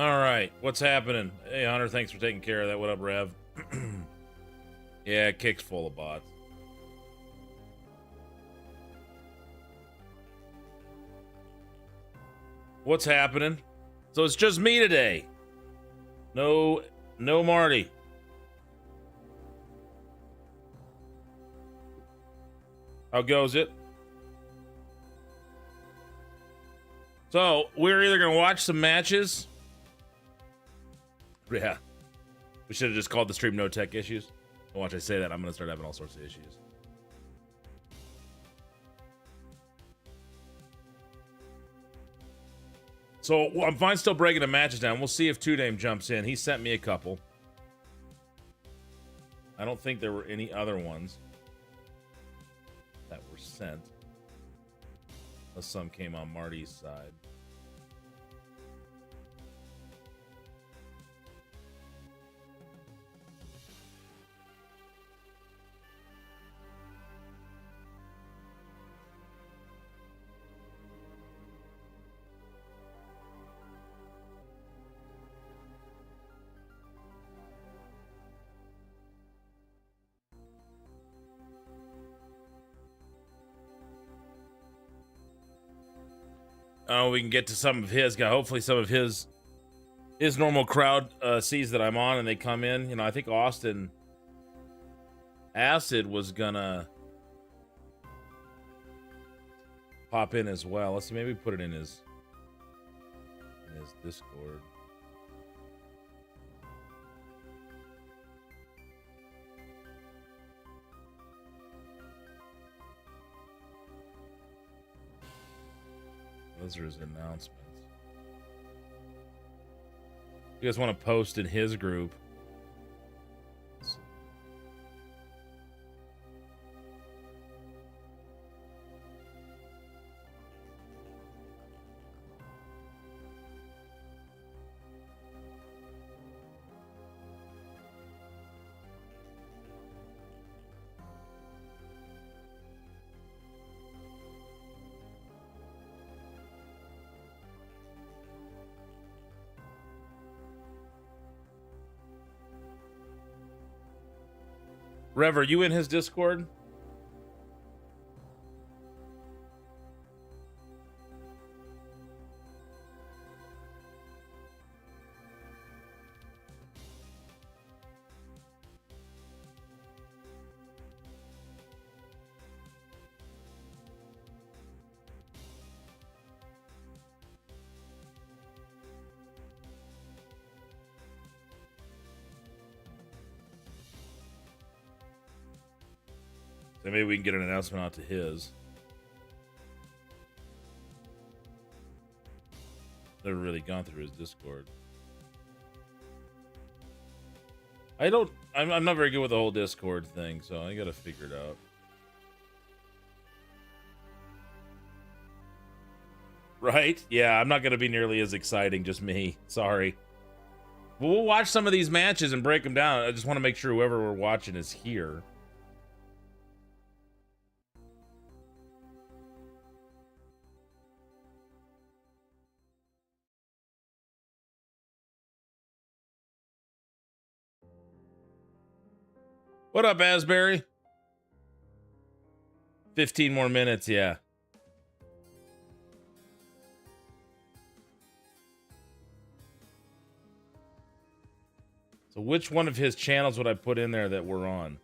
All right, what's happening? Hey, Hunter, thanks for taking care of that. What up, Rev? Yeah, Kick's full of bots. What's happening? So it's just me today. No Marty. How goes it? So we're either gonna watch some matches. Yeah. We should have just called the stream No Tech Issues. Watch I say that, I'm gonna start having all sorts of issues. So I'm fine still breaking the matches down. We'll see if Two Name jumps in. He sent me a couple. I don't think there were any other ones that were sent. Unless some came on Marty's side. Oh, we can get to some of his guy. Hopefully some of his normal crowd sees that I'm on and they come in. You know, I think Austin Acid was gonna pop in as well. Let's see, maybe put it in his Discord. Those are his announcements. You guys want to post in his group? Rev, are you in his Discord? So maybe we can get an announcement out to his. Never really gone through his Discord. I'm not very good with the whole Discord thing, so I gotta figure it out. Right? Yeah, I'm not gonna be nearly as exciting, just me. Sorry. We'll watch some of these matches and break them down. I just want to make sure whoever we're watching is here. What up, Asbury? 15 more minutes, yeah. So which one of his channels would I put in there that we're on?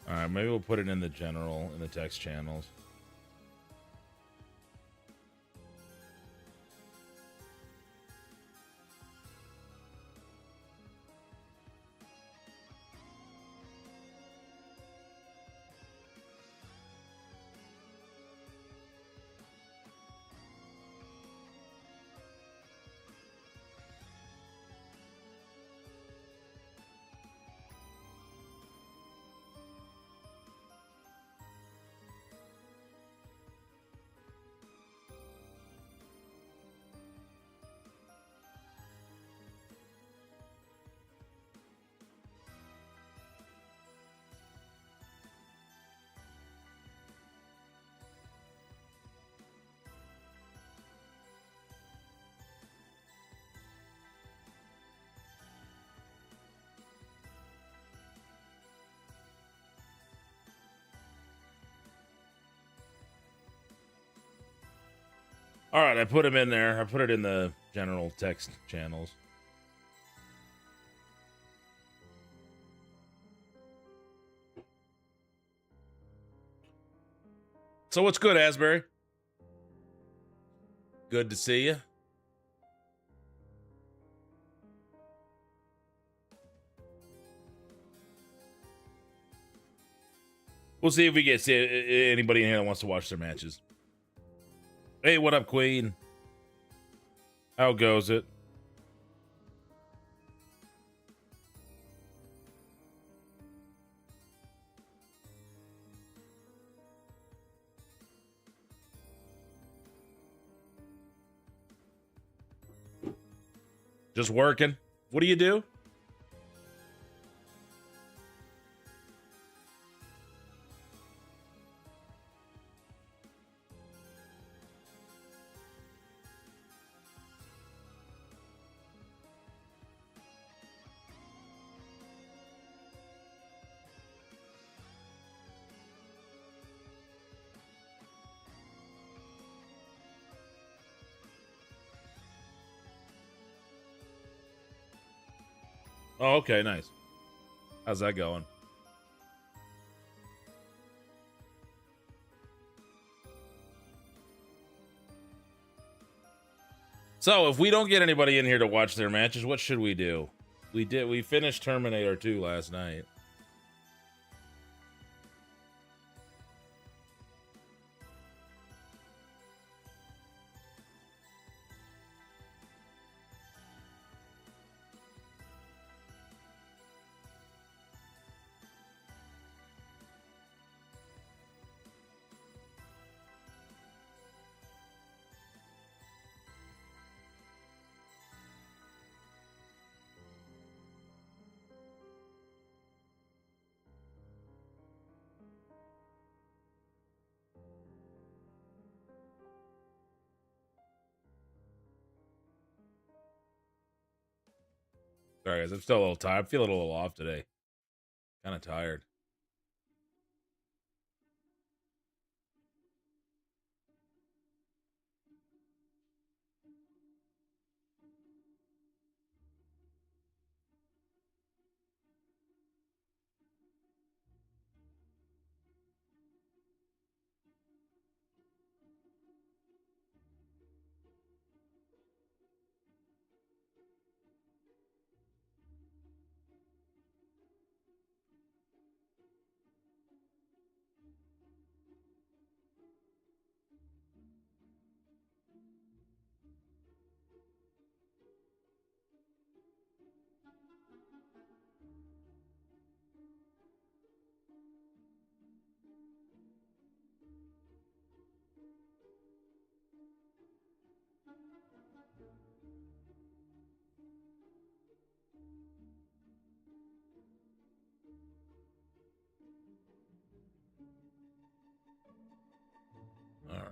All right, maybe we'll put it in the general, in the text channels. All right, I put him in there. I put it in the general text channels. So what's good, Asbury? Good to see you. We'll see if we get anybody in here that wants to watch their matches. Hey, what up, Queen? How goes it? Just working. What do you do? Oh, okay, nice. How's that going? So, if we don't get anybody in here to watch their matches, what should we do? We finished Terminator 2 last night. Sorry, guys, I'm still a little tired. I feel a little off today. Kind of tired. All right.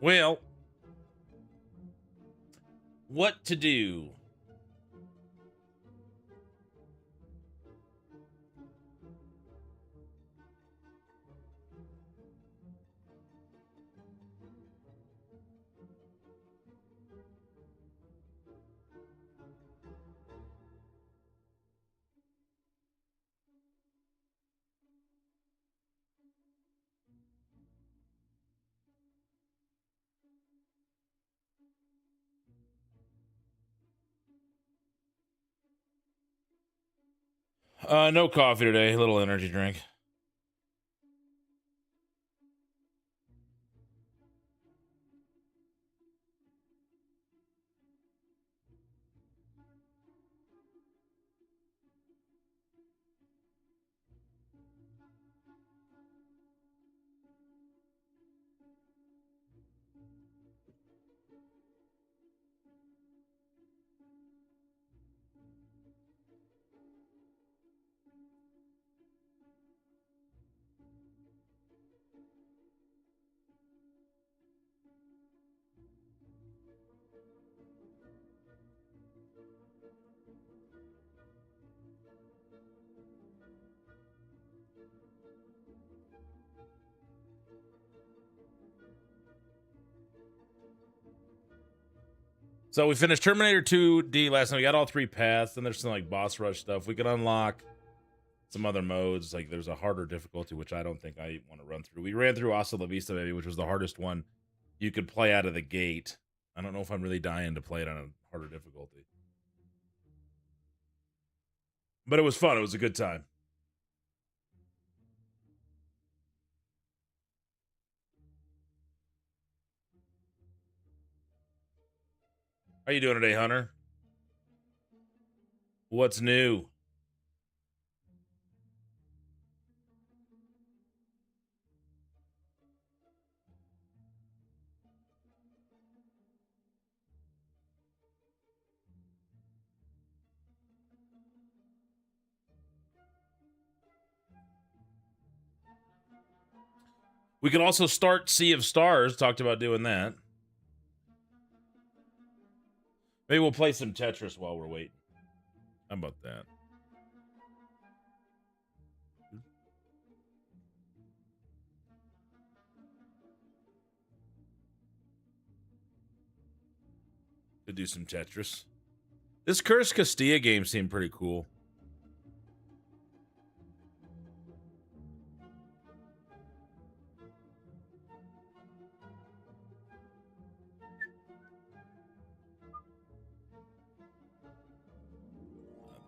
Well, what to do? No coffee today. A little energy drink. So we finished Terminator 2D last night. We got all 3 paths. Then there's some like boss rush stuff. We can unlock some other modes. Like there's a harder difficulty, which I don't think I want to run through. We ran through Hasta La Vista, maybe, which was the hardest one you could play out of the gate. I don't know if I'm really dying to play it on a harder difficulty. But it was fun. It was a good time. How you doing today, Hunter? What's new? We can also start Sea of Stars. Talked about doing that. Maybe we'll play some Tetris while we're waiting. How about that? To do some Tetris. This Curse Castilla game seemed pretty cool.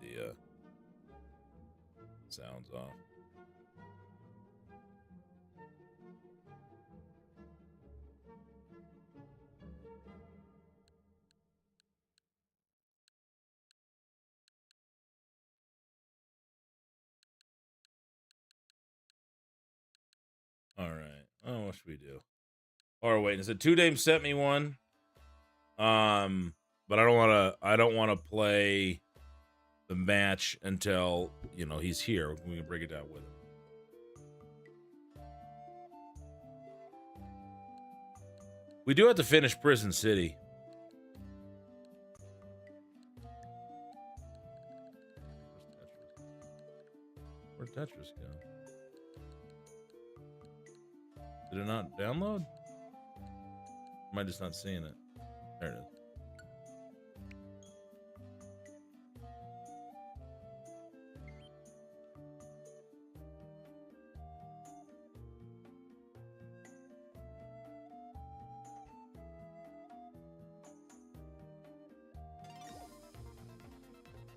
The sounds off. All right. Oh, what should we do? Or wait, is it 2Dame sent me one? But I don't wanna play the match until he's here. We can break it down with him. We do have to finish Prison City. Where'd Tetris go? Did it not download? Am I just not seeing it? There it is.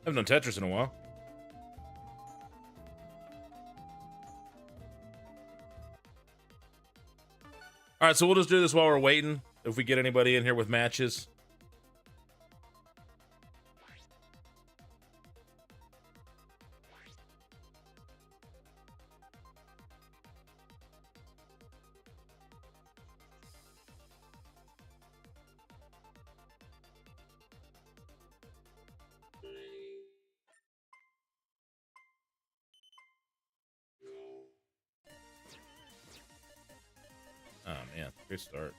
I haven't done Tetris in a while. All right, so we'll just do this while we're waiting. If we get anybody in here with matches. Oh man, great start.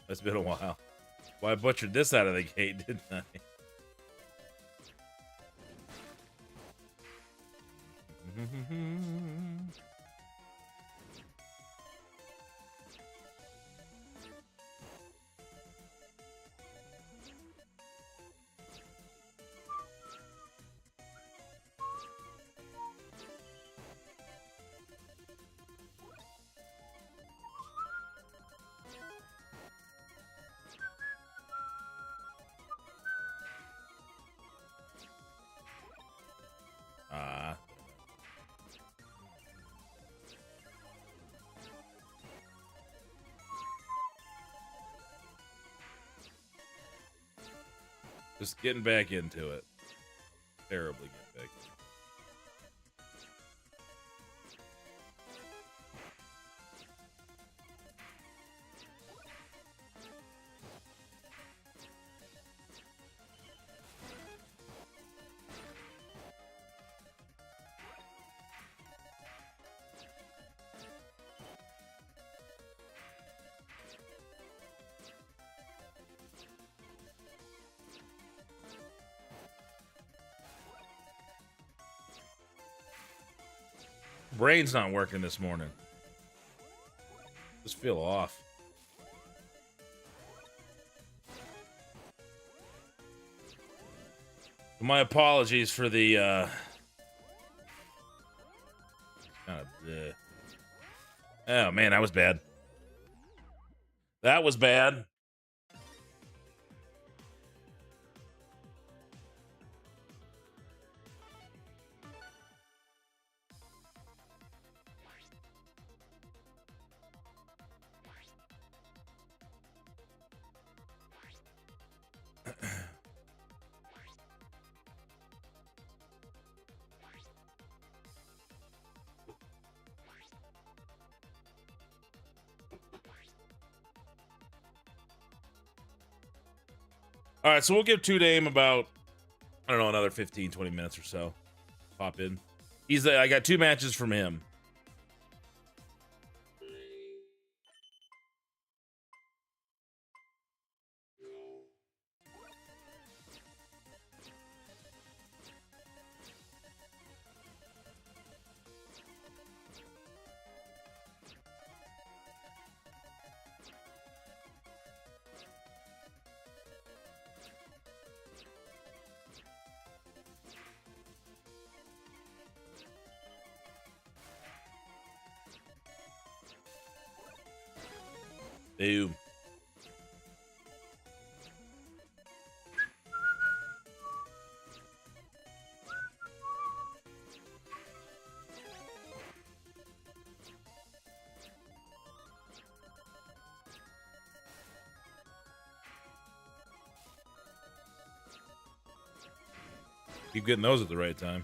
It's been a while. Well, I butchered this out of the gate, didn't I? Just getting back into it. Terribly getting back into it. brain's not working this morning. Just feel off. My apologies for the oh man, that was bad. That was bad. All right, so we'll give 2Dame about, I don't know, another 15, 20 minutes or so. Pop in. I got 2 matches from him. Boom. Keep getting those at the right time.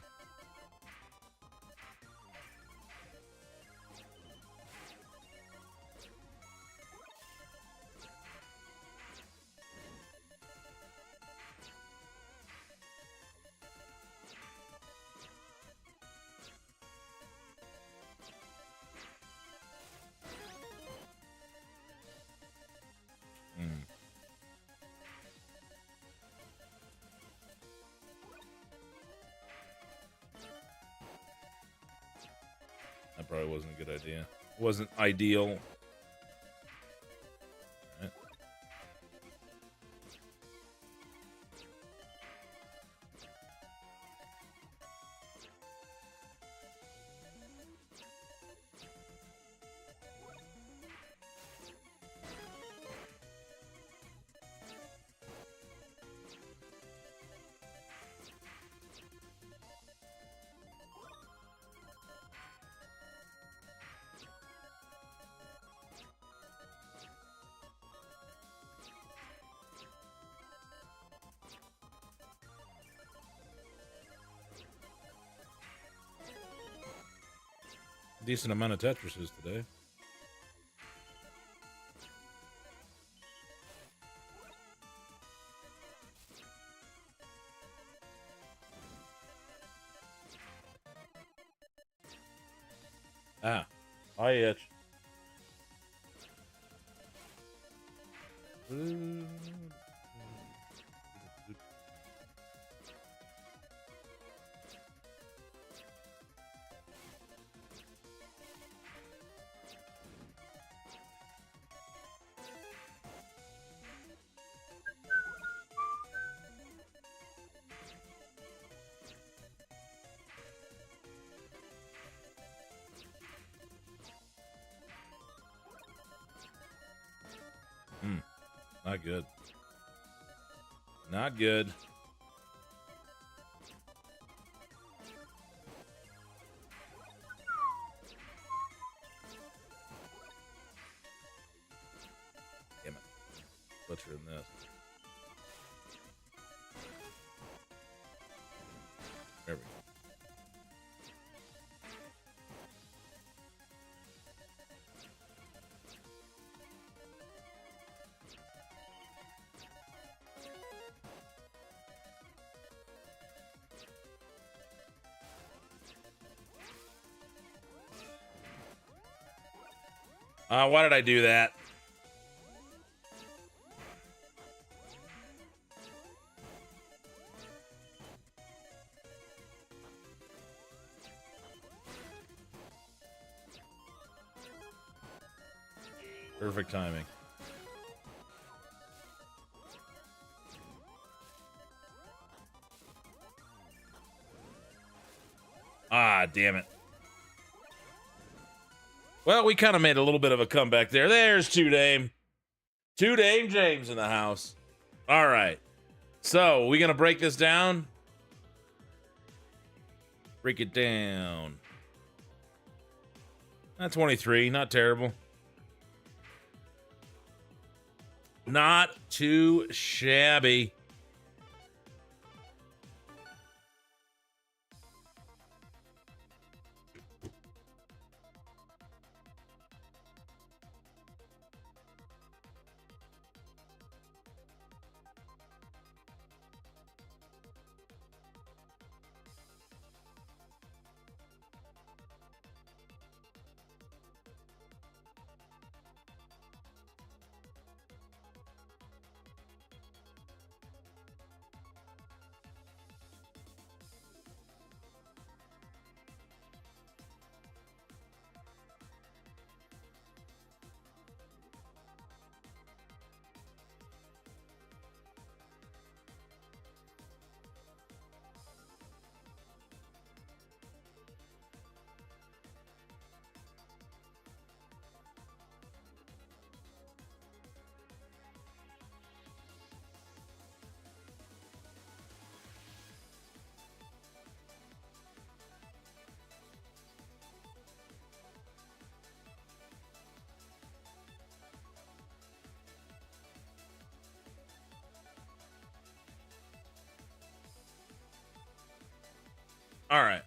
That probably wasn't a good idea. It wasn't ideal. Right. Decent amount of Tetrises today. Ah, I itch. Not good. Not good. Damn it. Butcher in this. There we go. Why did I do that? Perfect timing. Ah, damn it. Well, we kind of made a little bit of a comeback there. There's Two Dame. Two Dame James in the house. All right. So, we going to break this down? Break it down. 23. Not terrible. Not too shabby. All right.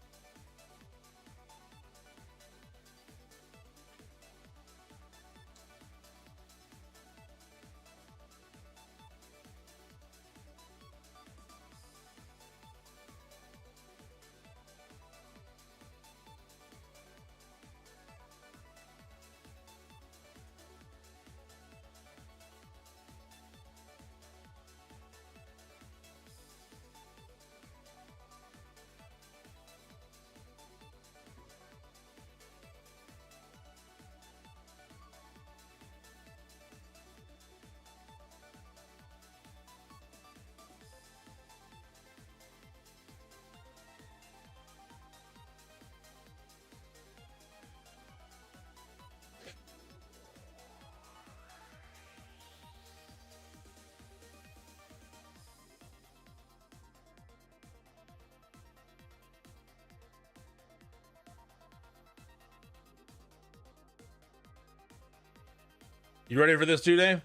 You ready for this, Two Dame?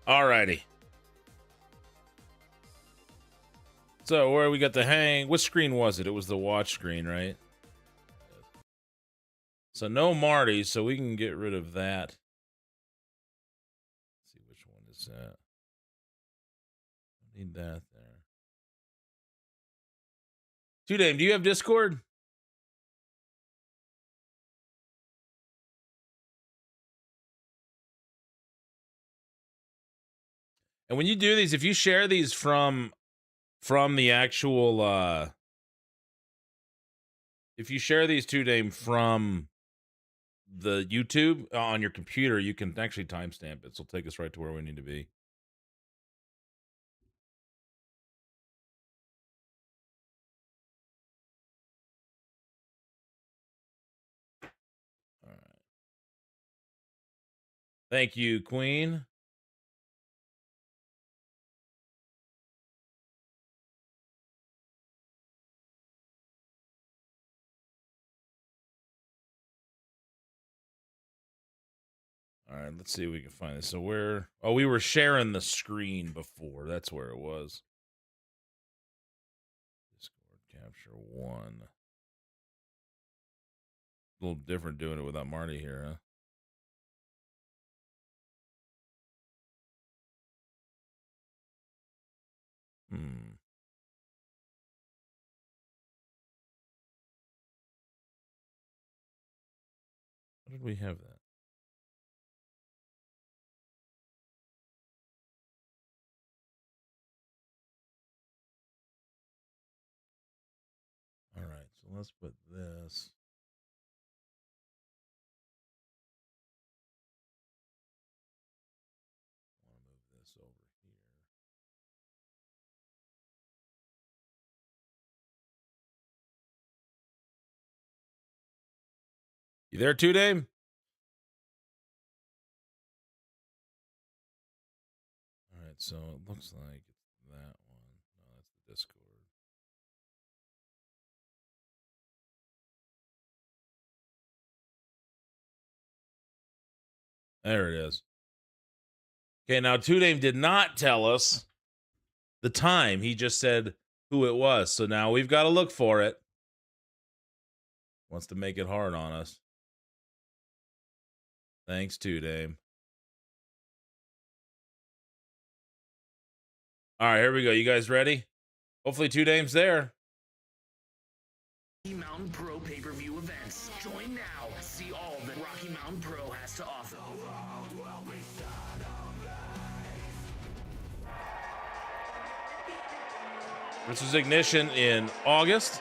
Alrighty. So where we got the hang? What screen was it? It was the watch screen, right? So no Marty, so we can get rid of that. Let's see which one is that. Need that there. Two Dame, do you have Discord? And when you do these, if you share these from the actual if you share these Two Dame from the YouTube on your computer, you can actually timestamp it. So it'll take us right to where we need to be. All right. Thank you, Queen. All right, let's see if we can find this. So where? Oh, we were sharing the screen before. That's where it was. Discord capture 1. A little different doing it without Marty here, huh? Hmm. What did we have that? All right, so let's put this. I want to move this over here. You there, 2Dame? All right, so it looks like it's that one. No, that's the Discord. There it is. Okay, now 2Dame did not tell us the time. He just said who it was. So now we've got to look for it. Wants to make it hard on us. Thanks, 2Dame. All right, here we go. You guys ready? Hopefully 2Dame's there. Rocky Mountain Pro pay-per-view events. Join now. See all that Rocky Mountain Pro has to offer. This is Ignition in August.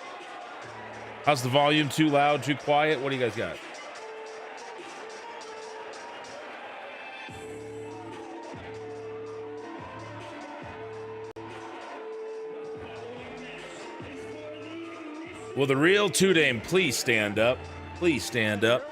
How's the volume? Too loud? Too quiet? What do you guys got? Will the real 2Dame please stand up? Please stand up.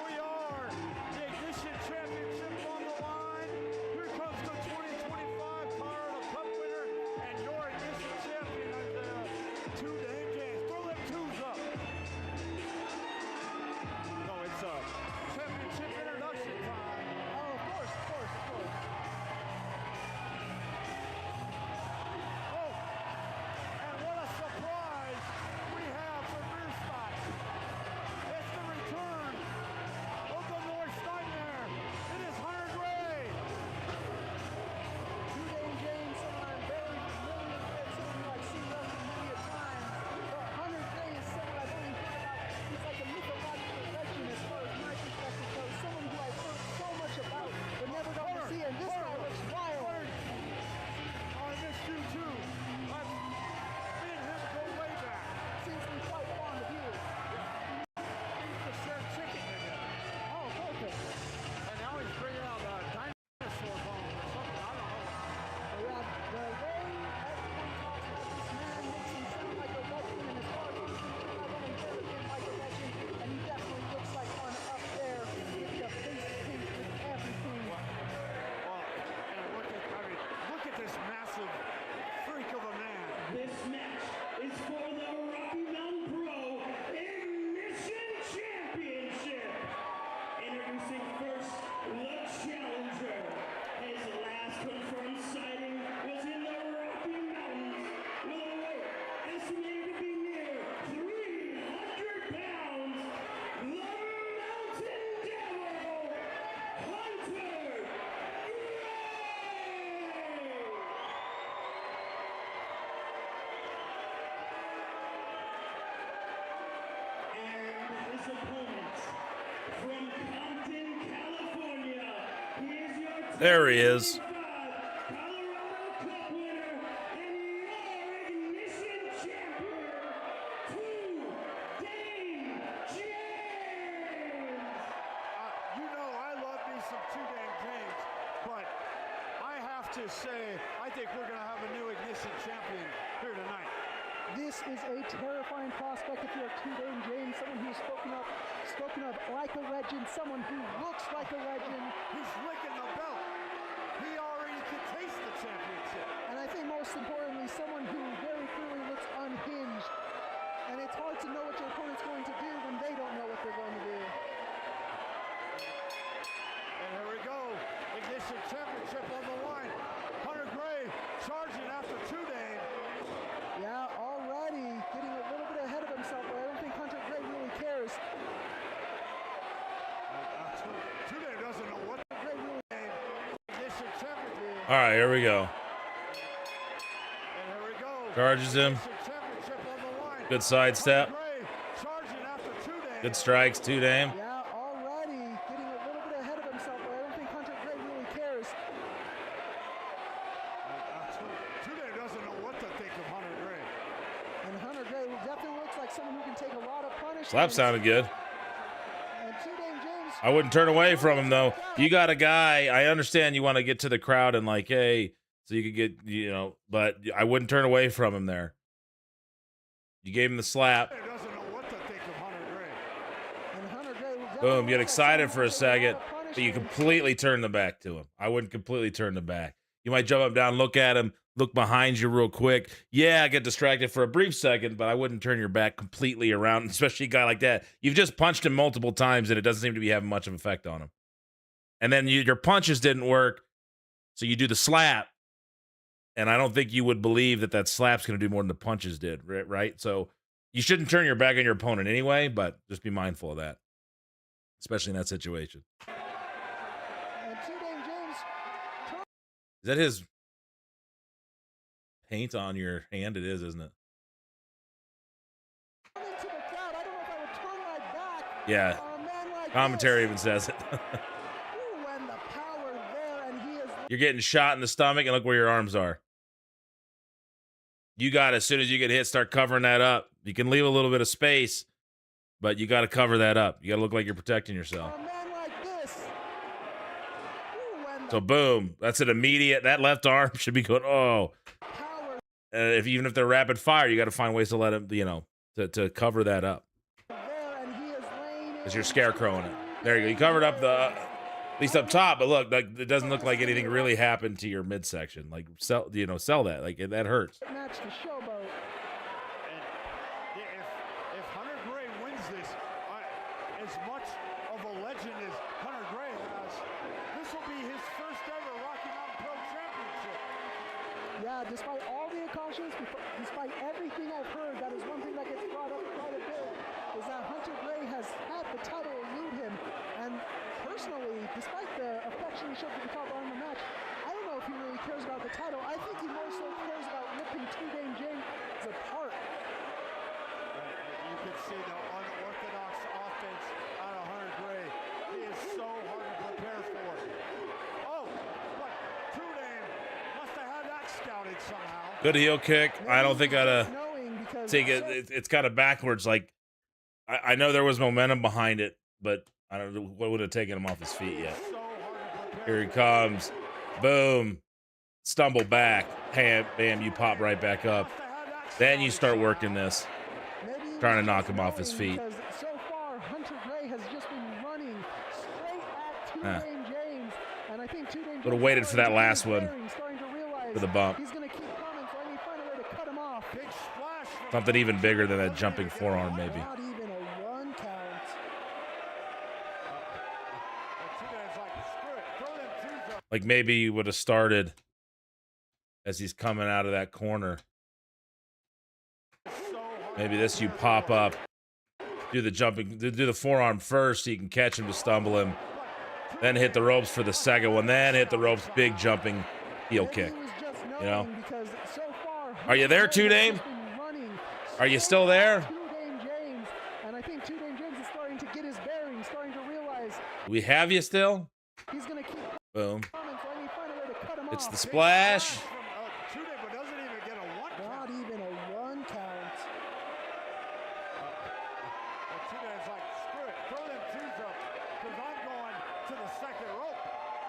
There he is. Say, I think we're going to have a new Ignition champion here tonight. This is a terrifying prospect if you're 2Dame James, someone who's spoken of like a legend, someone who looks like a legend. He's licking the belt. He already can taste the championship. And I think most importantly, someone who very clearly looks unhinged. And it's hard to know what your opponent's going to do when they don't know what they're going to do. And here we go. Ignition championship on the line. Charging after 2Dame. Yeah, already getting a little bit ahead of himself, but I don't think Hunter Gray really cares. 2Dame doesn't know what Gray really All right, here we go. And here we go. Charges him. Good sidestep. Good strikes, 2 Dame. Yeah, already getting a little bit ahead of himself, but I don't think Hunter Gray really cares. 2 Dame doesn't know what to think of Hunter Gray. And Hunter Gray definitely looks like someone who can take a lot of punishment. Slap sounded good. And 2 Dame James. I wouldn't turn away from him, though. You got a guy, I understand you want to get to the crowd and like, hey, so you could get, you know, but I wouldn't turn away from him there. You gave him the slap. Boom, get excited for a second, but you completely turn the back to him. I wouldn't completely turn the back. You might jump up, down, look at him, look behind you real quick. Yeah, get distracted for a brief second, but I wouldn't turn your back completely around, especially a guy like that. You've just punched him multiple times, and it doesn't seem to be having much of an effect on him. And then your punches didn't work, so you do the slap, and I don't think you would believe that slap's going to do more than the punches did, right? So you shouldn't turn your back on your opponent anyway, but just be mindful of that, especially in that situation. Is that his paint on your hand? It is, isn't it? Yeah. Commentary even says it. You're getting shot in the stomach, and look where your arms are. You got, as soon as you get hit, start covering that up. You can leave a little bit of space, but you got to cover that up. You got to look like you're protecting yourself. So boom, that's an immediate. That left arm should be going. Oh, even if they're rapid fire, you got to find ways to let him, you know, to cover that up. Because you're scarecrowing it. There you go. You covered up at least up top, but look, like, it doesn't look like anything really happened to your midsection. Like sell that. Like that hurts. And if Hunter Gray wins this, as much of a legend as Hunter Gray has, this will be his first ever Rocky Mountain Pro Championship. Yeah, despite all the accomplishments, despite everything I've heard, that is one thing that gets brought up quite a bit, is that Hunter Gray has had the title elude him. And personally, despite the affection he showed to the top on the match, I don't know if he really cares about the title. I think he more so cares about ripping 2 Dame James apart. You can see the unorthodox offense out of Hunter Gray. He is so hard to prepare for. Oh, but 2 Dame must have had that scouted somehow. Good heel kick. I don't think I'd take it. It's kind of backwards. Like I know there was momentum behind it, but I don't know what would have taken him off his feet yet. Here he comes. Boom. Stumble back. Bam, you pop right back up. Then you start working this. Trying to knock him off his feet. So far, Hunter Gray has just been running straight at 2 Dame James. And I think 2 Dame James would have waited for that last one. For the bump. He's going to keep coming, so I need to find a way to cut him off. Something even bigger than that jumping forearm, maybe. Not even a 1 count. Like maybe he would have started as he's coming out of that corner. Maybe this, you pop up, do the jumping, do the forearm first so you can catch him to stumble him. Then hit the ropes for the second one. Then hit the ropes, big jumping heel kick. You know? Are you there, 2 Dame? Are you still there? And I think 2 Dame James is starting to get his bearings, starting to realize. We have you still? He's going to keep. Boom. It's Off. the splash. Not even a 1 count.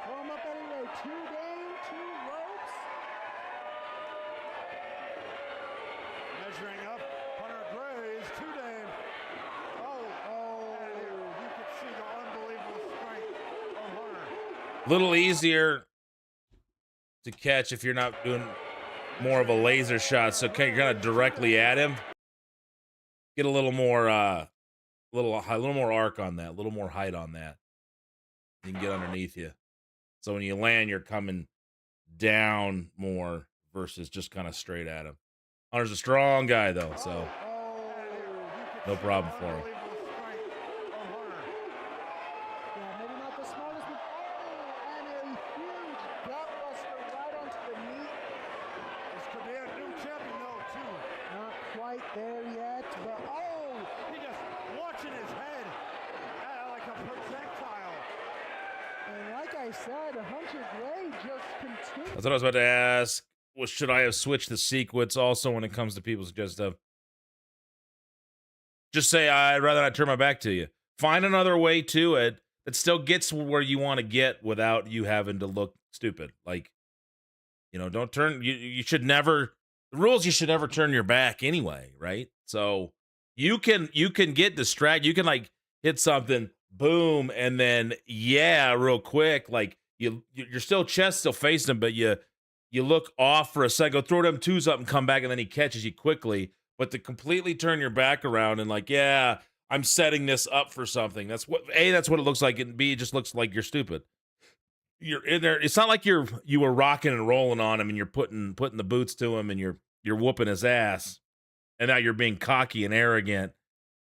Throw him up anyway. 2 Dame, 2 ropes. Measuring up, Hunter Gray is 2 Dame. And you can see the unbelievable strength of Hunter. Little easier to catch if you're not doing more of a laser shot. So you're kind of directly at him. Get a little more, little more arc on that, a little more height on that. You can get underneath you. So when you land, you're coming down more versus just kind of straight at him. Hunter's a strong guy though, so no problem for him. I said, Hunter Gray just continued. That's what I was about to ask. Well, should I have switched the sequence also when it comes to people suggest stuff? Just say, I'd rather not turn my back to you. Find another way to it that still gets where you want to get without you having to look stupid. Like, you know, don't turn, you should never, the rules, you should never turn your back anyway, right? So you can get distracted. You can like hit something, boom, and then, yeah, real quick, like you're still chest still facing him, but you look off for a second, go throw them twos up and come back, and then he catches you quickly. But to completely turn your back around and like, yeah, I'm setting this up for something. That's what that's what it looks like, and B, it just looks like you're stupid. You're in there. It's not like you were rocking and rolling on him and you're putting the boots to him and you're whooping his ass, and now you're being cocky and arrogant,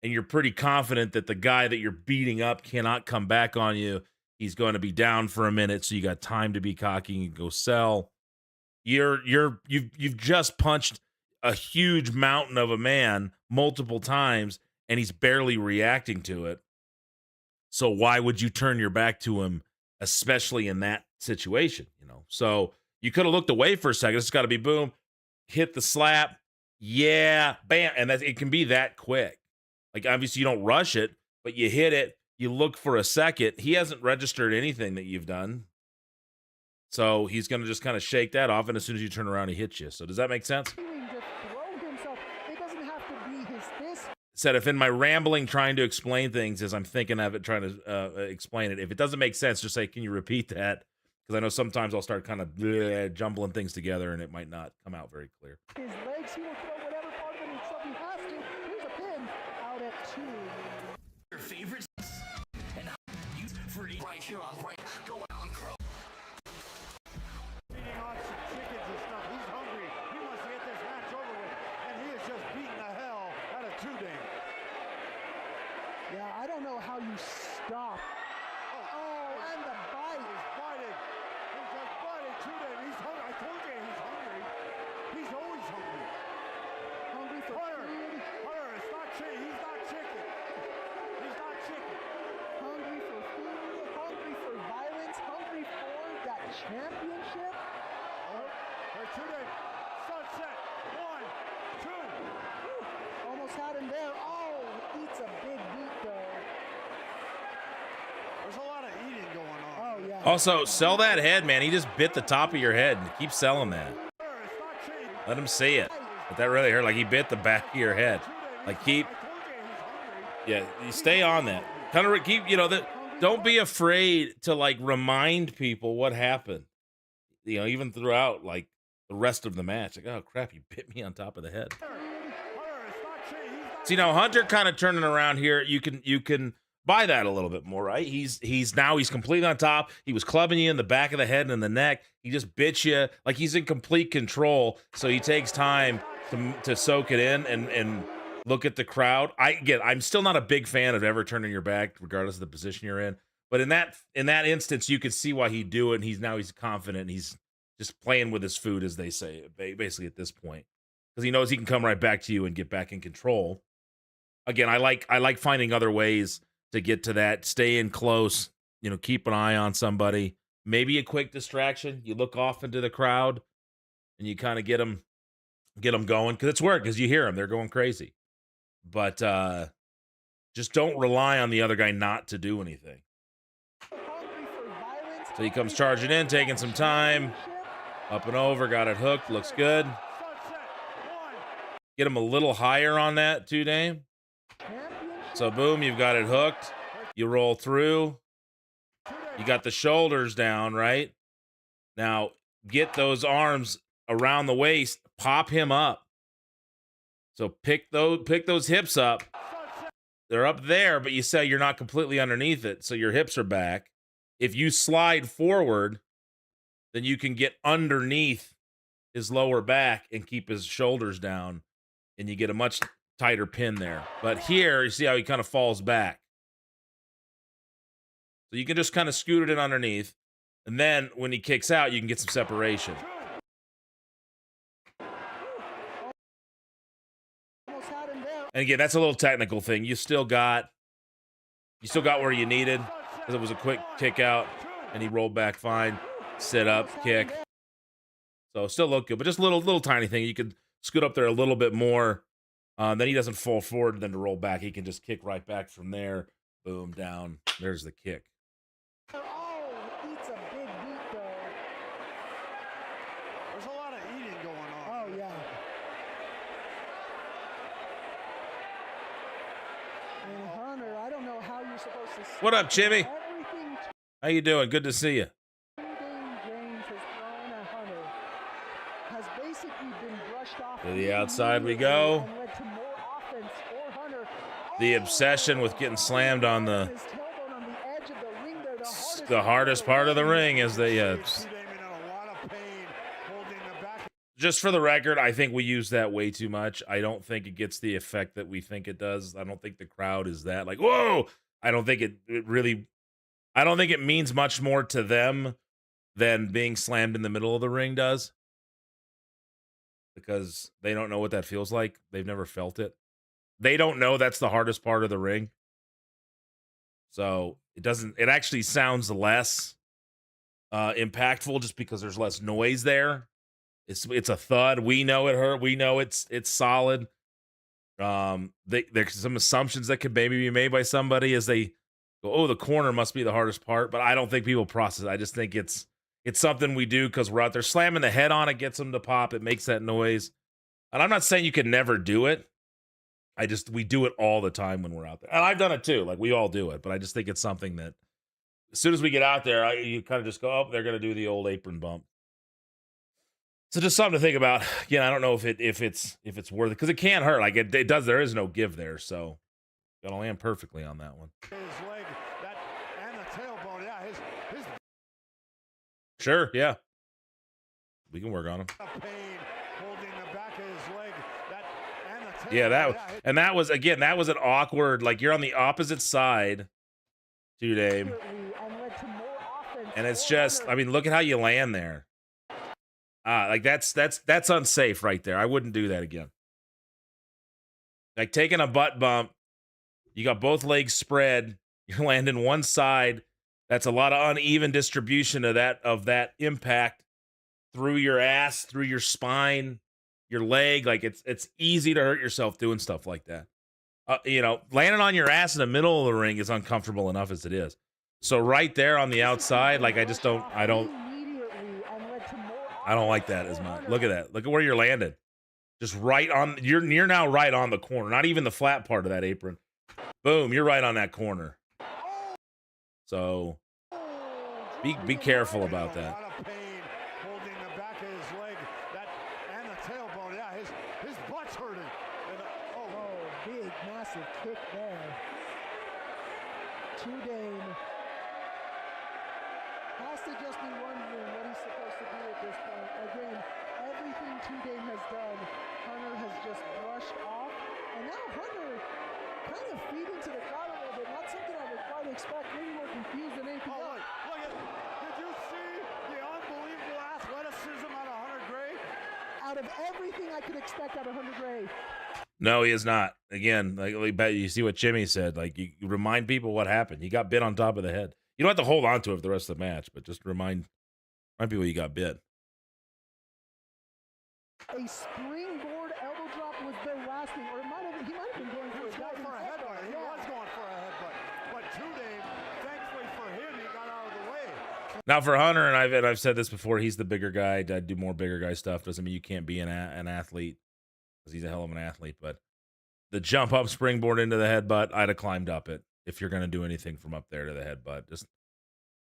and you're pretty confident that the guy that you're beating up cannot come back on you. He's going to be down for a minute, so you got time to be cocky and go sell. You've just punched a huge mountain of a man multiple times, and he's barely reacting to it. So why would you turn your back to him, especially in that situation? You know, so you could have looked away for a second. It's got to be boom, hit the slap, yeah, bam, and it can be that quick. Like, obviously you don't rush it, but you hit it, you look for a second. He hasn't registered anything that you've done. So he's going to just kind of shake that off, and as soon as you turn around, he hits you. So does that make sense? It doesn't have to be his fist. Said if in my rambling trying to explain things as I'm thinking of it, trying to explain it, if it doesn't make sense, just say, can you repeat that? Because I know sometimes I'll start kind of jumbling things together, and it might not come out very clear. His legs, he will throw whatever part of it he has to. Here's a pin out at 2. Your favorites and use free right here on Rank. Go out and grow. Eating on some chickens and stuff. He's hungry. He wants to get this match over with, and he is just beating the hell out of Two-Dame. Yeah, I don't know how you stop. Oh, and the bite. He's biting. He's just biting Two-Dame. He's hungry. I told you he's hungry. He's always hungry. Hungry for Hunter, food. Hunter, it's not chicken. He's not chicken. He's not chicken. Hungry for food. Hungry for violence. Hungry for that championship. There's Two-Dame. Sunset. 1, 2. Almost had him there. Oh, eats a big beat though. There's a lot of eating going on. Oh yeah. Also, sell that head, man. He just bit the top of your head. Keep selling that. Hunter, it's not chicken. Let him see it. But that really hurt. Like, he bit the back of your head. Like, keep, I told you he's hungry. yeah, you stay on that. Kind of keep, you know, don't be afraid to, like, remind people what happened. You know, even throughout, like, the rest of the match. Like, oh, crap, you bit me on top of the head. Hunter, it's not chicken. He's not See, now Hunter kind of turning around here, you can buy that a little bit more, right? He's completely on top. He was clubbing you in the back of the head and in the neck. He just bit you. Like, he's in complete control. So he takes time to soak it in and look at the crowd. I'm still not a big fan of ever turning your back, regardless of the position you're in. But in that instance, you could see why he'd do it. And he's confident. And he's just playing with his food, as they say, basically at this point, because he knows he can come right back to you and get back in control. Again, I like finding other ways to get to that. Stay in close. You know, keep an eye on somebody. Maybe a quick distraction. You look off into the crowd, and you kind of get them going, because it's work. Because you hear them, they're going crazy. But just don't rely on the other guy not to do anything. So he comes charging in, taking some time. Up and over, got it hooked, looks good. Get him a little higher on that, Two-Dame. So boom, you've got it hooked. You roll through. You got the shoulders down, right? Now, get those arms around the waist, pop him up. So pick those hips up. They're up there, but you say you're not completely underneath it, so your hips are back. If you slide forward, then you can get underneath his lower back and keep his shoulders down, and you get a much tighter pin there. But here, you see how he kind of falls back. So you can just kind of scoot it in underneath, and then when he kicks out, you can get some separation. And again, that's a little technical thing. You still got where you needed, because it was a quick kick out. and he rolled back fine. Sit up, kick. So still look good, but just a little tiny thing. You could scoot up there a little bit more. Then he doesn't fall forward and then to roll back. He can just kick right back from there. Boom, down. There's the kick. Oh, eats a big beat though. There's a lot of eating going on. Oh yeah. And Hunter, I don't know how you're supposed to. What up, Jimmy? Everything How you doing? Good to see you. James has thrown at Hunter has basically been brushed off. To the outside we go. And led to more offense for Hunter. The obsession with getting slammed on the His tailbone on the edge of the ring there, the hardest part of the ring is the just for the record, I think we use that way too much. I don't think it gets the effect that we think it does. I don't think the crowd is that like, whoa. I don't think it really, I don't think it means much more to them than being slammed in the middle of the ring does, because they don't know what that feels like. They've never felt it. They don't know that's the hardest part of the ring. So it actually sounds less impactful just because there's less noise there. It's a thud. We know it hurt. We know it's solid. There's some assumptions that could maybe be made by somebody as they go, oh, the corner must be the hardest part, but I don't think people process it. I just think it's something we do because we're out there slamming the head on it, gets them to pop, it makes that noise. And I'm not saying you can never do it. We do it all the time when we're out there. And I've done it too. Like we all do it, but I just think it's something that as soon as we get out there, you kind of just go, oh, they're going to do the old apron bump. So just something to think about. Again, I don't know if it's worth it because it can hurt. Like it does. There is no give there. So got to land perfectly on that one. His leg, and the tailbone. Yeah, his Sure. Yeah. We can work on him. pain holding the back of his leg. And the tailbone. Yeah, that was again. That was an awkward. Like you're on the opposite side, Dame, and it's just. I mean, look at how you land there. Like that's unsafe right there. I wouldn't do that again. Like taking a butt bump, you got both legs spread, you're landing one side. That's a lot of uneven distribution of that impact through your ass, through your spine, your leg. Like it's easy to hurt yourself doing stuff like that. Landing on your ass in the middle of the ring is uncomfortable enough as it is. So right there on the outside, like I don't like that as much. Look at that. Look at where you're landed. Just right on. You're now right on the corner. Not even the flat part of that apron. Boom. You're right on that corner. So be careful about that. Holding the back of his leg. And the tailbone. Yeah, his butt's hurting. Big massive kick there. Dame has to just be wondering what he's supposed to do at this point. Again, everything Dame has done, Hunter has just brushed off. And now Hunter kind of feeding to the crowd a little bit. Not something I would quite expect. Maybe more confused than anything else. Did you see the unbelievable athleticism out of Hunter Gray? Out of everything I could expect out of Hunter Gray. No, he is not. Again, like you see what Jimmy said. Like you remind people what happened. He got bit on top of the head. You don't have to hold on to it for the rest of the match, but just remind people you got bit. A springboard elbow drop was the last thing, or he might have been going for a headbutt. He was going for a headbutt, but Dame, thankfully for him, he got out of the way. Now for Hunter, and I've said this before, he's the bigger guy. I'd do more bigger guy stuff. Doesn't mean you can't be an athlete, because he's a hell of an athlete. But the jump up springboard into the headbutt, I'd have climbed up it if you're going to do anything from up there to the headbutt. Just,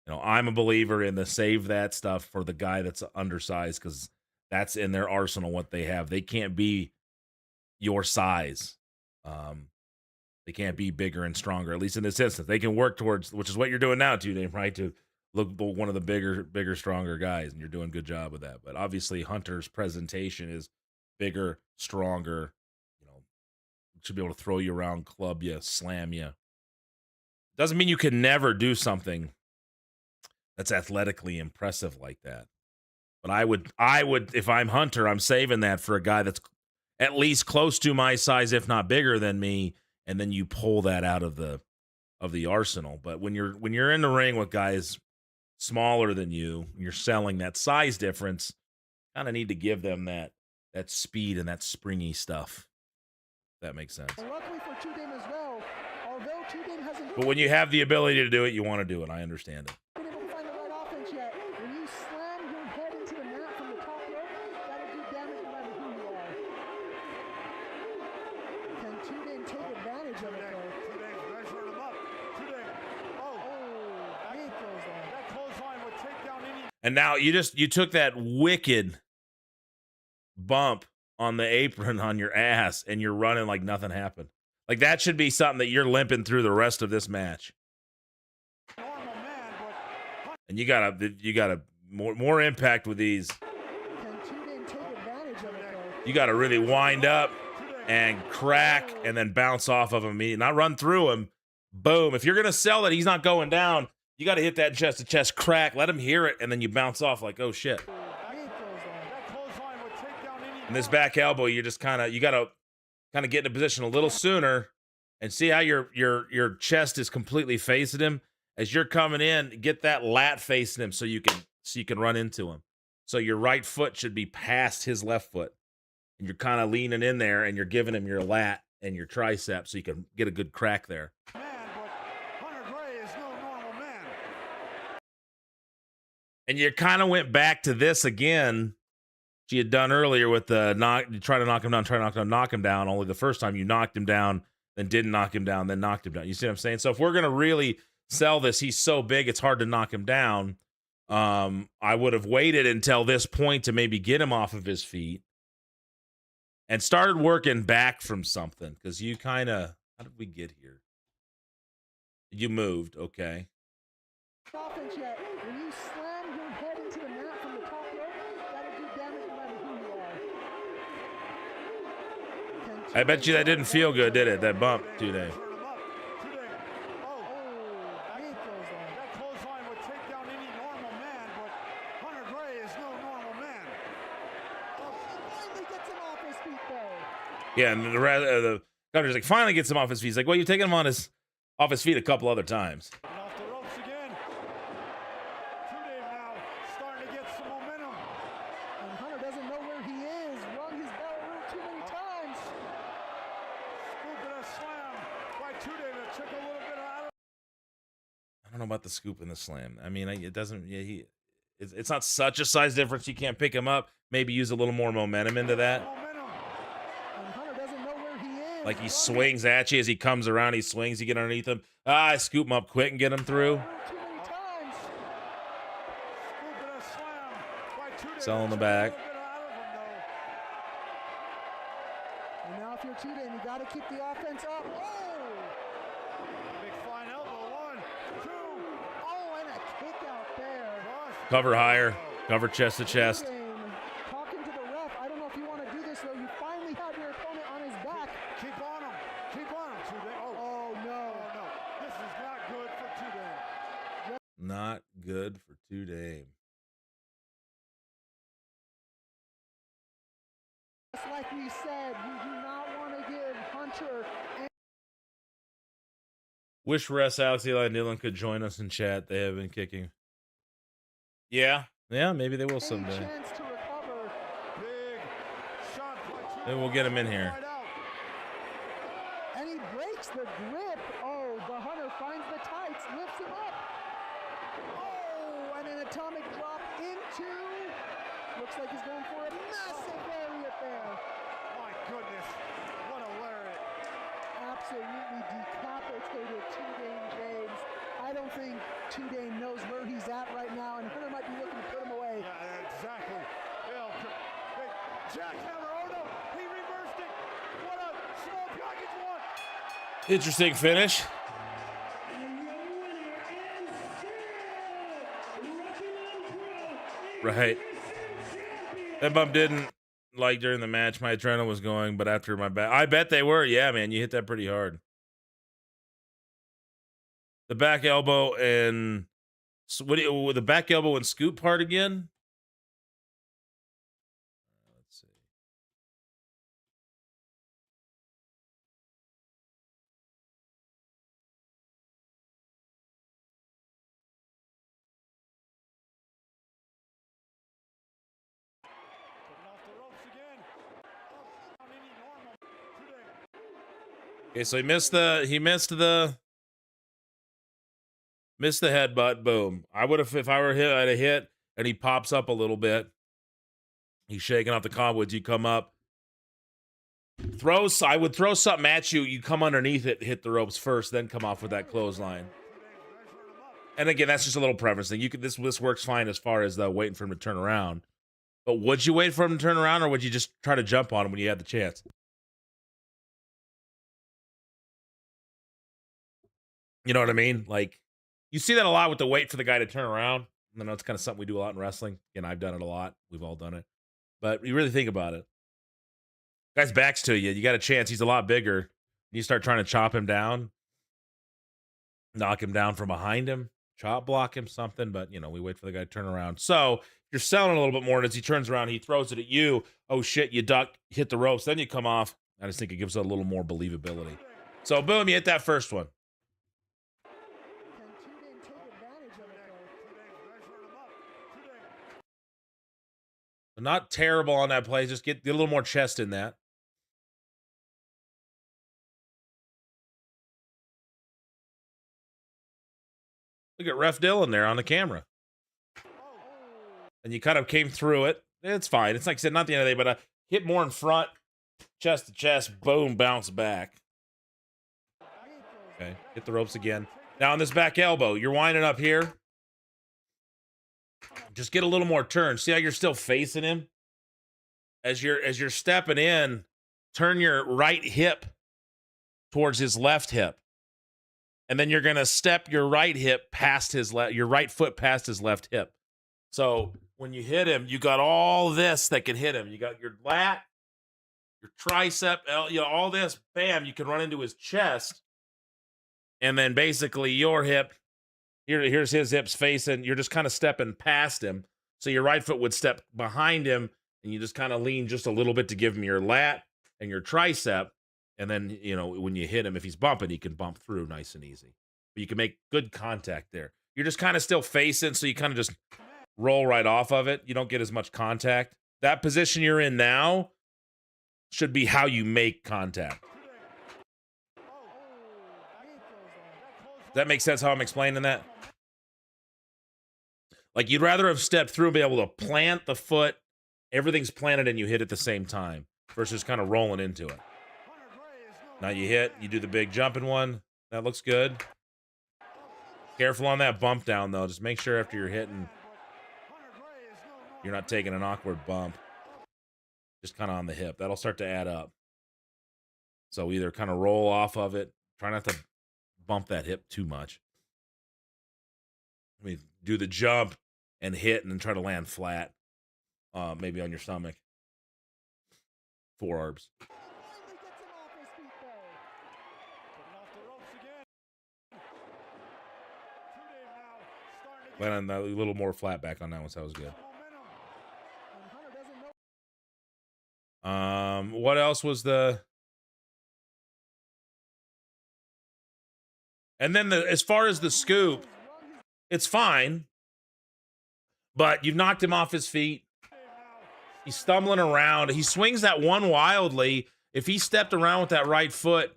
I'm a believer in the save that stuff for the guy that's undersized, because that's in their arsenal what they have. They can't be your size. They can't be bigger and stronger, at least in this instance. They can work towards, which is what you're doing now, Dame, right? To look one of the bigger, stronger guys, and you're doing a good job with that. But obviously, Hunter's presentation is bigger, stronger. Should be able to throw you around, club you, slam you. Doesn't mean you can never do something that's athletically impressive like that. But I would, if I'm Hunter, I'm saving that for a guy that's at least close to my size, if not bigger than me, and then you pull that out of the arsenal. But when you're in the ring with guys smaller than you, you're selling that size difference, kind of need to give them that speed and that springy stuff. If that makes sense. And luckily for Two Dame as well, although Two Dame hasn't But when you have the ability to do it, you want to do it. I understand it. been able to find the right offense yet, when you slam your head into the mat from the top rope, that'll do damage no matter who you are. Can Two Dame take advantage of it though? Two Dame's measuring him up. Two Dame. Oh, Big clothesline. that clothesline would take down any. And now you took that wicked bump on the apron on your ass and you're running like nothing happened. Like that should be something that you're limping through the rest of this match. Normal man, but And you gotta more impact with these. Can Two Dame take advantage of it though? You gotta really wind up and crack and then bounce off of him immediately. Not run through him. Boom. If you're gonna sell that he's not going down, you gotta hit that chest to chest crack, let him hear it, and then you bounce off like, oh shit. Big clothesline. that clothesline would take down any. And this back elbow, you gotta get in a position a little sooner and see how your chest is completely facing him. As you're coming in, get that lat facing him so you can run into him. So your right foot should be past his left foot. And you're kind of leaning in there and you're giving him your lat and your tricep so you can get a good crack there. Man, but Hunter Gray is no normal man. And you kind of went back to this again. She had done earlier with the try to knock him down. Only the first time you knocked him down, then didn't knock him down, then knocked him down. You see what I'm saying? So if we're gonna really sell this, he's so big it's hard to knock him down. I would have waited until this point to maybe get him off of his feet and started working back from something because you kind of. How did we get here? You moved, okay. Offense yet, when you slam your head into the mat from the top rope, that'll do damage no matter who you are. Can I bet you that didn't feel good, did it? That bump, Two Dame. Turn him up. Two Dame. Big clothesline. That clothesline would take down any normal man, but Hunter Gray is no normal man. He finally gets him off his feet though. Yeah, and the governor's like finally gets him off his feet. He's like, well, you've taken him off his feet a couple other times. And off the ropes again. Two Dame now starting to get some momentum. And Hunter doesn't know where he is. Rung his bell a little too many times. Scoop and a slam by Two Dame that took a little bit out of. I don't know about the scoop and the slam. I mean, it doesn't. Yeah, it's not such a size difference. You can't pick him up. Maybe use a little more momentum into that. Momentum. And Hunter doesn't know where he is. Like he swings at you as he comes around. He swings. You get underneath him. I scoop him up quick and get him through. A little too many times. Scoop and a slam by Two Dame. Selling the Took back. A little bit out of him, though. And now if you're Two Dame, you got to keep the offense up. Big flying elbow. 1, 2. Oh, and a kick out there. Cross. Cover higher. Cover chest to chest. Two Dame talking to the ref. I don't know if you want to do this though. You finally have your opponent on his back. Keep on him. Keep on him, Two Dame. Oh no. Oh, no. This is not good for Two Dame. Not good for Two Dame. Just like we said, you do not want to give Hunter Wish Russ, Alex, Eli, and Dylan could join us in chat. They have been kicking. Yeah, maybe they will any someday. chance to recover. Big shot by Two Maybe Dame. we'll get him in here. Right out. And he breaks the grip. Oh, the Hunter finds the tights, lifts him up. Oh, and an atomic drop into. Looks like he's going for a massive lariat there. My goodness. What a lariat. Absolutely decapitated Two Dame James. I don't think Two Dame knows where he's at right now, and Hunter might be looking to put him away. Yeah, exactly. Big jackhammer. Oh, no. He reversed it. What a small package one. Interesting finish. Right. That bump didn't like during the match. My adrenaline was going, but after my back, I bet they were. Yeah, man, you hit that pretty hard. The back elbow and the back elbow and scoop part again? Let's see. Okay, so he missed the headbutt. Boom. I would have, if I were hit, I'd have hit, and he pops up a little bit. He's shaking off the cobwebs. You come up, I would throw something at you. You come underneath it, hit the ropes first, then come off with that clothesline. And again, that's just a little preference thing. You could this works fine as far as waiting for him to turn around. But would you wait for him to turn around, or would you just try to jump on him when you had the chance? You know what I mean? Like, you see that a lot with the wait for the guy to turn around. I know it's kind of something we do a lot in wrestling. Again, I've done it a lot. We've all done it. But you really think about it. Guy's back's to you. You got a chance. He's a lot bigger. You start trying to chop him down, knock him down from behind him, chop block him, something. But, we wait for the guy to turn around. So you're selling a little bit more. And as he turns around, he throws it at you. Oh, shit, you duck, hit the ropes. Then you come off. I just think it gives it a little more believability. So, boom, you hit that first one. Not terrible on that play. Just get a little more chest in that. Look at Ref Dylan there on the camera. And you kind of came through it. It's fine. It's like I said, not the end of the day, but hit more in front, chest to chest, boom, bounce back. Okay, hit the ropes again. Now on this back elbow, you're winding up here. Just get a little more turn. See how you're still facing him? As you're stepping in, turn your right hip towards his left hip. And then you're going to step your right hip past your right foot past his left hip. So when you hit him, you got all this that can hit him. You got your lat, your tricep, all this, bam, you can run into his chest. And then basically your hip, here's his hips facing, you're just kind of stepping past him. So your right foot would step behind him, and you just kind of lean just a little bit to give him your lat and your tricep. And then, when you hit him, if he's bumping, he can bump through nice and easy. But you can make good contact there. You're just kind of still facing, so you kind of just roll right off of it. You don't get as much contact. That position you're in now should be how you make contact. Does that make sense how I'm explaining that? Like, you'd rather have stepped through and be able to plant the foot, everything's planted, and you hit at the same time, versus kind of rolling into it. Now you hit, you do the big jumping one. That looks good. Careful on that bump down, though. Just make sure after you're hitting, you're not taking an awkward bump. Just kind of on the hip. That'll start to add up. So either kind of roll off of it. Try not to bump that hip too much. I mean, do the jump and hit and then try to land flat. Maybe on your stomach. Forearms. Land on a little more flat back on that one, so that was good. What else was the... And then as far as the scoop, it's fine. But you've knocked him off his feet. He's stumbling around. He swings that one wildly. If he stepped around with that right foot,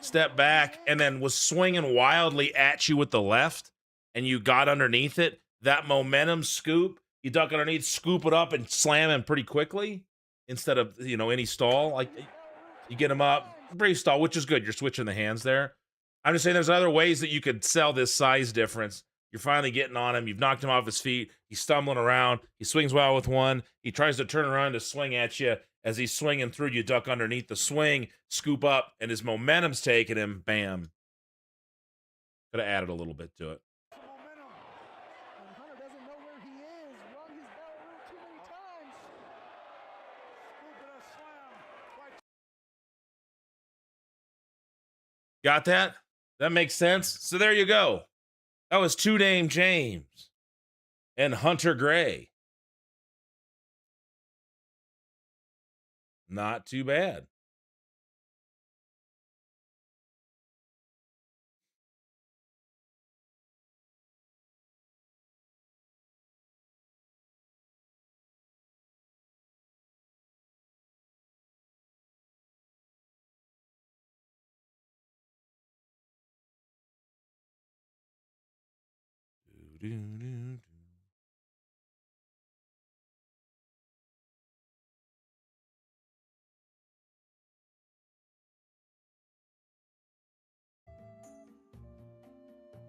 stepped back, and then was swinging wildly at you with the left, and you got underneath it, that momentum scoop, you duck underneath, scoop it up, and slam him pretty quickly instead of, any stall. Like, you get him up, brief stall, which is good. You're switching the hands there. I'm just saying there's other ways that you could sell this size difference. You're finally getting on him. You've knocked him off his feet. He's stumbling around. He swings well with one. He tries to turn around to swing at you. As he's swinging through, you duck underneath the swing, scoop up, and his momentum's taking him. Bam. Could have added a little bit to it. Got that? That makes sense? So there you go. That was Two Dame James and Hunter Gray. Not too bad.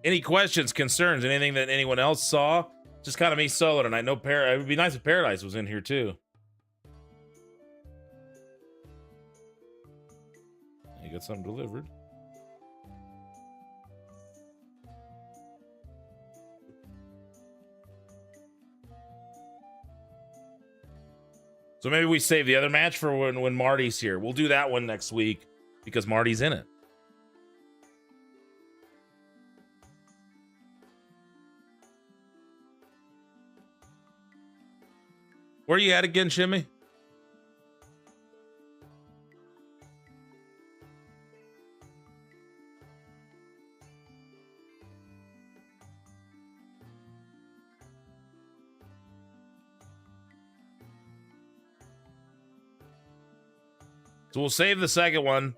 Any questions, concerns, anything that anyone else saw? Just kind of me solo tonight. No it would be nice if Paradise was in here too. You got something delivered. So maybe we save the other match for when Marty's here. We'll do that one next week because Marty's in it. Where you at again, Shimmy? So we'll save the second one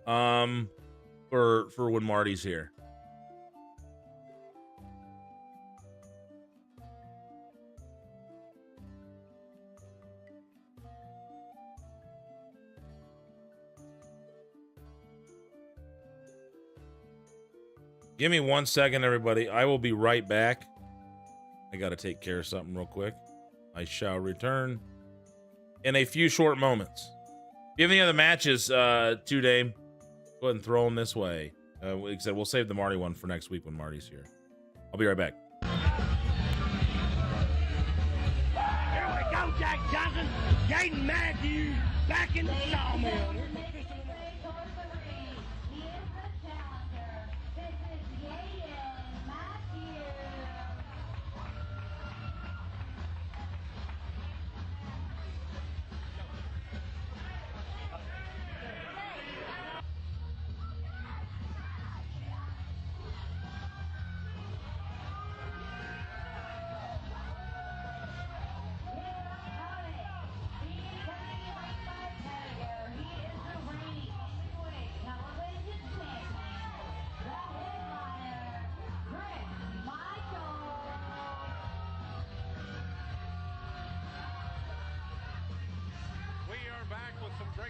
for when Marty's here. Give me 1 second, everybody. I will be right back. I got to take care of something real quick. I shall return in a few short moments. If you have any other matches, Dame, go ahead and throw them this way. Like I said, we'll save the Marty one for next week when Marty's here. I'll be right back. Here we go, Jack Johnson. Jaden Matthews back in the sawmill.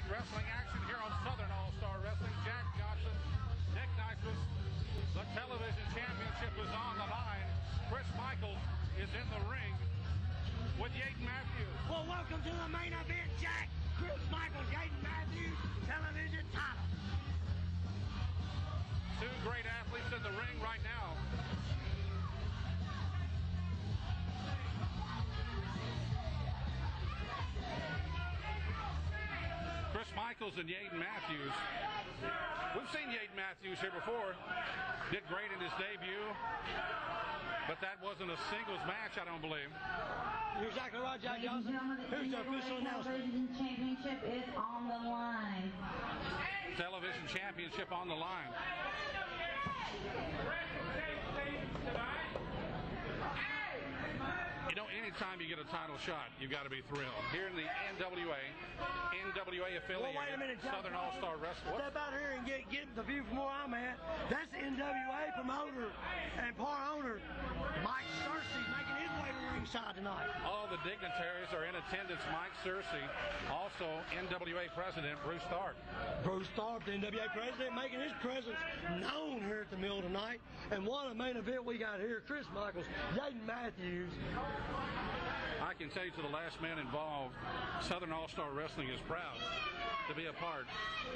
Wrestling action here on Southern All-Star Wrestling. Jack Johnson, Nick Nitrous. The television championship is on the line. Chris Michaels is in the ring with Yaden Matthews. Well, welcome to the main event, Jack. Chris Michaels, Yaden Matthews, television title. Two great athletes in the ring right now. Chris Michaels and Yaden Matthews. We've seen Yaden Matthews here before. Did great in his debut. But that wasn't a singles match, I don't believe. You're exactly right, Jack Johnson. Who's the official announcer? Television championship is on the line. Television championship on the line. You know, anytime you get a title shot, you've got to be thrilled. Here in the NWA affiliate, Wait a minute, Jack. Southern All-Star Wrestling. Step out here and get the view from where I'm at. That's NWA promoter and part owner Mike Searcy making his way to ringside tonight. All the dignitaries are in attendance. Mike Searcy, also NWA President Bruce Tharp. Bruce Tharp, the NWA president, making his presence known here at the mill tonight. And what a main event we got here. Chris Michaels, Yaden Matthews. I can tell you, to the last man involved, Southern All-Star Wrestling is proud to be a part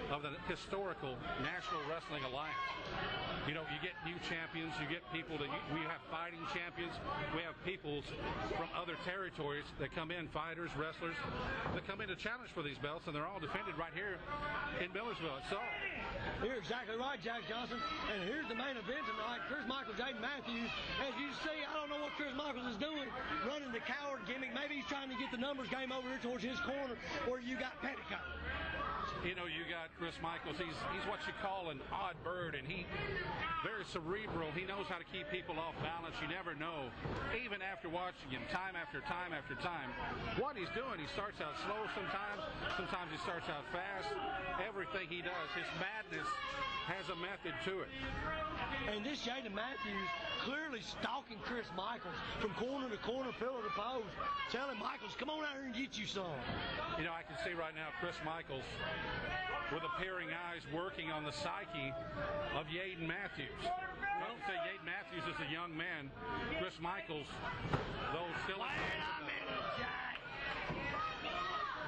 of the historical National Wrestling Alliance. You know, you get new champions, you get people that we have fighting champions, we have peoples from other territories that come in, fighters, wrestlers, that come in to challenge for these belts, and they're all defended right here in Millersville. So you're exactly right, Jack Johnson. And here's the main event tonight. Chris Michaels, Yaden Matthews. As you see, I don't know what Chris Michaels is doing, running the coward gimmick. Maybe he's trying to get the numbers game over here towards his corner where you got Petticoat. You know, you got about Chris Michaels, he's what you call an odd bird, and he very cerebral. He knows how to keep people off balance. You never know, even after watching him time after time after time, what he's doing. He starts out slow sometimes he starts out fast. Everything he does, his madness has a method to it. And this Jaden Matthews clearly stalking Chris Michaels from corner to corner, pillar to post, telling Michaels, come on out here and get you some. You know, I can see right now Chris Michaels with appearing eyes working on the psyche of Yaden Matthews. I don't say Yaden Matthews is a young man. Chris Michaels, though still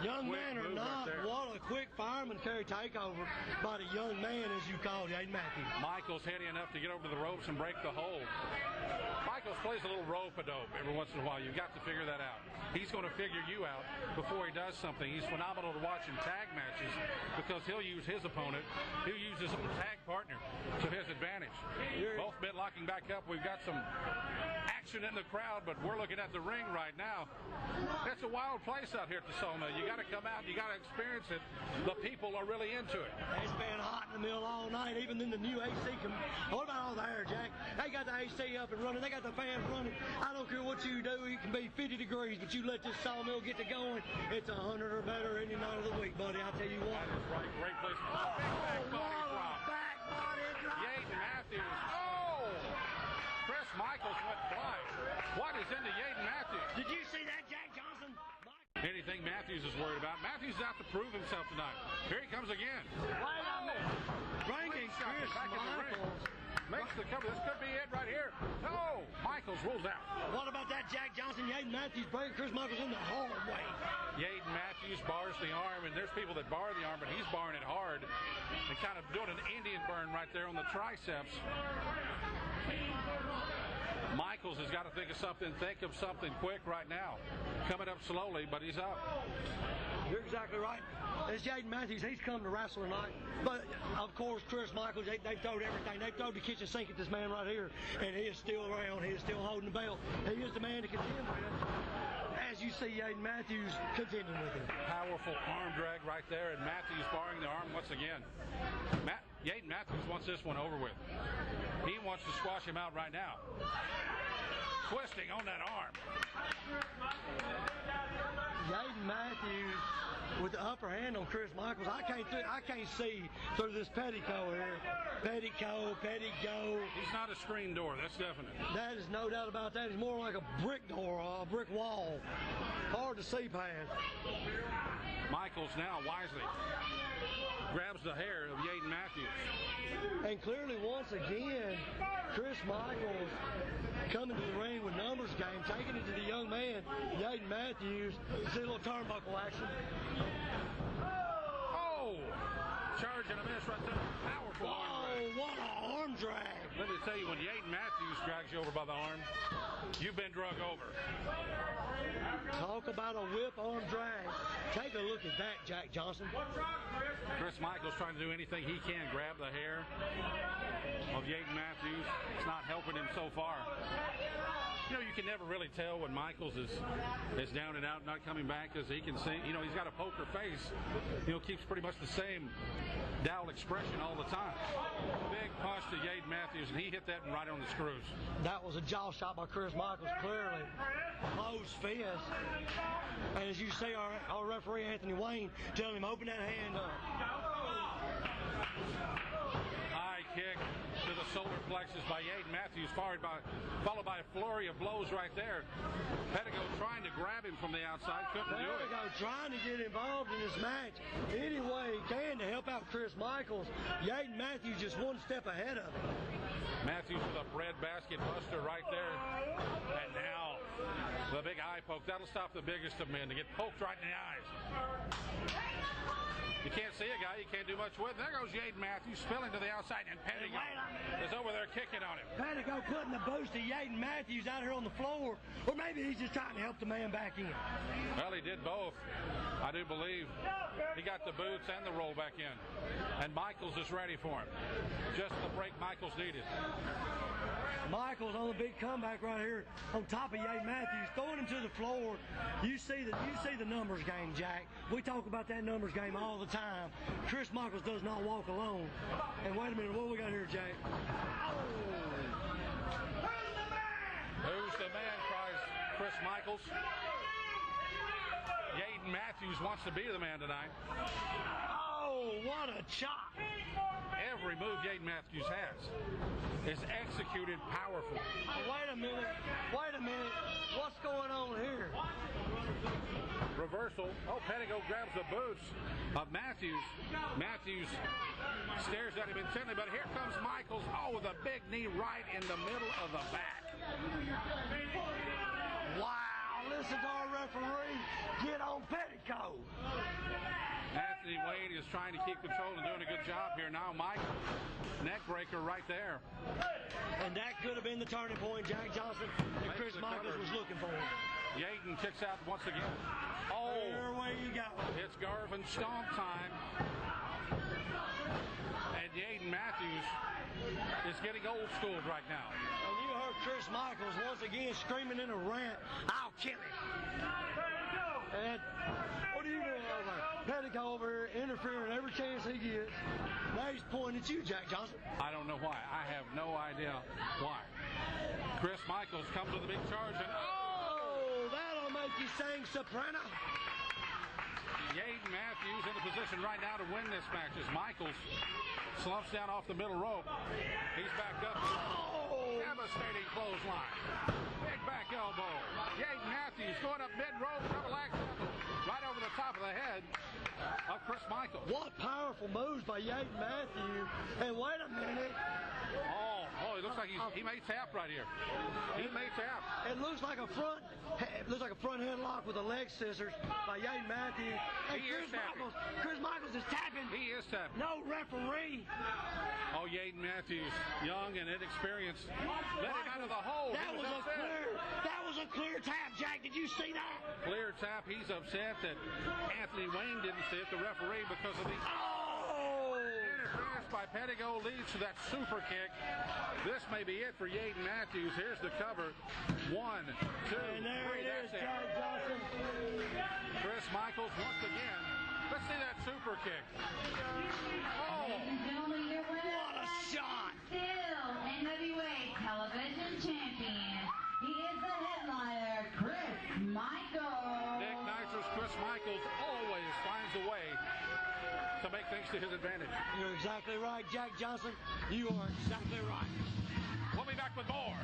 young man or not, what a quick fireman carry takeover by the young man, as you call Yaden Matthews. Michaels heady enough to get over the ropes and break the hold. Michaels plays a little rope-a-dope every once in a while. You've got to figure that out. He's going to figure you out before he does something. He's phenomenal to watch in tag matches because he'll use his opponent. He'll use his tag partner to his advantage. Both men locking back up. We've got some action in the crowd, but we're looking at the ring right now. It's a wild place out here at the Sawmill. You got to come out. You got to experience it. The people are really into it. It's been hot in the mill all night. Even in the new AC. What about all the air, Jack? They got the AC up and running. They got the fans running. I don't care what you do. It can be 50 degrees, but you let this sawmill get to going, it's 100 or better any night of the week, buddy. I tell you what. That is right. Great place. Back body drop. Yaden Matthews. Oh! Chris Michaels went flying. What is into Yaden Matthews? Did you see that, Jack Johnson? Anything Matthews is worried about. Matthews is out to prove himself tonight. Here he comes again. Wait a minute. Bringing Chris Michaels. Makes the cover. This could be it right here. No! Michaels rules out. What about that, Jack Johnson? Yaden Matthews bringing Chris Michaels in the hallway. Yaden Matthews bars the arm, and there's people that bar the arm, but he's barring it hard and kind of doing an Indian burn right there on the triceps. Michaels has got to think of something quick right now. Coming up slowly, but he's up. You're exactly right. It's Yaden Matthews. He's come to wrestle tonight. But, of course, Chris Michaels, they've thrown everything. They've thrown the kitchen sink at this man right here, and he is still around. He is still holding the belt. He is the man to contend with. As you see Yaden Matthews contending with him. Powerful arm drag right there, and Matthews barring the arm once again. Yaden Matthews wants this one over with. He wants to squash him out right now. Twisting on that arm. Yaden Matthews with the upper hand on Chris Michaels. I can't see through this petticoat here. Petticoat. He's not a screen door, that's definite. That is no doubt about that. He's more like a brick door, a brick wall. Hard to see past. Michaels now wisely grabs the hair of Yaden Matthews. And clearly, once again, Chris Michaels coming to the ring with numbers game, taking it to the young man, Yaden Matthews. See a little turnbuckle action. Oh! Charge and a miss right there. Powerful arm drag. What an arm drag. Let me tell you, when Yaden Matthews drags you over by the arm, you've been drug over. Talk about a whip arm drag. Take a look at that, Jack Johnson. Chris Michaels trying to do anything he can, grab the hair of Yaden Matthews. It's not helping him so far. You know, you can never really tell when Michaels is down and out, not coming back, because he can see, you know, he's got a poker face. You know, keeps pretty much the same dowl expression all the time. Big punch to Yaden Matthews, and he hit that right on the screws. That was a jaw shot by Chris Michaels, clearly. Close fist. And as you see, our referee, Anthony Wayne, telling him, open that hand up. High kick to the solar plexus by Yaden Matthews, followed by a flurry of blows right there. Petticoat trying to grab him from the outside, couldn't do it. Petticoat trying to get involved in this match any way he can to help out Chris Michaels. Yaden Matthews just one step ahead of him. Matthews with a bread basket buster right there. And now the big eye poke. That'll stop the biggest of men to get poked right in the eyes. You can't see a guy you can't do much with. There goes Yaden Matthews spilling to the outside, and Petticoat is over there kicking on him. Petticoat putting the boost to Yaden Matthews out here on the floor. Or maybe he's just trying to help the man back in. Well, he did both. I do believe he got the boots and the roll back in. And Michaels is ready for him. Just the break Michaels needed. Michaels on the big comeback right here on top of Yates Matthews, throwing him to the floor. You see the numbers game, Jack. We talk about that numbers game all the time. Chris Michaels does not walk alone. And wait a minute, what we got here, Jack? Oh. Who's the man, cries Chris Michaels. Yates Matthews wants to be the man tonight. Oh, what a chop. Every move Yates Matthews has is executed powerful. Wait a minute. What's going on here? Reversal. Oh, Pettigo grabs the boots of Matthews. Matthews stares at him intently, but here comes Michaels. Oh, with a big knee right in the middle of the back. Wow, listen to our referee get on Pettico. Anthony Wayne is trying to keep control and doing a good job here. Now Michael, neck breaker right there. And that could have been the turning point, Jack Johnson, that Chris Michaels was looking for. Yaden kicks out once again. Oh, there you go. It's Garvin stomp time. And Yaden Matthews is getting old schooled right now. And you heard Chris Michaels once again screaming in a rant, "I'll kill him." And what are you doing over there? Pettico over here interfering every chance he gets. Now he's pointing at you, Jack Johnson. I don't know why. I have no idea why. Chris Michaels comes with a big charge and that'll make you sing soprano. Yaden Matthews in the position right now to win this match as Michaels slumps down off the middle rope. He's backed up. Devastating clothesline. Big back elbow. Yaden Matthews going up mid-rope. Double axe right over the top of the head of Chris Michaels. What powerful moves by Yaden Matthews. And wait a minute. Oh, it looks like he may tap right here. He may tap. It looks like a front headlock with a leg scissors by Yaden Matthews. And Chris Michaels is tapping. He is tapping. No referee. Oh, Yaden Matthews, young and inexperienced. Let him out of the hole. That was a clear tap, Jack. Did you see that? Clear tap. He's upset that Anthony Wayne didn't see it, the referee, because of the interference by Pettigo leads to that super kick. This may be it for Yaden Matthews. Here's the cover. 1, 2, and there 3. it is, Jack Johnson. Chris Michaels once again. Let's see that super kick. Oh, what a shot. Still NWA Television Champion. He is the headliner, Chris Michaels. Nick Nitro's Chris Michaels always finds a way to make things to his advantage. You're exactly right, Jack Johnson. You are exactly right. We'll be back with more.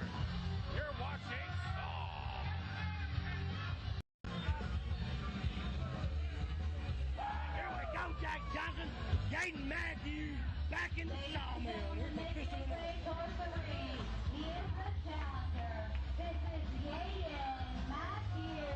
You're watching Saw. Here we go, Jack Johnson. Yaden Matthews back in the sawmill. Here's the pistol in the ring. He is the challenger. This is Yaden Matthews.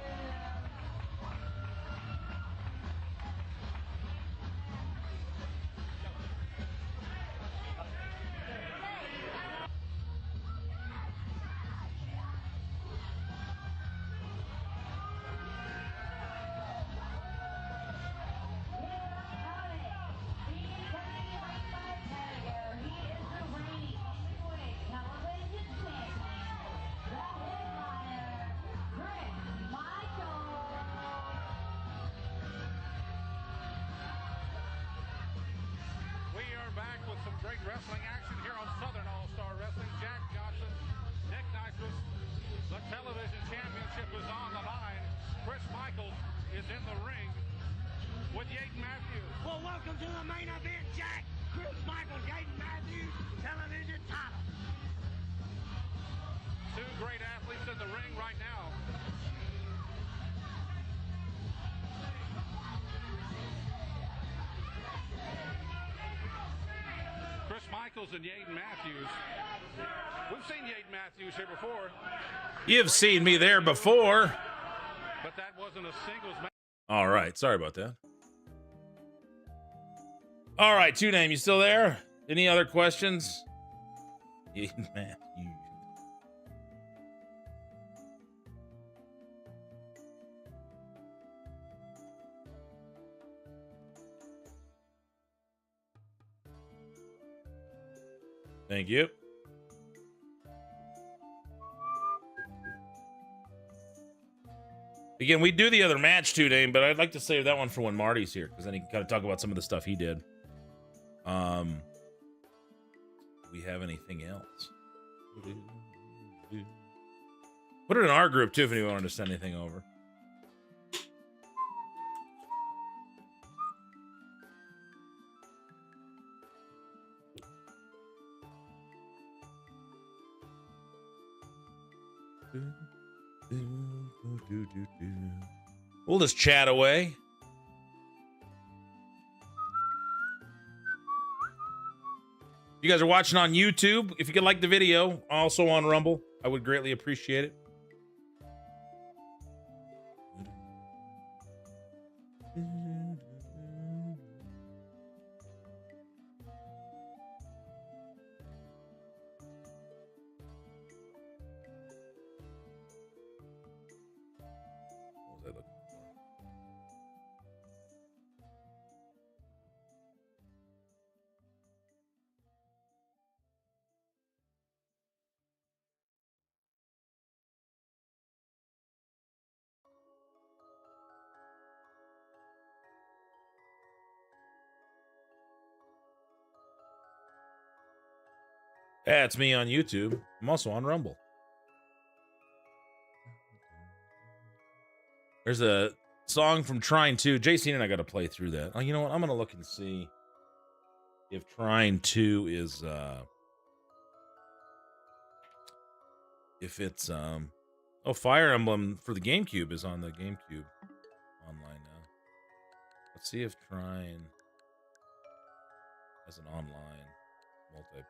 Wrestling action here on Southern All-Star Wrestling. Jack Johnson, Nick Nitrous. The television championship is on the line. Chris Michaels is in the ring with Yaden Matthews. Well, welcome to the main event, Jack. Chris Michaels, Yaden Matthews, television title. Two great athletes in the ring right now. Chris Michaels and Yaden Matthews. We've seen Yaden Matthews here before. You've seen me there before. But that wasn't a singles match. All right. Sorry about that. All right. Two Name, you still there? Any other questions? Yaden Matthews. Thank you. Again, we do the other match too, Dane, but I'd like to save that one for when Marty's here, because then he can kind of talk about some of the stuff he did. We have anything else? Put it in our group too if anyone wanted to send anything over. We'll just chat away. You guys are watching on YouTube. If you could like the video, also on Rumble, I would greatly appreciate it. What was I looking for? Yeah, it's me on YouTube. I'm also on Rumble. There's a song from Trine 2. JC and I got to play through that. Oh, you know what? I'm going to look and see if Trine 2 is if it's oh, Fire Emblem for the GameCube is on the GameCube online now. Let's see if Trine has an online multiplayer.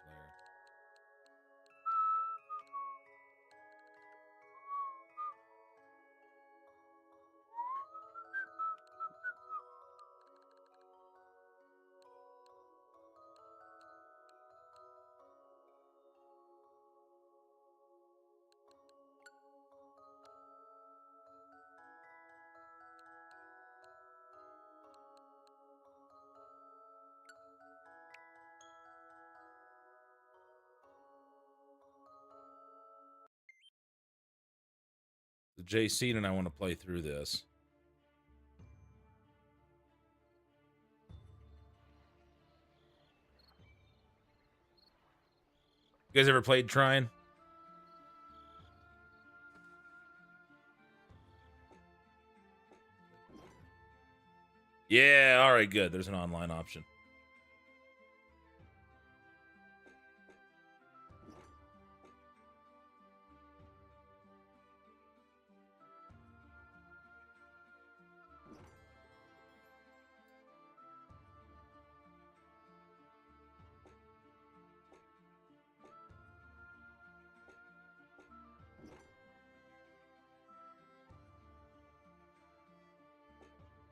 The JC and I want to play through this. You guys ever played Trine? Yeah, all right, good. There's an online option.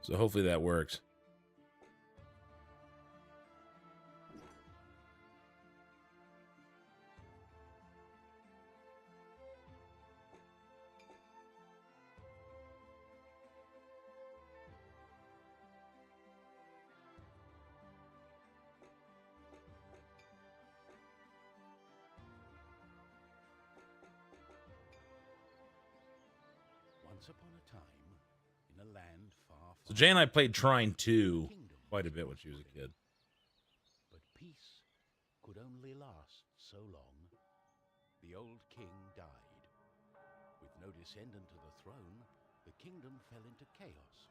So hopefully that works. Once upon a time, in a land far, So Jay and I played Trine 2 quite a bit when she was a kid. But peace could only last so long. The old king died. With no descendant to the throne, the kingdom fell into chaos.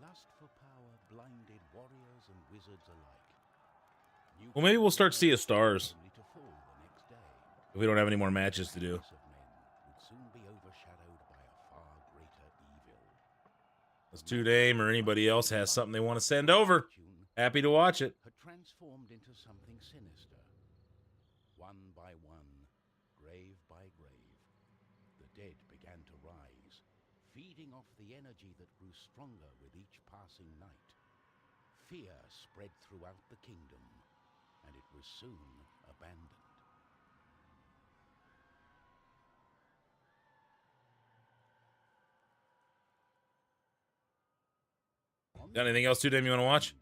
Lust for power blinded warriors and wizards alike. Well, maybe we'll start Sea of Stars Only to fall the next day. if we don't have any more matches to do. Of men would soon be overshadowed by a far greater evil. Let's do Dame or anybody else has something they want to send over. Happy to watch it. Had transformed into something sinister. One by one, grave by grave, the dead began to rise, feeding off the energy that grew stronger with each passing night. Fear spread throughout the kingdom, and it was soon abandoned. Got anything else to Dame you want to watch?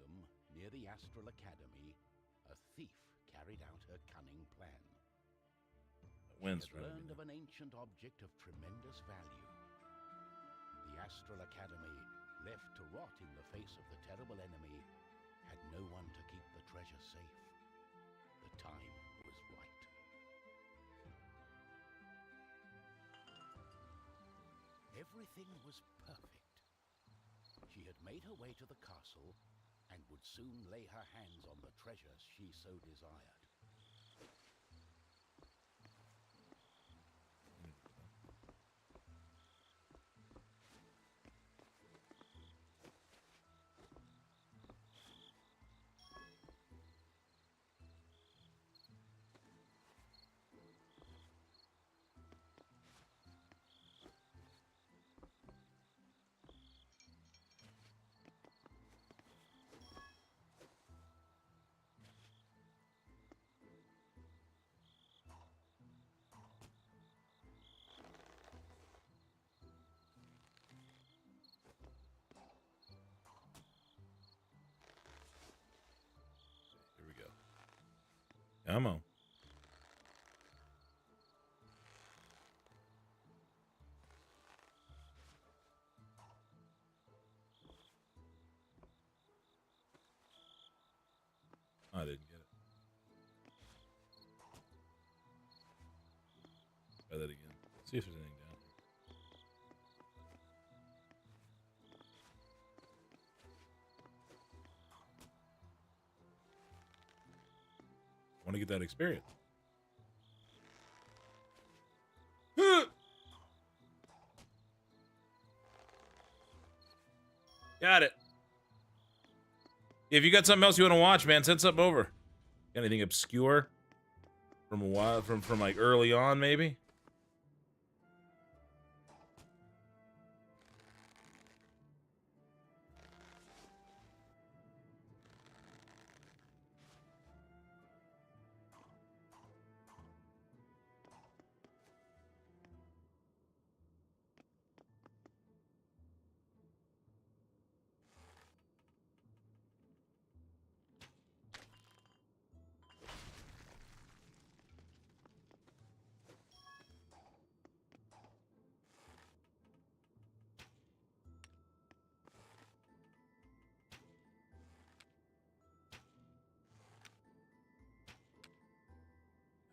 Near the Astral Academy, a thief carried out her cunning plan. Wins. She had learned of an ancient object of tremendous value. The Astral Academy, left to rot in the face of the terrible enemy, had no one to keep the treasure safe. The time was right. Everything was perfect. She had made her way to the castle and would soon lay her hands on the treasures she so desired. Here we go. Come on. I didn't get it. Try that again. See if there's anything down here. I want to get that experience. Got it. If you got something else you want to watch, man, send something over. Got anything obscure from a while, from like early on, maybe?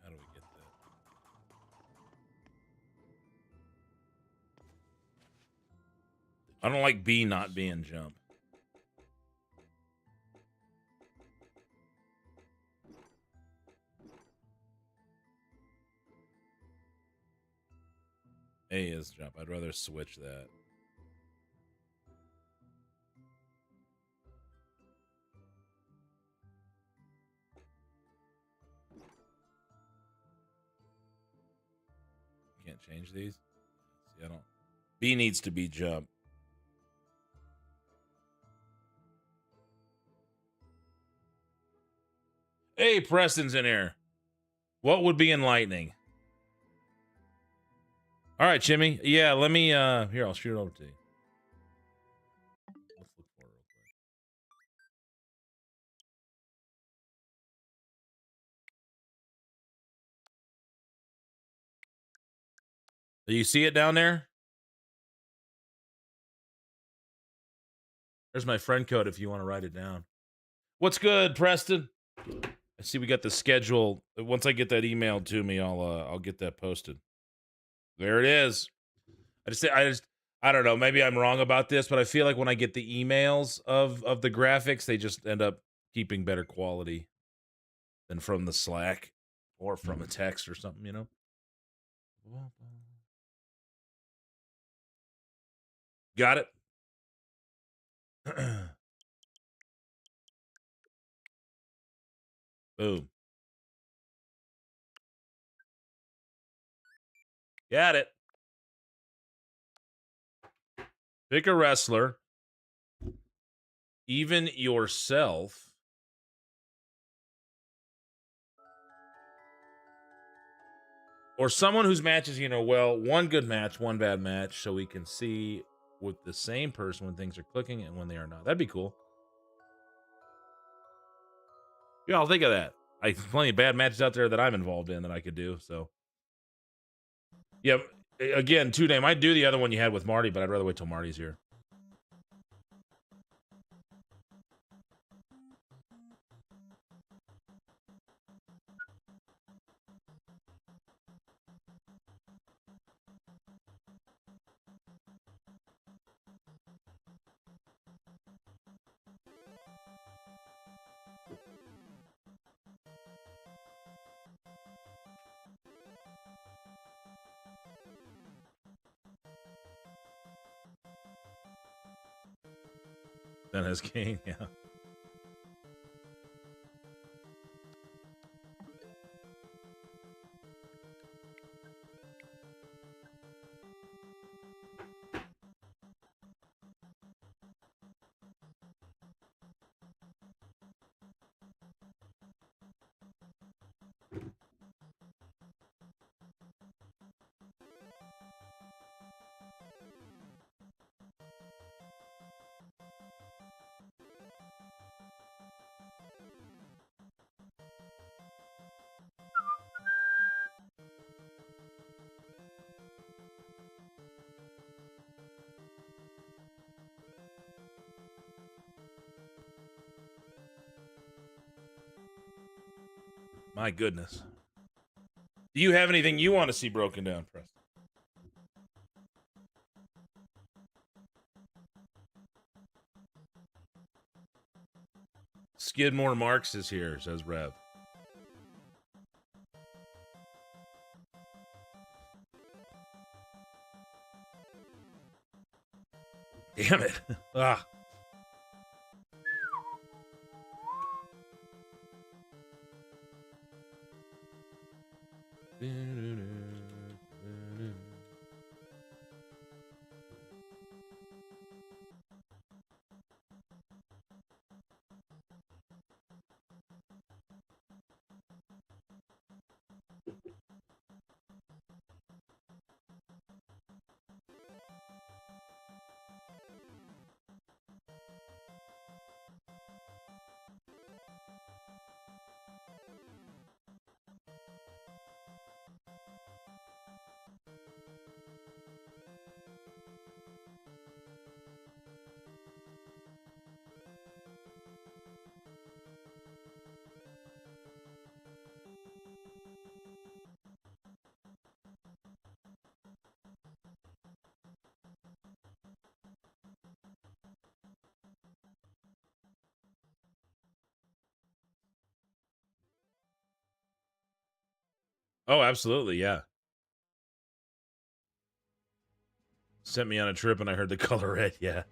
How do we get that? I don't like B not being jump. A is jump. I'd rather switch that. Can't change these. See, I don't. B needs to be jump. Hey, Preston's in here. What would be enlightening? All right, Jimmy. Yeah, let me. Here, I'll shoot it over to you. Let's look for it real quick. Do you see it down there? There's my friend code if you want to write it down. What's good, Preston? I see we got the schedule. Once I get that emailed to me, I'll get that posted. There it is. I don't know. Maybe I'm wrong about this, but I feel like when I get the emails of the graphics, they just end up keeping better quality than from the Slack or from a text or something, you know? Got it? Boom. Got it. Pick a wrestler, even yourself. Or someone whose matches, well, one good match, one bad match, so we can see with the same person when things are clicking and when they are not. That'd be cool. Yeah, I'll think of that. I plenty of bad matches out there that I'm involved in that I could do. So, yeah, Again, 2-day. Might do the other one you had with Marty, but I'd rather wait till Marty's here. Then his king, yeah. My goodness. Do you have anything you want to see broken down, Preston? Skidmore Marks is here, says Rev. Damn it. Ah. Oh, absolutely, yeah. Sent me on a trip and I heard the color red, yeah.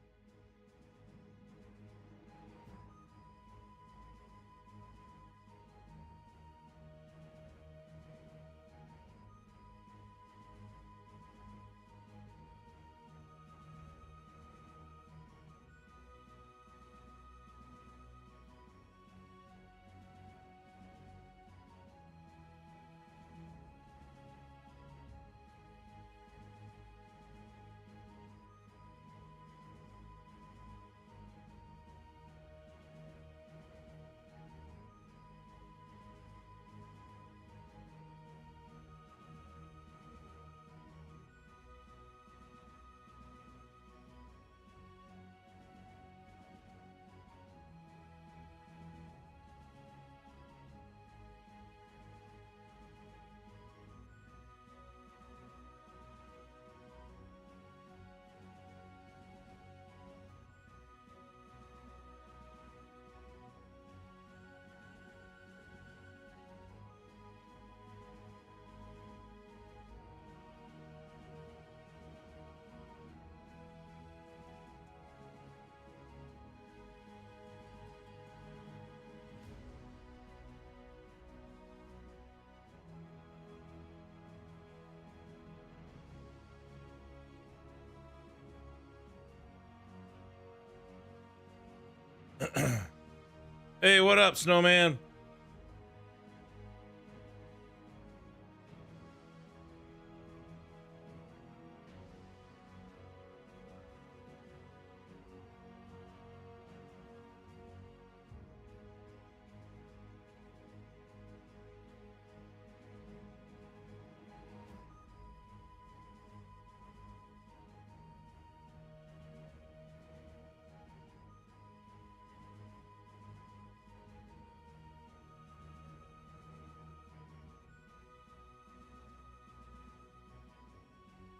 Hey, what up, Snowman?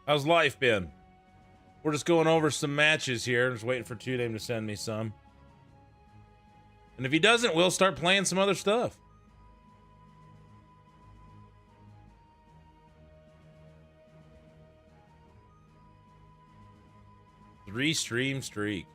How's life been? We're just going over some matches here. Just waiting for Two Dame to send me some. And if he doesn't, we'll start playing some other stuff. 3-stream streak.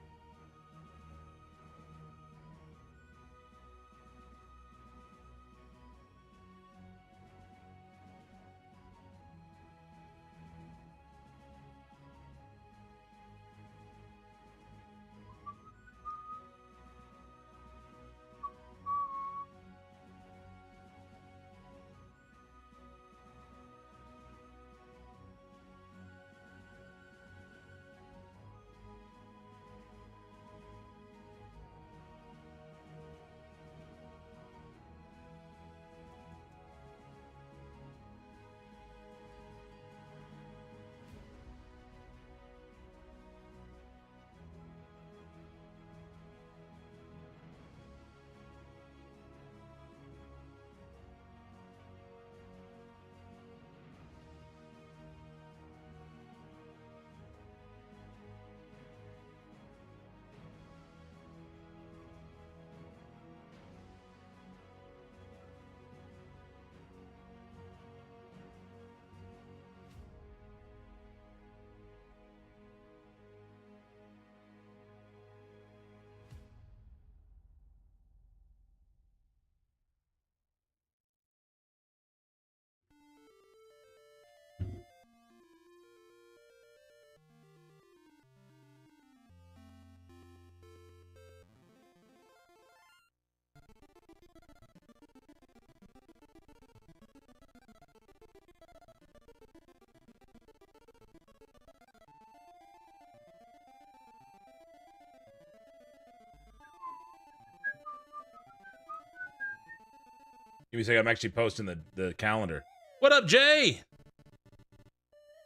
Give me a second. I'm actually posting the calendar. What up, Jay?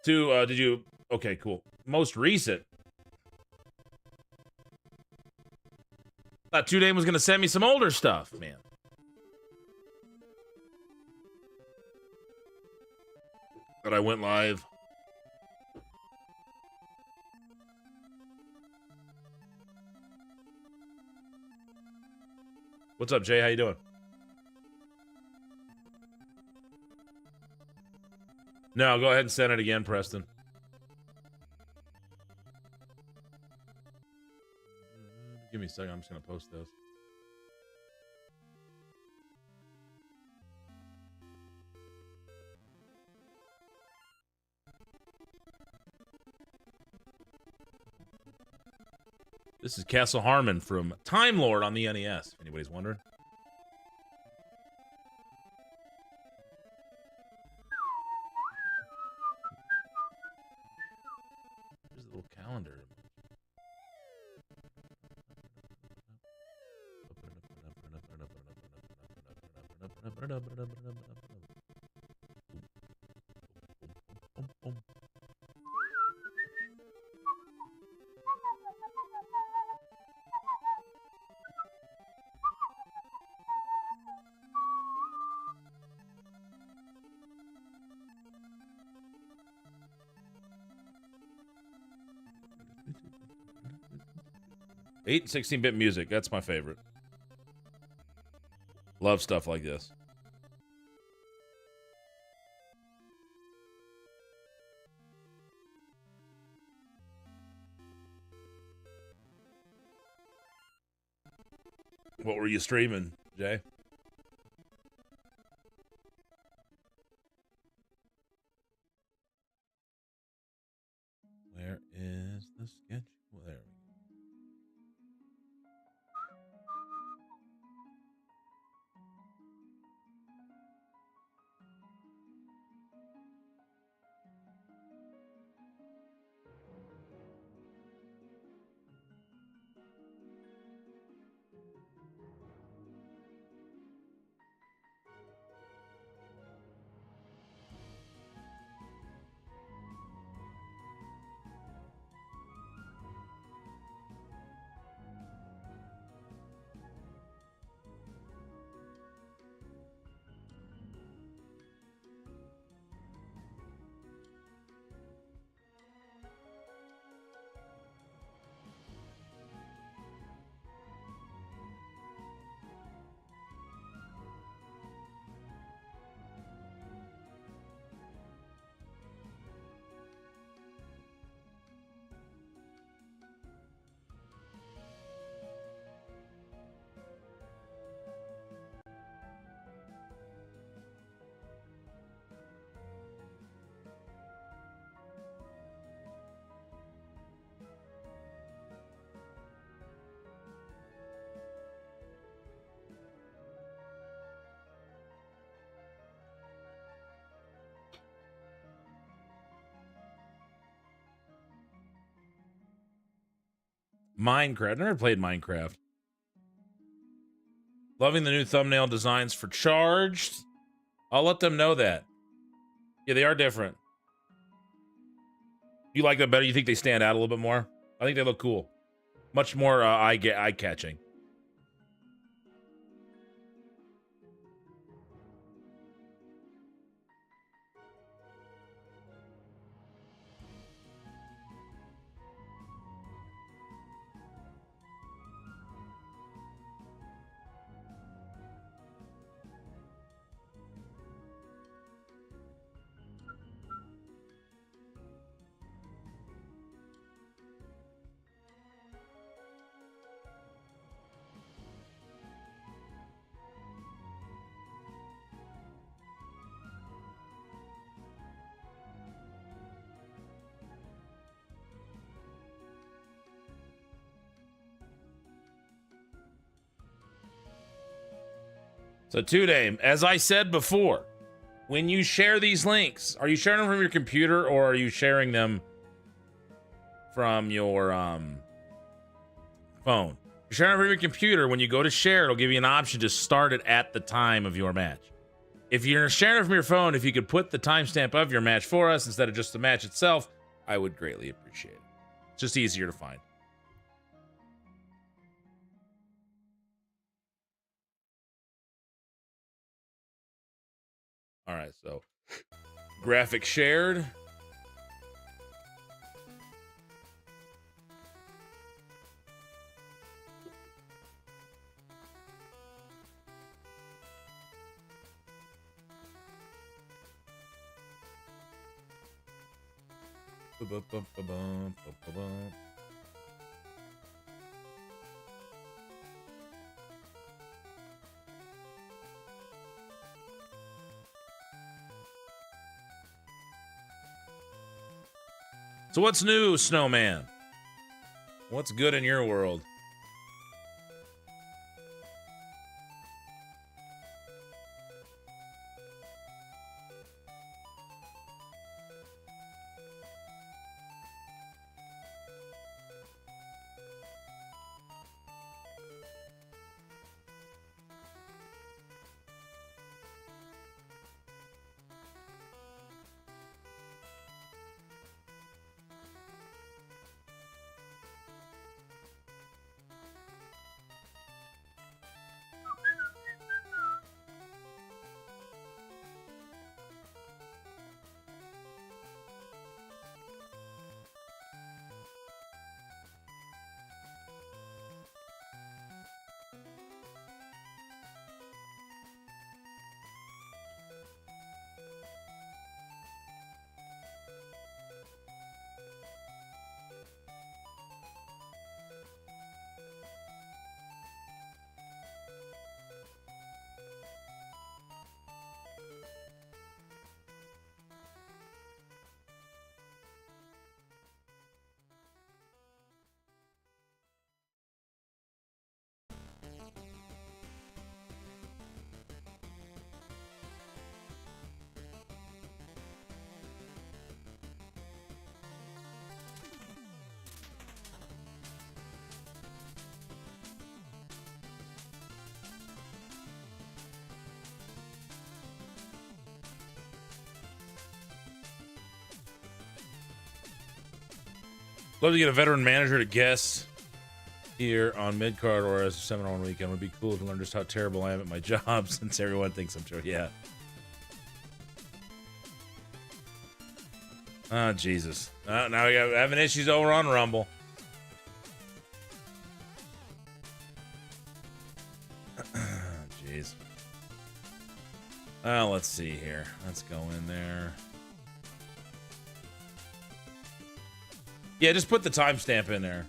Did you? Okay, cool. Most recent. Thought Two Dame was gonna send me some older stuff, man. But I went live. What's up, Jay? How you doing? No, go ahead and send it again, Preston. Give me a second. I'm just going to post those. This is Castle Harmon from Time Lord on the NES, if anybody's wondering. Here's the little calendar. Eight and 16-bit music. That's my favorite. Love stuff like this. What were you streaming, Jay? Where is the sketch? Well, there we go. Minecraft. Never played Minecraft. Loving the new thumbnail designs for Charged. I'll let them know that. Yeah, they are different. You like them better? You think they stand out a little bit more? I think they look cool. Much more eye-catching. So, Two-Day, as I said before, when you share these links, are you sharing them from your computer or are you sharing them from your phone? You're sharing them from your computer. When you go to share, it'll give you an option to start it at the time of your match. If you're sharing it from your phone, if you could put the timestamp of your match for us instead of just the match itself, I would greatly appreciate it. It's just easier to find. All right, so graphic shared. So what's new, Snowman? What's good in your world? Love to get a veteran manager to guest here on mid-card or as a seminar on weekend. Would be cool to learn just how terrible I am at my job since everyone thinks I'm sure. Yeah. Oh, Jesus. Now we got having issues over on Rumble. Jeez. Let's see here. Let's go in there. Yeah, just put the timestamp in there.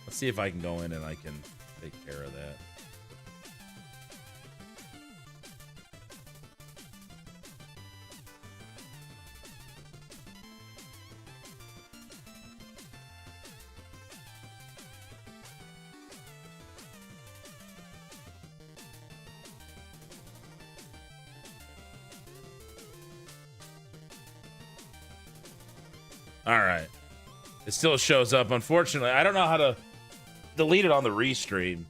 Let's see if I can go in and I can take care of that. All right. It still shows up. Unfortunately, I don't know how to delete it on the restream.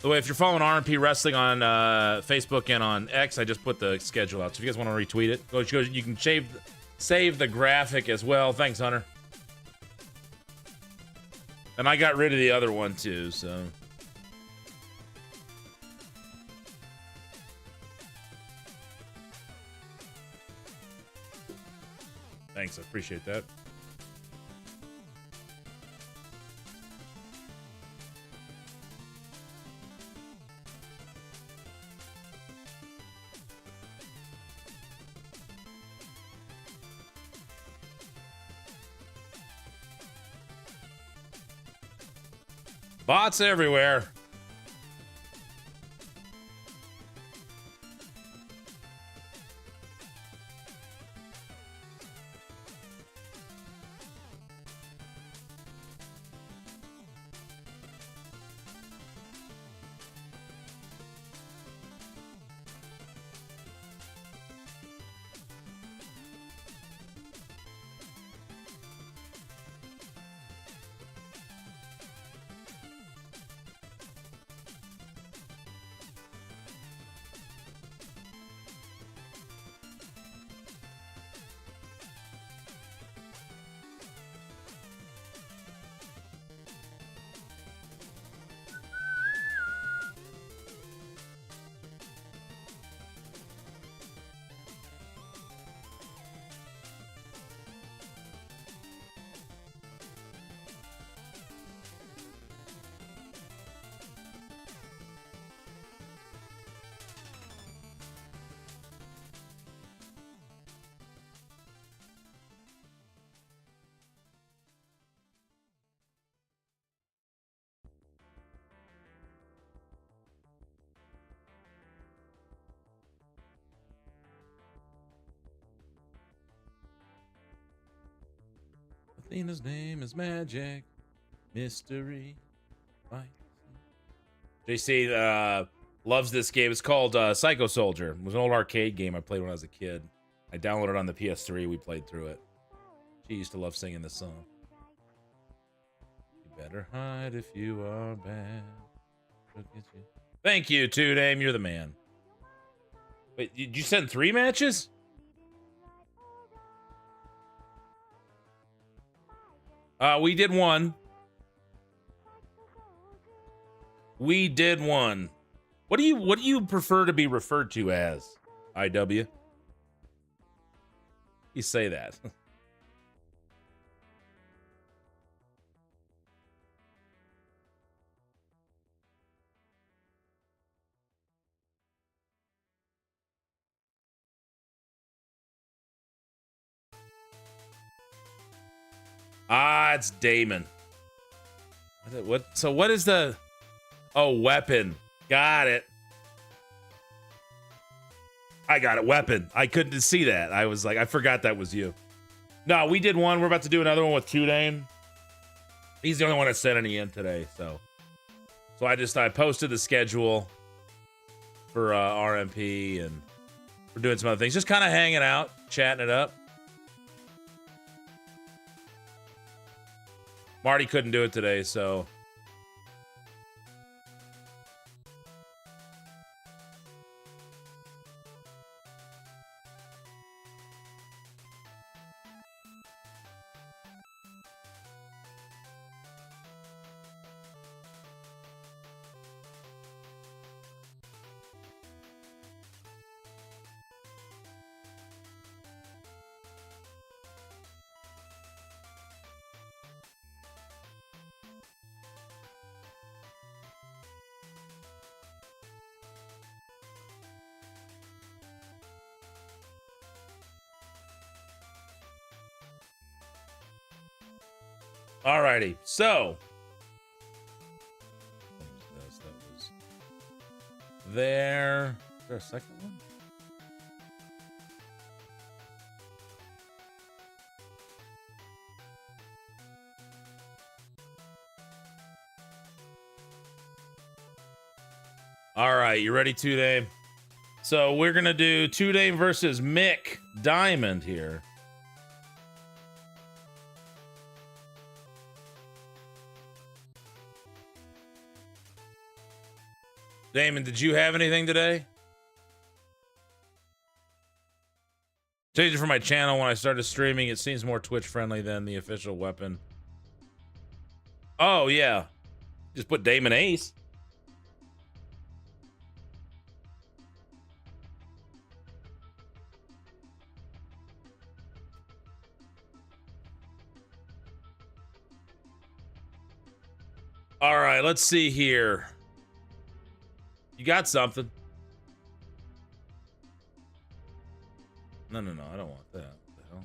The way, if you're following RMP Wrestling on Facebook and on X, I just put the schedule out. So if you guys want to retweet it, you can save the graphic as well. Thanks, Hunter. And I got rid of the other one too, so. Thanks, I appreciate that. Bots everywhere. Athena's name is Magic. Mystery. Right. JC loves this game. It's called Psycho Soldier. It was an old arcade game I played when I was a kid. I downloaded it on the PS3. We played through it. She used to love singing this song. You better hide if you are bad. Look at you. Thank you, Two Name. You're the man. Wait, did you send 3 matches? We did one. We did one. What do you prefer to be referred to as? IW? You say that. It's Damon. What? So what is the... Oh, weapon. Got it. I got it. Weapon. I couldn't see that. I was like, I forgot that was you. No, we did one. We're about to do another one with Tudane. He's the only one that sent any in today, so I posted the schedule for RMP, and we're doing some other things. Just kind of hanging out, chatting it up. Marty couldn't do it today, so... Alrighty, so that was there. Is there a second one? All right, you ready, Two Dame? So we're gonna do Two Dame versus Mick Diamond here. Damon, did you have anything today? Changed it for my channel when I started streaming. It seems more Twitch friendly than the official weapon. Oh yeah, just put Damon Ace. All right, let's see here. You got something? No, I don't want that. What the hell?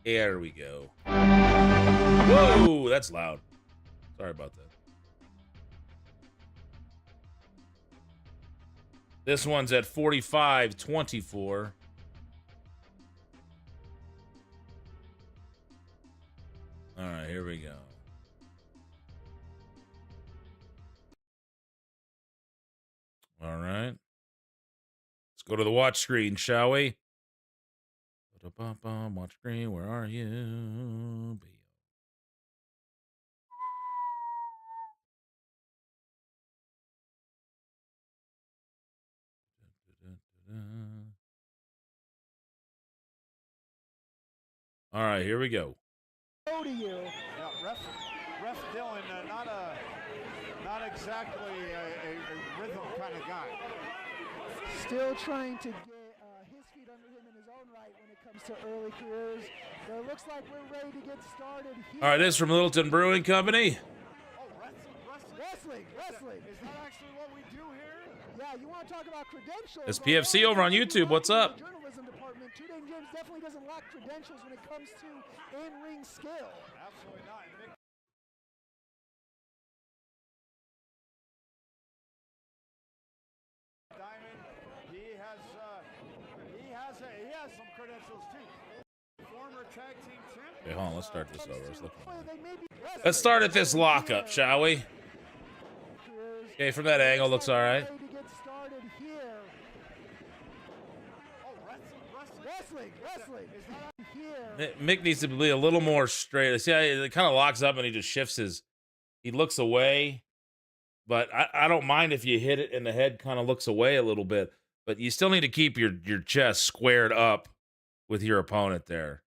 There we go. Whoa, that's loud. Sorry about that. This one's at 45.24. All right, here we go. All right. Let's go to the watch screen, shall we? Watch screen, where are you? All right, here we go. To you. Yeah, ref Dylan, not exactly a rhythm kind of guy. Still trying to get his feet under him in his own right when it comes to early careers. But it looks like we're ready to get started here. All right, this is from Littleton Brewing Company. Oh, wrestling. Is that actually what we do here? Yeah, you want to talk about credentials. It's PFC over on YouTube. What's up? Journalism department. Two Dame James definitely doesn't lack credentials when it comes to in-ring skill. Absolutely not. Diamond, he has some credentials too. Former tag team champion. Okay, hold on. Let's start this over. Let's start at this lockup, shall we? Okay, from that angle, looks all right. Mick needs to be a little more straight. See, it kind of locks up and he just shifts he looks away. But I don't mind if you hit it and the head kind of looks away a little bit. But you still need to keep your chest squared up with your opponent there.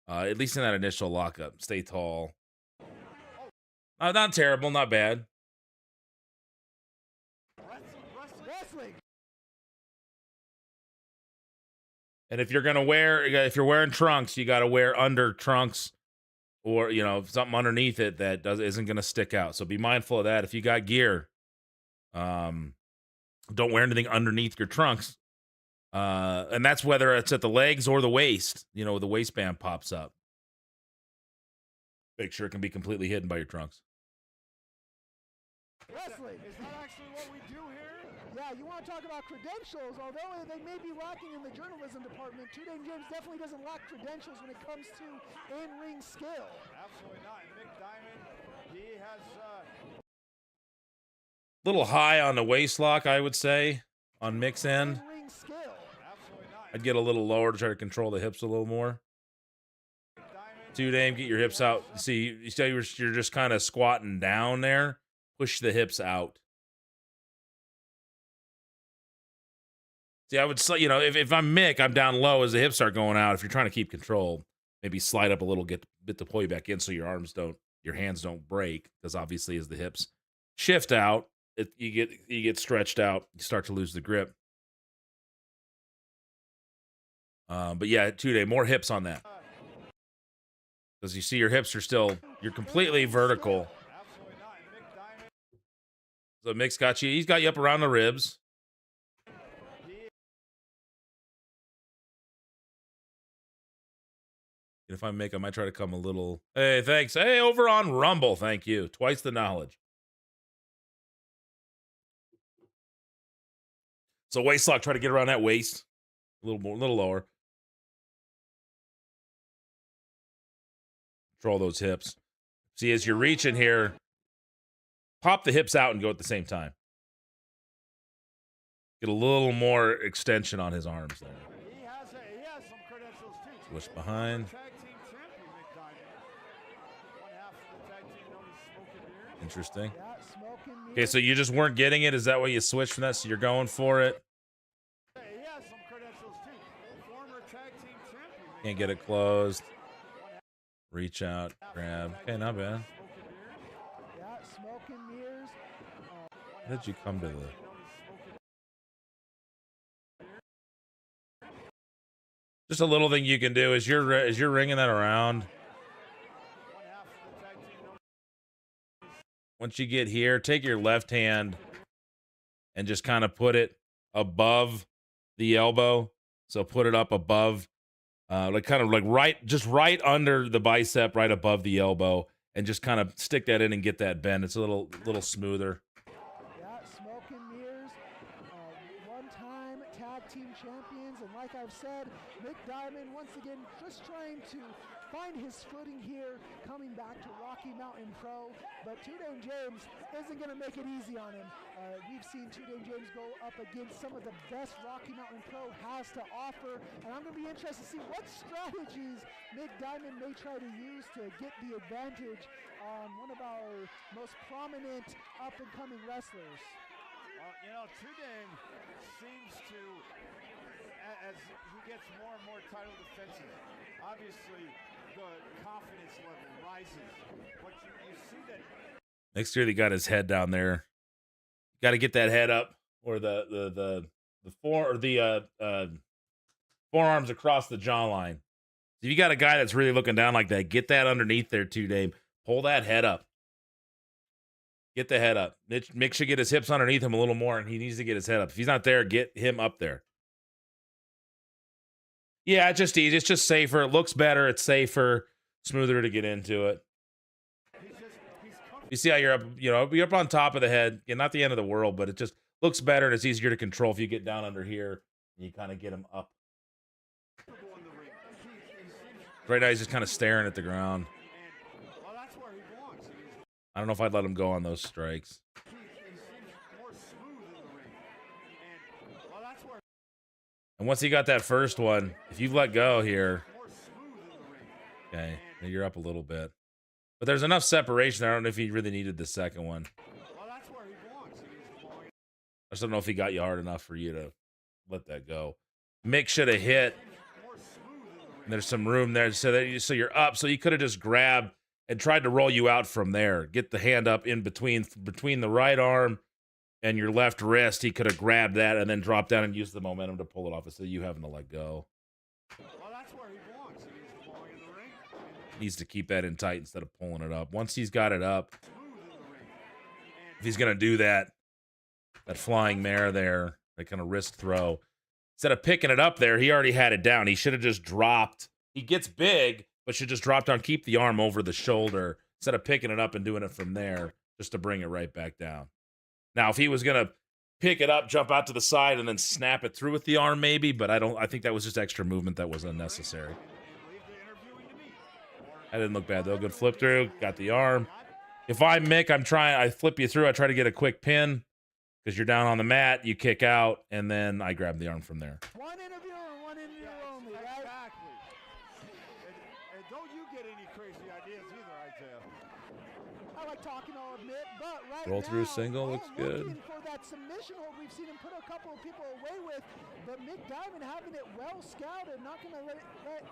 At least in that initial lockup. Stay tall. Not terrible, not bad. And if you're wearing trunks, you got to wear under trunks, or something underneath it that isn't gonna stick out. So be mindful of that. If you got gear, don't wear anything underneath your trunks. And that's whether it's at the legs or the waist. The waistband pops up. Make sure it can be completely hidden by your trunks. Wrestling. Is that actually what we do here? Yeah, you want to talk about credentials. Although they may be lacking in the journalism department, Two Dame James definitely doesn't lack credentials when it comes to in-ring skill. Absolutely not. Mick Diamond, he has Little high on the waist lock, I would say, on Mick's end. In-ring skill. absolutely not. I'd get a little lower to try to control the hips a little more. Two Dame, get your hips out. See, you say you're just kind of squatting down there. Push the hips out. See, I would say, if I'm Mick, I'm down low as the hips start going out. If you're trying to keep control, maybe slide up a little, get a bit to pull you back in so your hands don't break. Because obviously, as the hips shift out, you get stretched out. You start to lose the grip. But yeah, Two Dame, more hips on that. Because you see your hips you're completely vertical. Absolutely not. Mick Diamond, So Mick's got you. He's got you up around the ribs. If I make, I might try to come a little. Hey, thanks. Hey, over on Rumble. Thank you. Twice the knowledge. So waist lock, try to get around that waist. A little more, a little lower. Control those hips. See, as you're reaching here, pop the hips out and go at the same time. Get a little more extension on his arms there. He has some credentials too. Switch behind. Tag team champion, Mick Diamond. One half of the tag team known as Smoke and Mirrors. Interesting. Yeah, smoke and Okay, mirrors. so you just weren't getting it. Is that why you switched from that? So you're going for it. He has some credentials too. Former tag team champion. Mick Can't get it Diamond. closed. Reach out, grab. Okay, not bad. Yeah, smoke and mirrors. How did you come to the? Just a little thing you can do is you're ringing that around. Once you get here, take your left hand and just kind of put it above the elbow. So put it up above, right under the bicep, right above the elbow, and just kind of stick that in and get that bend. It's a little smoother. Yeah, smoke and mirrors. One-time tag team champions, and like I've said, Mick Diamond once again just trying to find his footing here, coming back to Rocky Mountain Pro. But Tudane James isn't going to make it easy on him. We've seen Tudane James go up against some of the best Rocky Mountain Pro has to offer, and I'm going to be interested to see what strategies Mick Diamond may try to use to get the advantage on one of our most prominent up-and-coming wrestlers. Tudane seems to, as he gets more and more title defenses, obviously the confidence level rises. But you see that. Next year, he got his head down there. Got to get that head up, or the forearms across the jawline. If you got a guy that's really looking down like that, get that underneath there too, Dave. Pull that head up. Get the head up. Mick should get his hips underneath him a little more, and he needs to get his head up. If he's not there, get him up there. Yeah, it's just easy. It's just safer. It looks better. It's safer. Smoother to get into it. You see how you're up, you're up on top of the head. Yeah, not the end of the world, but it just looks better and it's easier to control if you get down under here and you kind of get him up. Right now, he's just kind of staring at the ground. I don't know if I'd let him go on those strikes. And once he got that first one, if you've let go here, okay, you're up a little bit. But there's enough separation. I don't know if he really needed the second one. I just don't know if he got you hard enough for you to let that go. Mick should have hit. And there's some room there so you're up. So you could have just grabbed and tried to roll you out from there. Get the hand up in between the right arm and your left wrist. He could have grabbed that and then dropped down and used the momentum to pull it off instead of you having to let go. Needs to keep that in tight instead of pulling it up. Once he's got it up, if he's going to do that flying mare there, that kind of wrist throw, instead of picking it up there, he already had it down. He should have just dropped. He gets big, but should just drop down, keep the arm over the shoulder instead of picking it up and doing it from there just to bring it right back down. Now, if he was going to pick it up, jump out to the side, and then snap it through with the arm maybe, but I think that was just extra movement that was unnecessary. That didn't look bad, though. Good flip through. Got the arm. If I'm Mick, I flip you through. I try to get a quick pin because you're down on the mat. You kick out, and then I grab the arm from there. One interview and one interview only, right? Exactly. And don't you get any crazy ideas either, Isaiah. I like talking, I'll admit, but right Roll through now, single, looks good. Looking for that submission hold we've seen him put a couple of people away with, but Mick Diamond having it well scouted, not going to let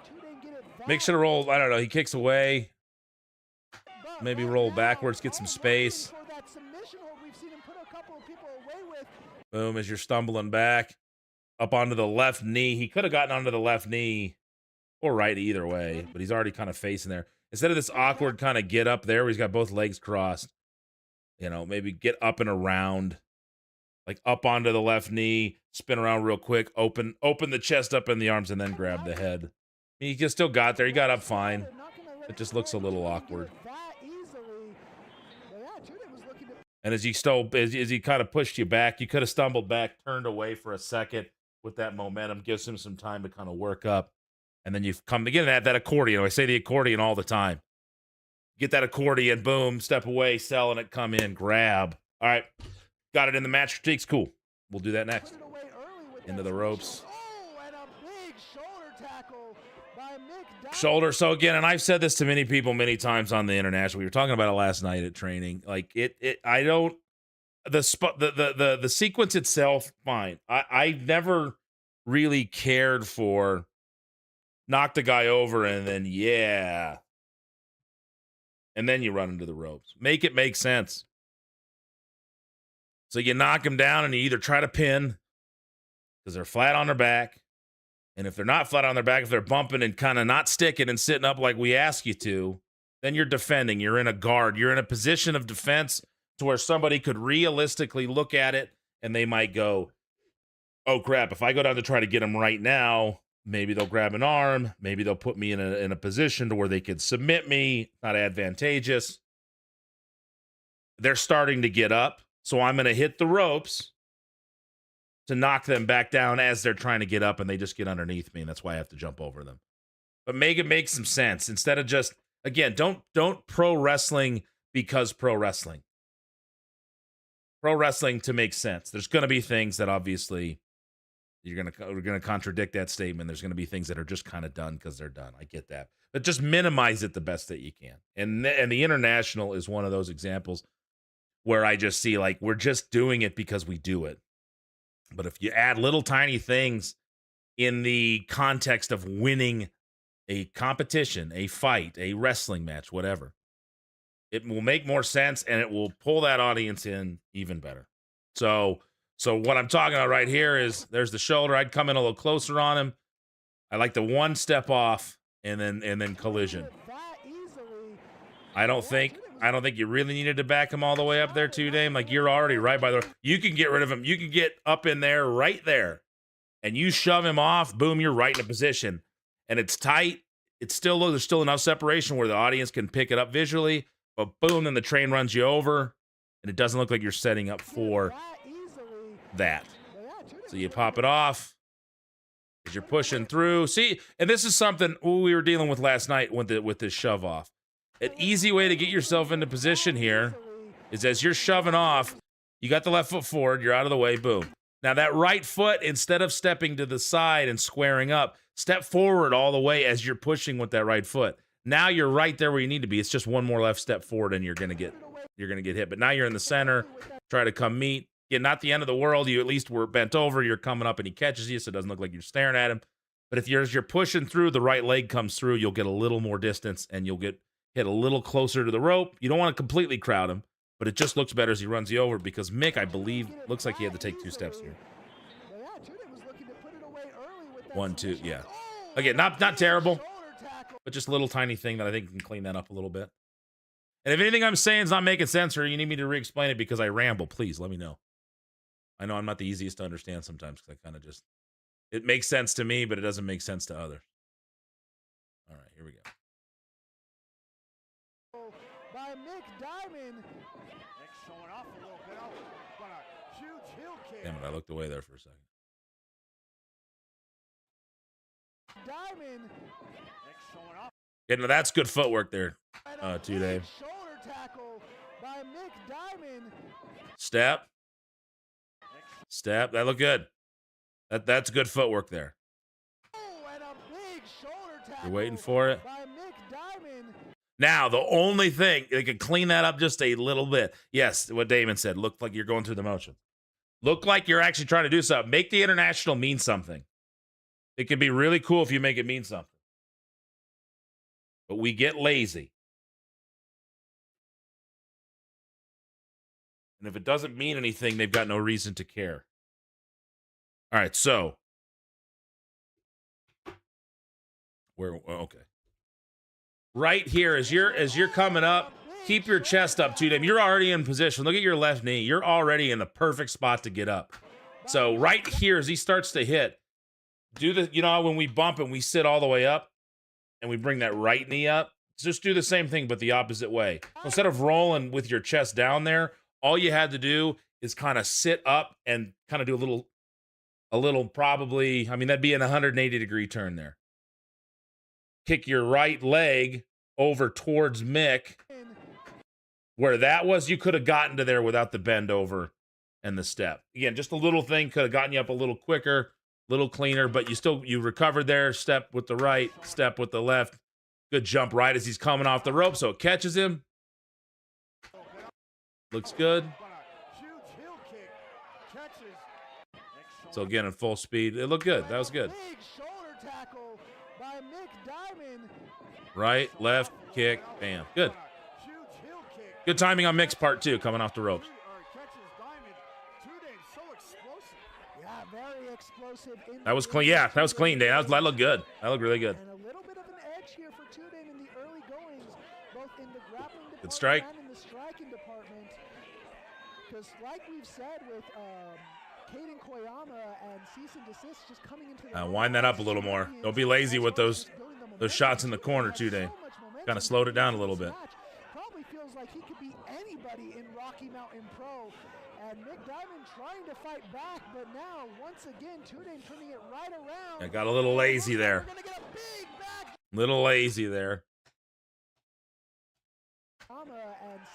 Tudane get it back. Mick should have rolled, I don't know, he kicks away. But Maybe right roll now, backwards, get some space. looking for that submission hold we've seen him put a couple of people away with. Boom, as you're stumbling back. Up onto the left knee. He could have gotten onto the left knee or right either way, but he's already kind of facing there. Instead of this awkward kind of get up there where he's got both legs crossed, maybe get up and around, like up onto the left knee, spin around real quick, open the chest up in the arms, and then grab the head. He just still got there. He got up fine. They're not gonna let It just looks a little awkward. that easily. But yeah, Tudor was looking to And as he kind of pushed you back, you could have stumbled back, turned away for a second with that momentum, gives him some time to kind of work up. And then you've come again that accordion. I say the accordion all the time. Get that accordion, boom, step away, selling it, come in, grab. All right. Got it in the match critiques. Cool. We'll do that next. put it away early with Into that the ropes. Oh, and a big shoulder tackle by Mick Diamond. Shoulder. So again, and I've said this to many people many times on the international. We were talking about it last night at training. Like I don't the sequence itself, fine. I never really cared for knock the guy over and then and then you run into the ropes. Make it make sense. So you knock him down and you either try to pin because they're flat on their back. And if they're not flat on their back, if they're bumping and kind of not sticking and sitting up like we ask you to, then you're defending. You're in a guard. You're in a position of defense to where somebody could realistically look at it and they might go, oh, crap, if I go down to try to get him right now, maybe they'll grab an arm. Maybe they'll put me in a position to where they could submit me. Not advantageous. They're starting to get up. So I'm going to hit the ropes to knock them back down as they're trying to get up, and they just get underneath me, and that's why I have to jump over them. But make it make some sense. Instead of just, again, don't pro wrestling because pro wrestling. Pro wrestling to make sense. There's going to be things that obviously we're going to contradict that statement. There's going to be things that are just kind of done because they're done. I get that. But just minimize it the best that you can. And the international is one of those examples where I just see, like, we're just doing it because we do it. But if you add little tiny things in the context of winning a competition, a fight, a wrestling match, whatever, it will make more sense and it will pull that audience in even better. So what I'm talking about right here is there's the shoulder. I'd come in a little closer on him. I like the one step off and then collision. I don't think you really needed to back him all the way up there too, Dame. Like, you're already right by the... You can get rid of him. You can get up in there, right there, and you shove him off, boom, you're right in a position. And it's tight. There's still enough separation where the audience can pick it up visually, but boom, then the train runs you over, and it doesn't look like you're setting up for that. So you pop it off as you're pushing through. See, and this is something we were dealing with last night with this shove off. An easy way to get yourself into position here is as you're shoving off, you got the left foot forward, you're out of the way, boom. Now that right foot, instead of stepping to the side and squaring up, step forward all the way as you're pushing with that right foot. Now you're right there where you need to be. It's just one more left step forward and you're gonna get hit. But now you're in the center, try to come meet. Yeah, not the end of the world. You at least were bent over, you're coming up and he catches you, so it doesn't look like you're staring at him. But if you're pushing through, the right leg comes through, you'll get a little more distance and you'll get hit a little closer to the rope. You don't want to completely crowd him, but it just looks better as he runs you over because Mick, I believe, looks like he had to take 2 steps here. 1, 2, yeah. Again, not terrible, but just a little tiny thing that I think can clean that up a little bit. And if anything I'm saying is not making sense or you need me to re-explain it because I ramble, please let me know. I know I'm not the easiest to understand sometimes because I kind of just... It makes sense to me, but it doesn't make sense to others. All right, here we go. By Mick Diamond. Nick's showing off a little bit, but a huge heel kick. Damn it, I looked away there for a second. Diamond. Nick's showing off. Yeah, no, that's good footwork there, too, Dave. Shoulder tackle by Mick Diamond. Step. That looked good. That's good footwork there. Oh, and a big shoulder tackle. You're waiting for it. By Mick Diamond. Now, the only thing, they could clean that up just a little bit. Yes, what Damon said, looked like you're going through the motions. Look like you're actually trying to do something. Make the international mean something. It can be really cool if you make it mean something. But we get lazy. And if it doesn't mean anything, they've got no reason to care. All right, so. Okay. Right here, as you're coming up, keep your chest up to them. You're already in position. Look at your left knee. You're already in the perfect spot to get up. So right here, as he starts to hit, do the, when we bump and we sit all the way up, and we bring that right knee up, just do the same thing, but the opposite way. So instead of rolling with your chest down there, all you had to do is kind of sit up and kind of do a little probably, I mean, that'd be an 180-degree turn there. Kick your right leg over towards Mick. Where that was, you could have gotten to there without the bend over and the step. Again, just a little thing could have gotten you up a little quicker, a little cleaner, but you recovered there. Step with the right, step with the left. Good jump right as he's coming off the rope, so it catches him. Looks good. So again, in full speed, it looked good. That was good. Right, left, kick, bam. Good. Good timing on Mick's part, too, coming off the ropes. That was clean. Yeah, that was clean, Dan. That looked good. That looked really good. And a little bit of an edge here for Tudane in the early goings, both in the grappling department Good strike. and in the striking department. Because like we've said with Caden Koyama and cease and desist just coming into the Wind that up a little more. Don't be lazy with those shots in the corner, Tudane. Kind of slowed it down a little bit. Probably feels like he could be anybody in Rocky Mountain Pro. And Mick Diamond trying to fight back, but now, once again, Tudane turning it right around. I got a little lazy there. Little lazy there.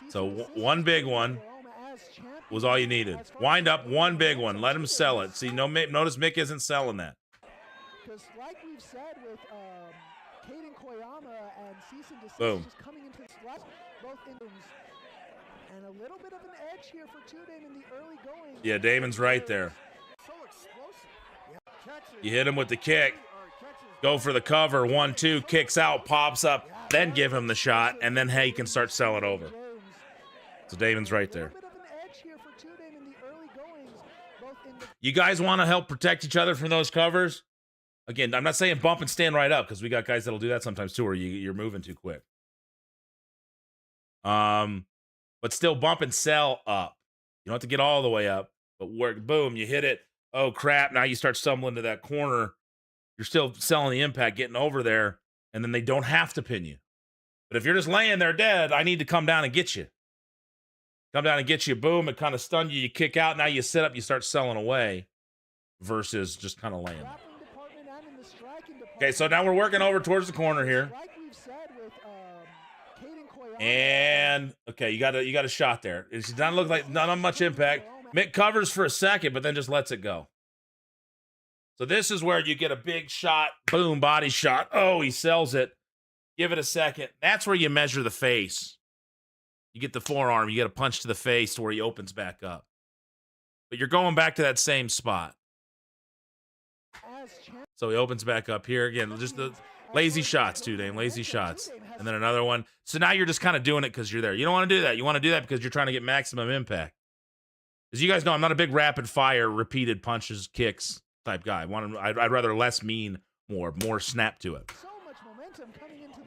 So one big one was all you needed. Wind up one big one. Let him sell it. See, notice Mick isn't selling that. Because like we've said with Caden Koyama and cease and desist Boom. just coming into both innings. And a little bit of an edge here for Tudane in the early going. Yeah, Damon's right there. You hit him with the kick. Go for the cover. 1-2. Kicks out. Pops up. Then give him the shot. And then, hey, you can start selling over. So Damon's right there. You guys want to help protect each other from those covers? Again, I'm not saying bump and stand right up, because we got guys that'll do that sometimes too, where you're moving too quick. But still bump and sell up. You don't have to get all the way up, but work, boom, you hit it. Oh, crap, now you start stumbling to that corner. You're still selling the impact, getting over there, and then they don't have to pin you. But if you're just laying there dead, I need to come down and get you. Come down and get you, boom, it kind of stunned you, you kick out, now you sit up, you start selling away versus just kind of laying. Okay, so now we're working over towards the corner here. And okay, you got a shot there. It doesn't look like not much impact. Mick covers for a second, but then just lets it go. So this is where you get a big shot, boom, body shot. Oh, he sells it. Give it a second. That's where you measure the face. You get the forearm, you get a punch to the face to where he opens back up. But you're going back to that same spot. So he opens back up here again. Just the lazy shots, Tudane, lazy shots. And then another one. So now you're just kind of doing it because you're there. You don't want to do that. You want to do that because you're trying to get maximum impact. As you guys know, I'm not a big rapid fire, repeated punches, kicks type guy. I'd rather less mean, more snap to it.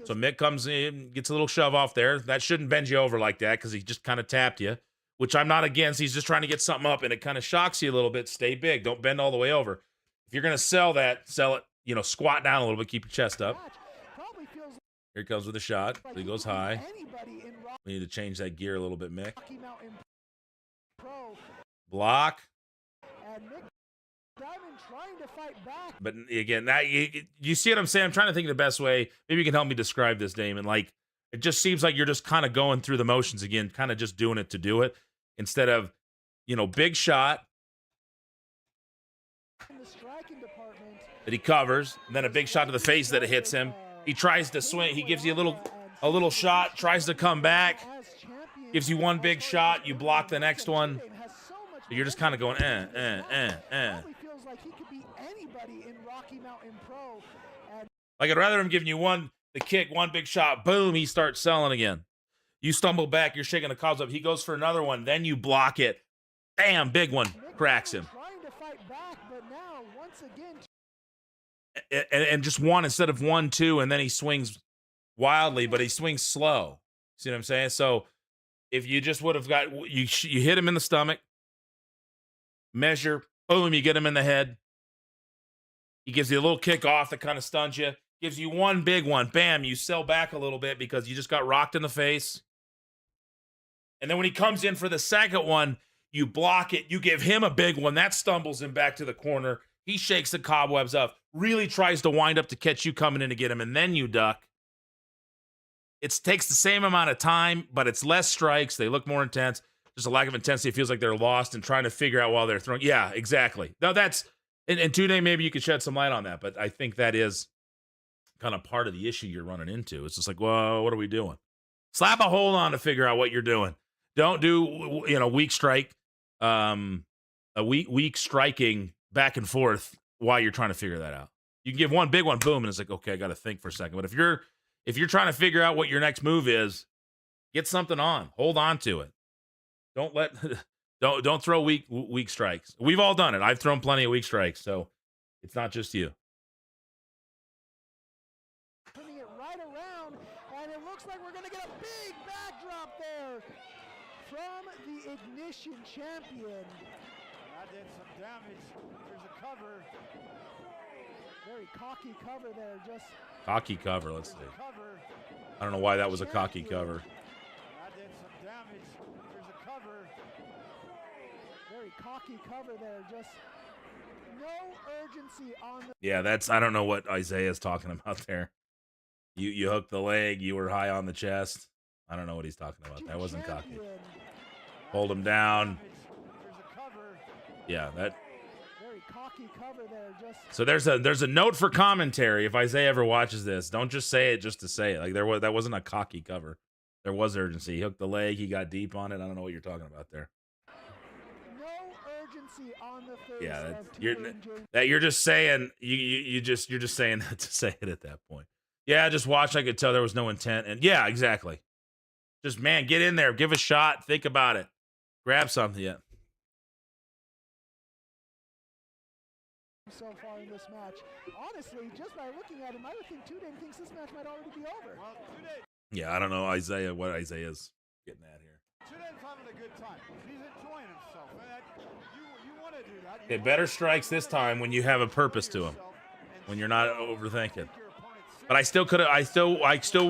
So Mick comes in, gets a little shove off there. That shouldn't bend you over like that because he just kind of tapped you, which I'm not against. He's just trying to get something up, and it kind of shocks you a little bit. Stay big. Don't bend all the way over. If you're going to sell it, squat down a little bit, keep your chest up. Here he comes with a shot. So he goes high. We need to change that gear a little bit, Mick. Block. But again, that you see what I'm saying? I'm trying to think of the best way. Maybe you can help me describe this, Damon. Like, it just seems like you're just kind of going through the motions again, kind of just doing it to do it instead of, big shot that he covers, and then a big shot to the face that it hits him. He tries to swing. He gives you a little shot, tries to come back, gives you one big shot. You block the next one. So you're just kind of going, Like, I'd rather him giving you the kick, one big shot, boom, he starts selling again. You stumble back, you're shaking the cobs up. He goes for another one, then you block it. Bam, big one, cracks him. And just one instead of 1-2, and then he swings wildly, but he swings slow. See what I'm saying? So if you just would have got, you hit him in the stomach, measure, boom, you get him in the head. He gives you a little kick off that kind of stuns you. gives you one big one. Bam, you sell back a little bit because you just got rocked in the face. And then when he comes in for the second one, you block it. You give him a big one. That stumbles him back to the corner. He shakes the cobwebs up, really tries to wind up to catch you coming in to get him, and then you duck. It takes the same amount of time, but it's less strikes. They look more intense. There's a lack of intensity. It feels like they're lost and trying to figure out while they're throwing. Yeah, exactly. Now that's, and today maybe you could shed some light on that, but I think that is kind of part of the issue you're running into. It's just like, well, what are we doing? Slap a hold on to figure out what you're doing. Don't do, weak strike, a weak striking back and forth while you're trying to figure that out. You can give one big one, boom, and it's like, okay, I got to think for a second. But if you're trying to figure out what your next move is, get something on. Hold on to it. Don't throw weak strikes. We've all done it. I've thrown plenty of weak strikes, so it's not just you. Turning it right around, and it looks like we're going to get a big backdrop there from the Ignition champion. That did some damage. There's a cover. Very cocky cover there. Just Cocky cover, let's see. Cover. I don't know why that was a cocky cover. That did some damage. There's a cover. very cocky cover there. Just no urgency on the. Yeah, I don't know what Isaiah's talking about there. You hooked the leg, you were high on the chest. I don't know what he's talking about. That wasn't cocky. Hold him down. Yeah, that. Very cocky cover there. Just. So there's a note for commentary. If Isaiah ever watches this, don't just say it just to say it. Like that wasn't a cocky cover. There was urgency. He hooked the leg. He got deep on it. I don't know what you're talking about there. No urgency on the face. Yeah, you're just saying you're just saying that to say it at that point. Yeah, just watch. I could tell there was no intent. And yeah, exactly. Just, man, get in there. Give a shot. Think about it. Grab something. Yeah. So far in this match. Honestly, just by looking at him, I would think Tudane thinks this match might already be over. Well, Yeah, I don't know what Isaiah's getting at here. Tudane's having a good time. He's enjoying himself. You want to do that. Okay, better strikes this time when you have a purpose to them. When you're not overthinking. But I still could have. I still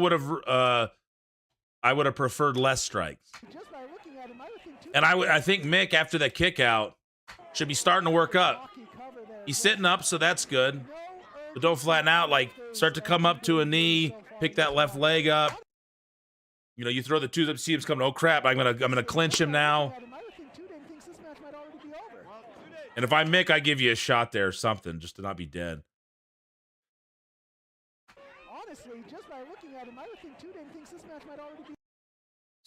would have. I would have preferred less strikes. Just by looking at him, I would think And I think Mick, after that kick out, should be starting to work up. He's sitting up, so that's good. But don't flatten out. Like, start to come up to a knee, pick that left leg up. You know, you throw the twos up, see him coming. Oh crap! I'm gonna clinch him now. And if I'm Mick, I give you a shot there or something, just to not be dead. Honestly, just by looking at him, I would think Tudane thinks this match might already be.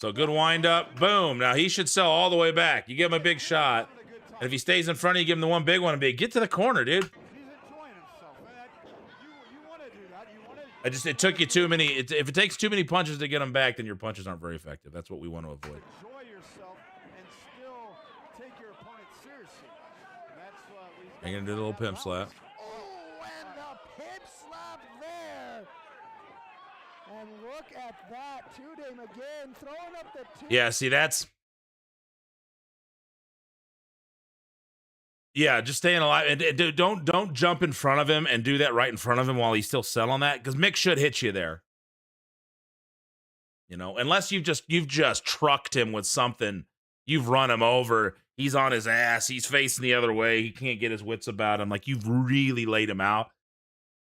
So good wind up, boom. Now he should sell all the way back. You give him a big shot, and if he stays in front of you, give him the one big one and big. Get to the corner, dude. He's enjoying himself. You want to do that. It took you too many. If it takes too many punches to get him back, then your punches aren't very effective. That's what we want to avoid. Enjoy yourself and still take your opponent seriously. That's what You're gonna do the little pimp slap. Oh, and the pimp slap there. And look at that, Tudane again throwing up the two. Yeah, see that's. Yeah, just staying alive and don't jump in front of him and do that right in front of him while he's still set on that, because Mick should hit you there. You know, unless you've just trucked him with something, you've run him over. He's on his ass. He's facing the other way. He can't get his wits about him. Like, you've really laid him out.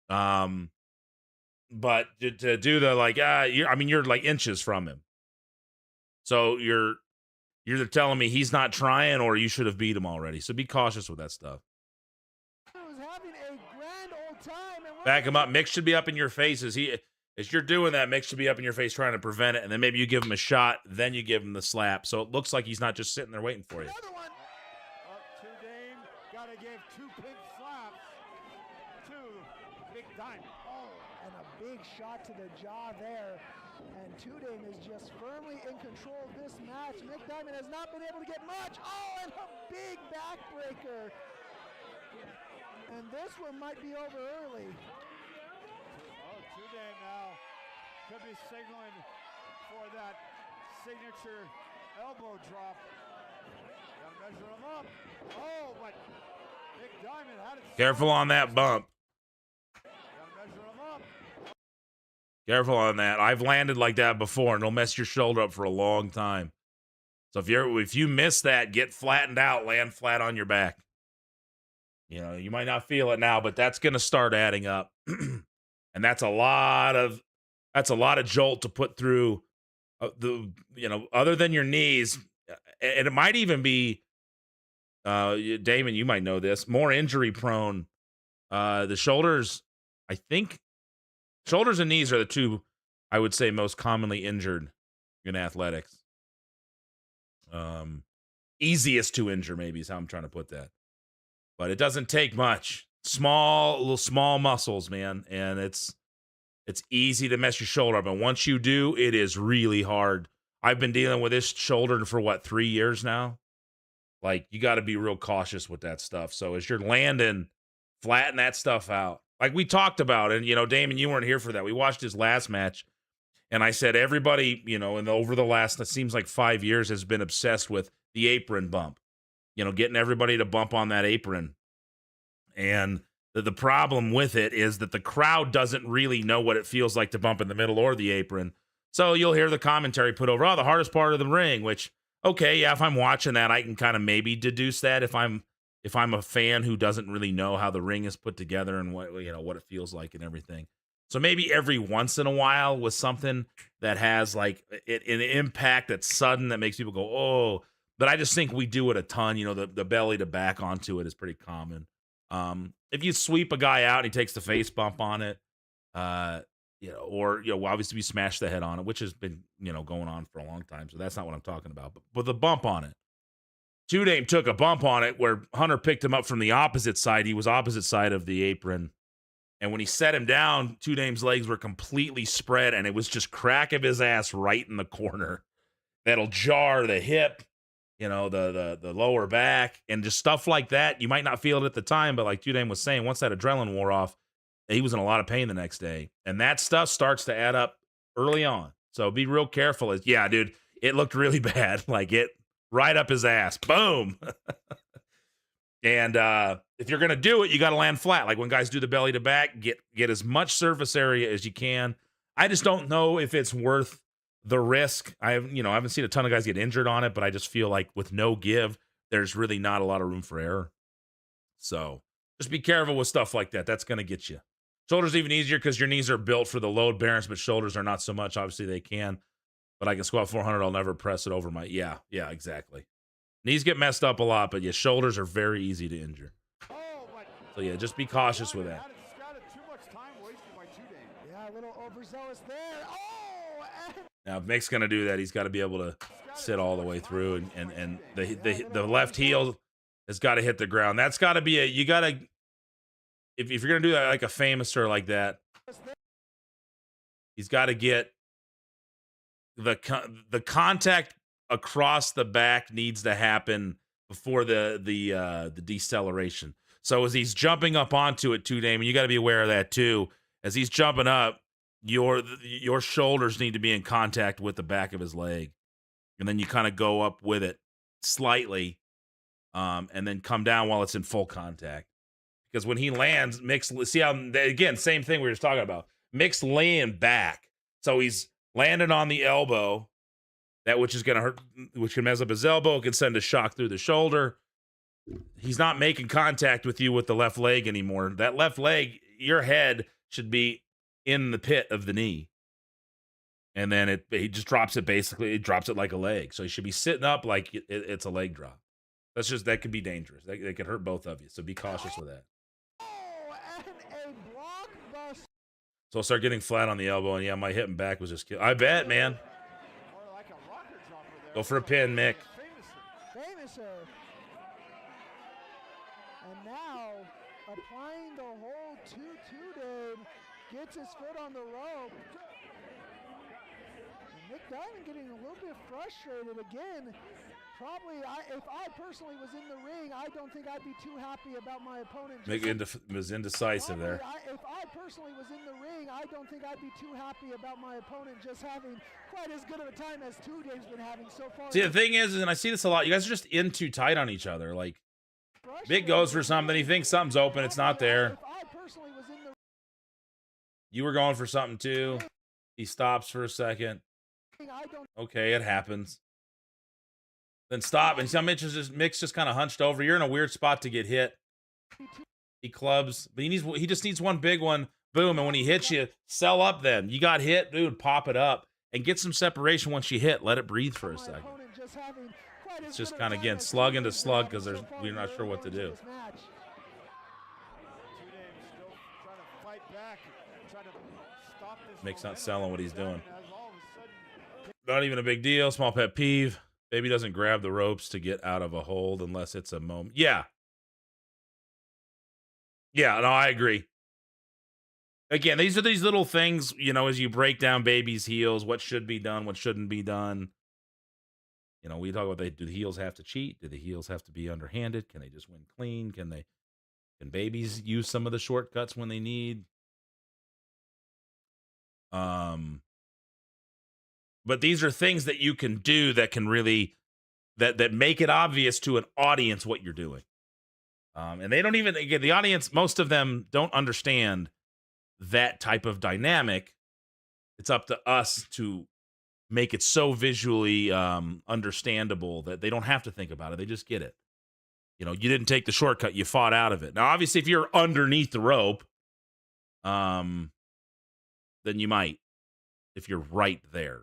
But to do the you're like inches from him. So you're either telling me he's not trying or you should have beat him already. So be cautious with that stuff. Was having a grand old time. And back him up. Mick should be up in your face as you're doing that. Mick should be up in your face trying to prevent it, and then maybe you give him a shot, then you give him the slap. So it looks like he's not just sitting there waiting for you. Another one. Tudane got to give two pimp slaps to Big Diamond. Oh, and a big shot to the jaw there. And Tudane is just firmly in control of this match. Nick Diamond has not been able to get much. Oh, and a big backbreaker. And this one might be over early. Oh, Tudane now could be signaling for that signature elbow drop. Gotta measure him up. Oh, but Nick Diamond had it. Careful on that bump. Gotta measure him up. up. Careful on that. I've landed like that before, and it'll mess your shoulder up for a long time. So if you miss that, get flattened out, land flat on your back. You know, you might not feel it now, but that's going to start adding up. And that's a lot of jolt to put through other than your knees. And it might even be Damon, you might know this, more injury prone. The shoulders, I think shoulders and knees are the two I would say most commonly injured in athletics. Easiest to injure, maybe, is how I'm trying to put that. But it doesn't take much. Small muscles, man, and it's easy to mess your shoulder up. And once you do, it is really hard. I've been dealing with this shoulder for 3 years now. Like, you got to be real cautious with that stuff. So as you're landing, flatten that stuff out. Like we talked about, and Damon, you weren't here for that. We watched his last match, and I said everybody, over the last, it seems like 5 years, has been obsessed with the apron bump. Getting everybody to bump on that apron. And the problem with it is that the crowd doesn't really know what it feels like to bump in the middle or the apron. So you'll hear the commentary put over, the hardest part of the ring, which, okay, yeah, if I'm watching that, I can kind of maybe deduce that if I'm a fan who doesn't really know how the ring is put together and what it feels like and everything. So maybe every once in a while with something that has like an impact that's sudden that makes people go, oh, but I just think we do it a ton. The belly to back onto it is pretty common. If you sweep a guy out and he takes the face bump on it, or obviously we smash the head on it, which has been, going on for a long time. So that's not what I'm talking about, but the bump on it. Two Dame took a bump on it where Hunter picked him up from the opposite side. He was opposite side of the apron. And when he set him down, Two Dame's legs were completely spread, and it was just crack of his ass right in the corner. That'll jar the hip, the lower back, and just stuff like that. You might not feel it at the time, but like Two Dame was saying, once that adrenaline wore off, he was in a lot of pain the next day. And that stuff starts to add up early on. So be real careful. Yeah, dude, it looked really bad. Like it right up his ass. Boom. And if you're going to do it, you got to land flat. Like when guys do the belly to back, get as much surface area as you can. I just don't know if it's worth the risk. I haven't seen a ton of guys get injured on it, but I just feel like with no give, there's really not a lot of room for error. So just be careful with stuff like that. That's going to get you. Shoulders even easier because your knees are built for the load bearings, but shoulders are not so much. Obviously they can, but I can squat 400. I'll never press it over my, yeah, exactly. Knees get messed up a lot, but shoulders are very easy to injure. So yeah, just be cautious with that. Yeah, a little overzealous there. Oh! Now, if Mick's going to do that, he's got to be able to sit all the way through, and the left heel has got to hit the ground. That's got to be you got to, if you're going to do that like a famouser like that, he's got to get the contact across the back needs to happen before the deceleration. So as he's jumping up onto it, Two Dame, and you got to be aware of that too. As he's jumping up, your shoulders need to be in contact with the back of his leg, and then you kind of go up with it slightly, and then come down while it's in full contact. Because when he lands, Mick's, see how, again, same thing we were just talking about. Mick's laying back, so he's landing on the elbow. That which is going to hurt, which can mess up his elbow, can send a shock through the shoulder. He's not making contact with you with the left leg anymore. That left leg, your head should be in the pit of the knee. And then he just drops it basically. It drops it like a leg. So he should be sitting up like it's a leg drop. That could be dangerous. That could hurt both of you. So be cautious with that. Oh, and a blockbuster. So I'll start getting flat on the elbow. And yeah, my hip and back was just I bet, man. Go for a pin, Mick. Famouser. And now, applying the hold to Two Dame, gets his foot on the rope. And Mick Diamond getting a little bit frustrated again. Probably, if I personally was in the ring, I don't think I'd be too happy about my opponent. Mick was indecisive there. If I personally was in the ring, I don't think I'd be too happy about my opponent just having quite as good of a time as Two Dame's been having so far. See, the thing is, and I see this a lot, you guys are just in too tight on each other. Like, Mick goes for something, he thinks something's open, it's not there. You were going for something too. He stops for a second. Okay, it happens. Then stop. And some Mick's just kind of hunched over. You're in a weird spot to get hit. He clubs, but he just needs one big one. Boom. And when he hits you, sell up then. You got hit, dude, pop it up. And get some separation once you hit. Let it breathe for a second. It's just kind of, again, slug into slug because we're not sure what to do. Mick's not selling what he's doing. Not even a big deal. Small pet peeve. Baby doesn't grab the ropes to get out of a hold unless it's a moment. Yeah. Yeah, no, I agree. Again, these are these little things, you know, as you break down Baby's heels, what should be done, what shouldn't be done. You know, we talk about do the heels have to cheat? Do the heels have to be underhanded? Can they just win clean? Can Babies use some of the shortcuts when they need? But these are things that you can do that can really that make it obvious to an audience what you're doing. And they don't even, again, the audience, most of them don't understand that type of dynamic. It's up to us to make it so visually understandable that they don't have to think about it. They just get it. You know, you didn't take the shortcut, you fought out of it. Now, obviously, if you're underneath the rope, then you might, if you're right there.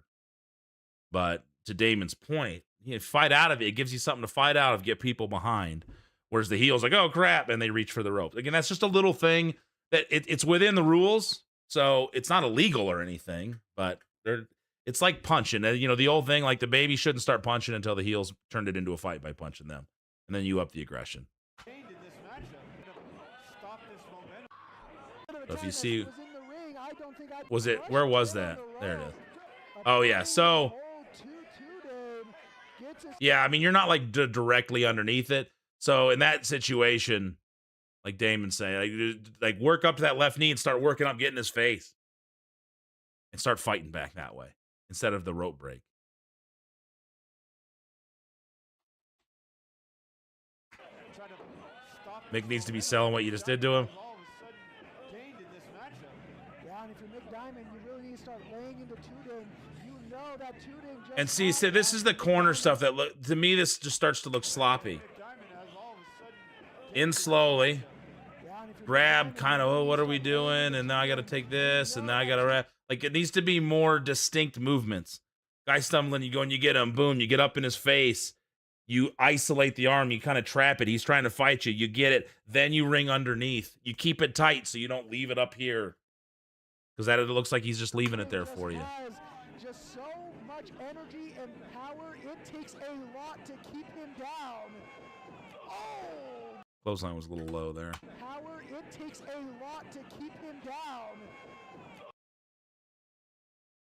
But to Damon's point, you fight out of it. It gives you something to fight out of, get people behind. Whereas the heel's like, oh, crap, and they reach for the rope. Again, that's just a little thing that it's within the rules, so it's not illegal or anything, but it's like punching. You know, the old thing, like the Baby shouldn't start punching until the heels turned it into a fight by punching them. And then you up the aggression. So if you see, where was that? There it is. Oh, yeah, so, yeah, I mean, you're not, like, directly underneath it. So in that situation, like Damon's saying, like work up to that left knee and start working up, getting his face. And start fighting back that way instead of the rope break. Mick needs to be selling what you just did to him. And see, so this is the corner stuff that to me, this just starts to look sloppy. In slowly. Grab, kind of, oh, what are we doing? And now I got to take this, and now I got to wrap. Like, it needs to be more distinct movements. Guy stumbling, you go and you get him, boom, you get up in his face. You isolate the arm, you kind of trap it. He's trying to fight you. You get it. Then you ring underneath. You keep it tight so you don't leave it up here. Because that it looks like he's just leaving it there for you. Just so much energy and power, it takes a lot to keep him down. Oh! Clothesline was a little low there. Power, it takes a lot to keep him down.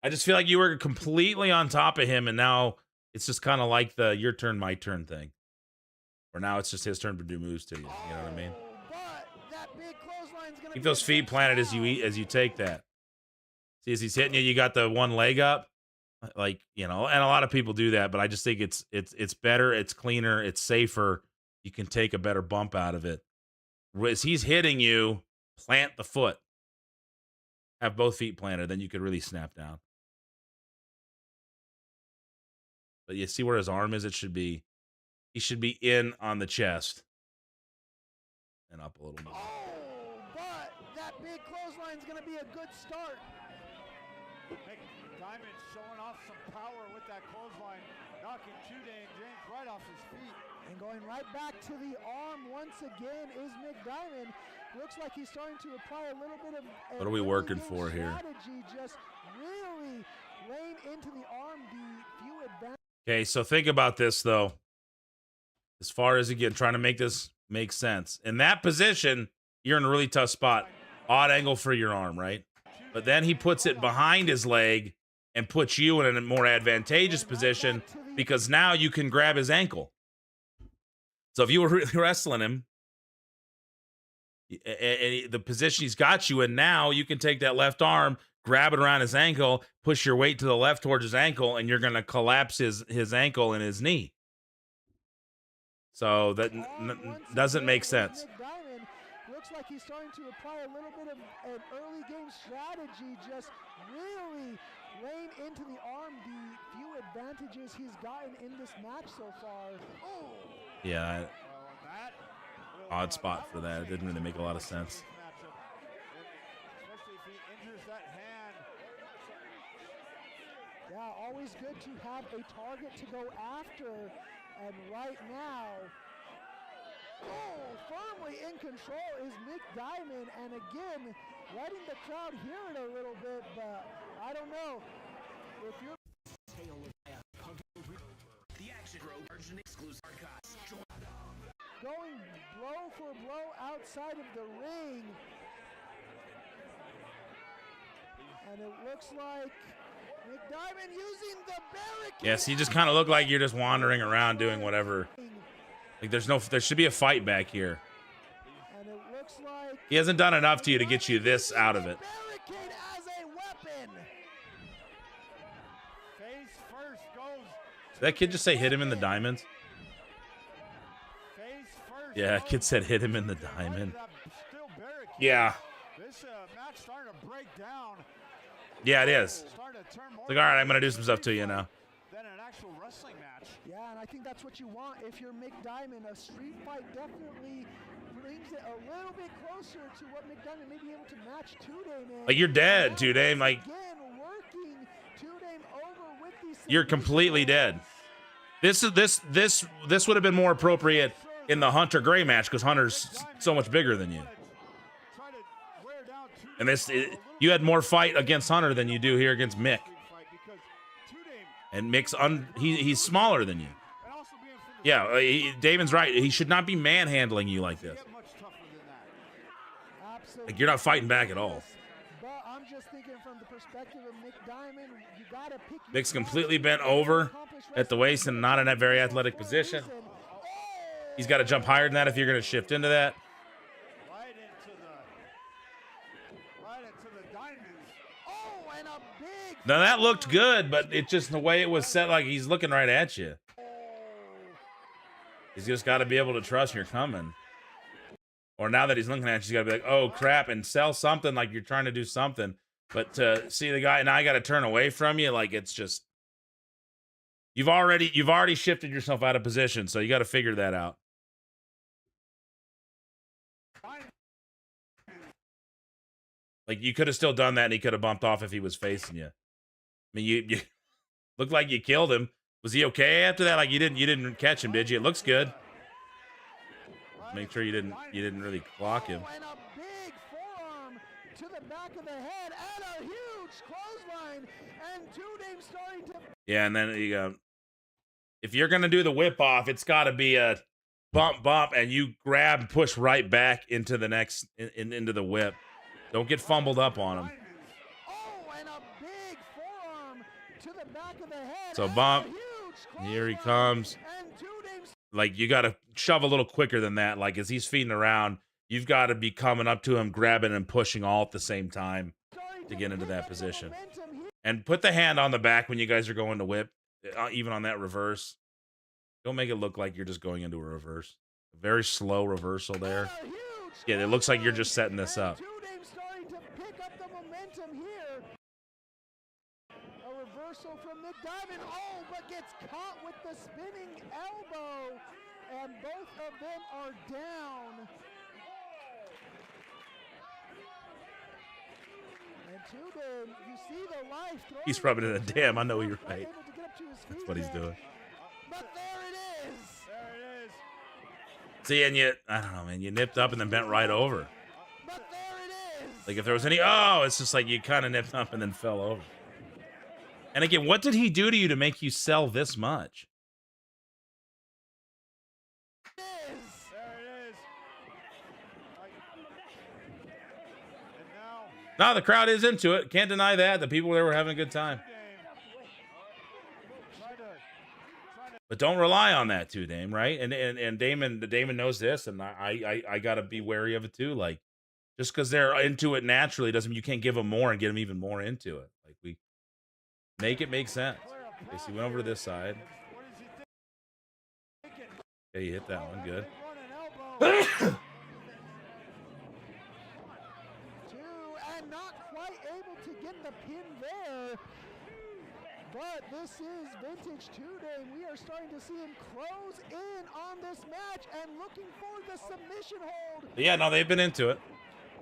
I just feel like you were completely on top of him, and now it's just kind of like the your turn, my turn thing. Or now it's just his turn to do moves to you. You know what I mean? Keep those feet planted as you take that. See, as he's hitting you, you got the one leg up. Like, you know, and a lot of people do that, but I just think it's better, it's cleaner, it's safer. You can take a better bump out of it. As he's hitting you, plant the foot. Have both feet planted, then you could really snap down. But you see where his arm is? He should be in on the chest. And up a little bit. Oh, but that big clothesline's going to be a good start. Diamond showing off some power with that clothesline, knocking James right off his feet. And going right back to the arm once again is Mick Diamond. Looks like he's starting to apply a little bit of what are we working for here? Strategy, just really laying into the arm the few advantages. Okay, so think about this though. As far as again trying to make this make sense. In that position, you're in a really tough spot. Odd angle for your arm, right? But then he puts it behind his leg and puts you in a more advantageous position because now you can grab his ankle. So if you were really wrestling him, and the position he's got you in now, you can take that left arm, grab it around his ankle, push your weight to the left towards his ankle, and you're going to collapse his ankle and his knee. So that doesn't make sense. like he's starting to apply a little bit of an early game strategy, just really laying into the arm the few advantages he's gotten in this match so far. Oh! Yeah, odd spot for that. It didn't really make a lot of sense. Especially if he injures that hand. Yeah, always good to have a target to go after. And right now, firmly in control is Nick Diamond. And again, letting the crowd hear it a little bit, but I don't know. If you're The Action Pro version exclusive archives. going blow for blow outside of the ring, and it looks like Nick Diamond using the barricade. Yes, you just kind of look like you're just wandering around doing whatever. Like there should be a fight back here. And it looks like He hasn't done enough to you to get you this out of it. barricade as a weapon. Face first goes. Did that kid just say hit him in the diamonds? Face first. Yeah, goes. kid said hit him in the diamond. Still barricade. Yeah. This match starting to break down. Yeah, it is. Starting to turn more Like, all right, I'm going to do some stuff to you now. than an actual wrestling match. Yeah, and I think that's what you want if you're Mick Diamond. A street fight definitely brings it a little bit closer to what Mick Diamond may be able to match Two-Dame in. Like, you're dead, Two-Dame. Like, Again, working Two-Dame over with these you're completely dead. This would have been more appropriate in the Hunter Gray match because Hunter's so much bigger than you. Try to wear down Two-Dame And you had more fight against Hunter than you do here against Mick. fight because Two-Dame And Mick's he's smaller than you. and also being from the Yeah, Damon's right. He should not be manhandling you like this. get much tougher than that. Absolutely. Like, you're not fighting back at all. But I'm just thinking from the perspective of Mick Diamond, you gotta pick your Mick's spots completely to bent over accomplish at the waist and not in that very athletic for a position. reason. He's got to jump higher than that if you're going to shift into that. Right into the diamonds. Oh, and a big Now that looked good, but it just the way it was set, like he's looking right at you. He's just got to be able to trust you're coming. Or now that he's looking at you, he's got to be like, oh crap, and sell something like you're trying to do something. But to see the guy, now I got to turn away from you, like it's just you've already shifted yourself out of position, so you got to figure that out. Like you could have still done that, and he could have bumped off if he was facing you. I mean, you looked like you killed him. Was he okay after that? Like you didn't catch him, did you? It looks good. Make sure you didn't really clock him. Oh, and a big forearm to the back of the head and a huge clothesline and Two-Dame starting to Yeah, and then you go. If you're gonna do the whip off, it's got to be a bump, and you grab and push right back into the next into the whip. Don't get fumbled up on him. Oh, and a big forearm to the back of the head. So and bump. a huge Here he clothesline, comes. And Two-Dame Like you got to shove a little quicker than that. Like as he's feeding around, you've got to be coming up to him, grabbing and pushing all at the same time starting to get into pick that up the position. momentum here. And put the hand on the back when you guys are going to whip, even on that reverse. Don't make it look like you're just going into a reverse. A very slow reversal there. And a huge Yeah, it looks like you're clothesline, just setting this and up. Two-Dame starting to pick up the momentum here. A reversal from Nick Diamond. Oh, but gets caught with the spinning elbow. And both of them are down. And Two-Dame, you see the life. He's rubbing it in. Damn, I know you're Not right. able to get up to his That's feet what he's yet. doing. But there it is. There it is. See, and I don't know, man. You nipped up and then bent right over. But there it is. Like if there was any, it's just like you kind of nipped up and then fell over. And again, what did he do to you to make you sell this much? It is. There it is. And now No, the crowd is into it. Can't deny that. The people there were having a good time. But don't rely on that too, Dame, right? And Damon knows this, and I gotta be wary of it too. Like, just because they're into it naturally doesn't mean you can't give them more and get them even more into it. Like we make it make sense. Okay, so he went over to this side. Okay, you hit that one, good. get the pin there. But this is vintage Today. We are starting to see him close in on this match and looking for the submission hold. Yeah, no, they've been into it.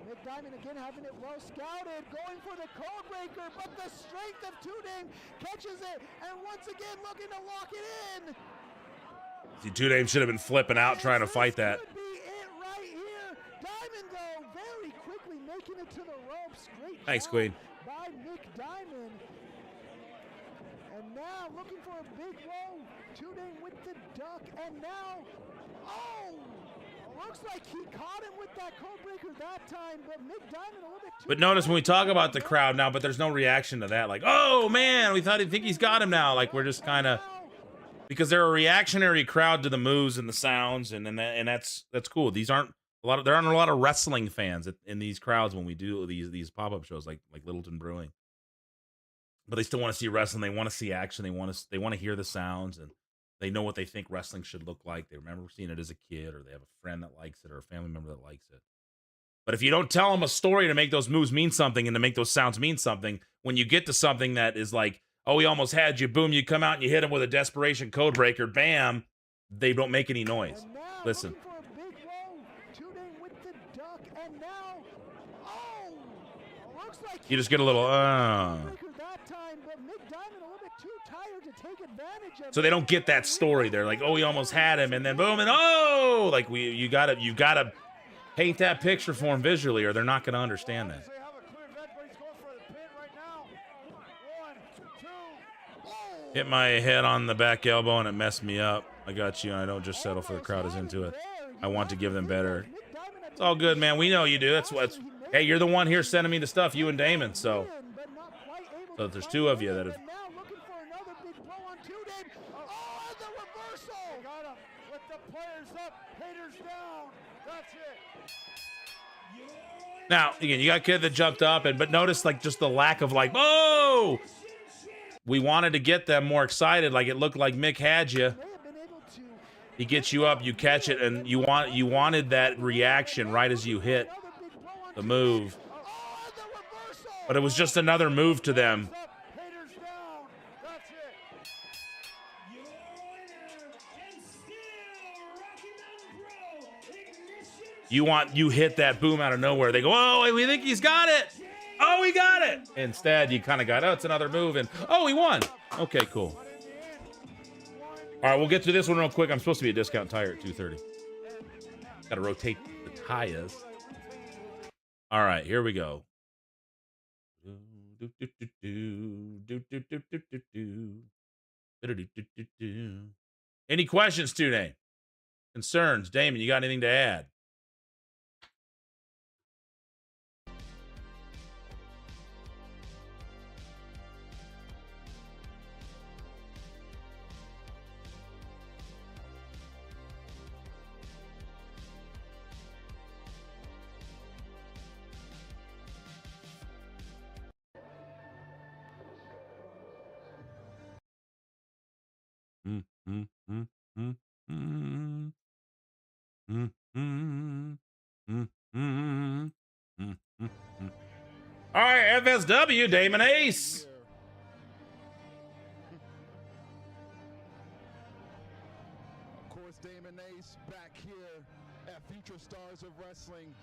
Nick Diamond again having it well scouted, going for the code breaker, but the strength of Today catches it, and once again looking to lock it in. See, Today should have been flipping out trying to fight that. Could be it right here. Diamond though, very quickly making it to the ropes. Great Thanks, job Queen. by Nick Diamond. And now looking for a big roll. Today with the duck, and now, oh! Looks like he caught him with that code breaker that time, but Nick Diamond a little bit too. But notice when we talk about the crowd now, but there's no reaction to that. Like, oh man, we think he's got him now. Like we're just kind of, because they're a reactionary crowd to the moves and the sounds, and that's cool. There aren't a lot of wrestling fans in these crowds when we do these pop-up shows like Littleton Brewing. But they still want to see wrestling. They want to see action. They want to hear the sounds, and they know what they think wrestling should look like. They remember seeing it as a kid, or they have a friend that likes it, or a family member that likes it. But if you don't tell them a story to make those moves mean something and to make those sounds mean something, when you get to something that is like, oh, he almost had you, boom, you come out and you hit him with a desperation code breaker, bam, they don't make any noise. Listen. For a big roll. Today with the duck, and now, oh! Looks like You just get a little, So they don't get that story. They're like, oh, he almost had him, and then boom, and oh, like you gotta paint that picture for them visually, or they're not gonna understand that. Hit my head on the back elbow and it messed me up. I got you, and I don't just settle for the crowd is into it. I want to give them better. It's all good, man. We know you do. That's what's. Hey, you're the one here sending me the stuff, you and Damon. So there's two of you that have. Now, again, you got a kid that jumped up, but notice like just the lack of like, oh, we wanted to get them more excited. Like it looked like Mick had you. He gets you up, you catch it, and you wanted that reaction right as you hit the move. But it was just another move to them. You hit that boom out of nowhere. They go, oh, we think he's got it. Oh, he got it. Instead, you kind of got, oh, it's another move, and oh, he won. Okay, cool. All right, we'll get to this one real quick. I'm supposed to be a discount tire at 2:30. Got to rotate the tires. All right, here we go. Any questions today? Concerns? Damon, you got anything to add? All right, FSW, Damon Ace. Of course, Damon Ace back here at Future Stars of Wrestling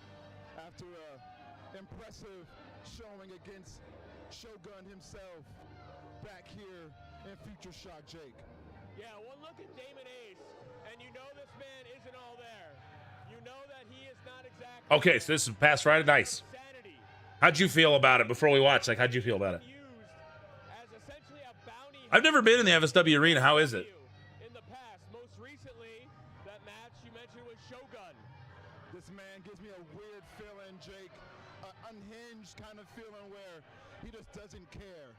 after a impressive showing against Shogun himself back here in Future Shock, Jake. Yeah, one look at Damon Ace, and you know this man isn't all there. You know that he is not exactly. Okay, so this is past Friday. Nice. How'd you feel about it before we watched? Like, how'd you feel about it? I've never been in the FSW arena. How is it? In the past, most recently, that match you mentioned was Shogun. This man gives me a weird feeling, Jake. An unhinged kind of feeling where he just doesn't care.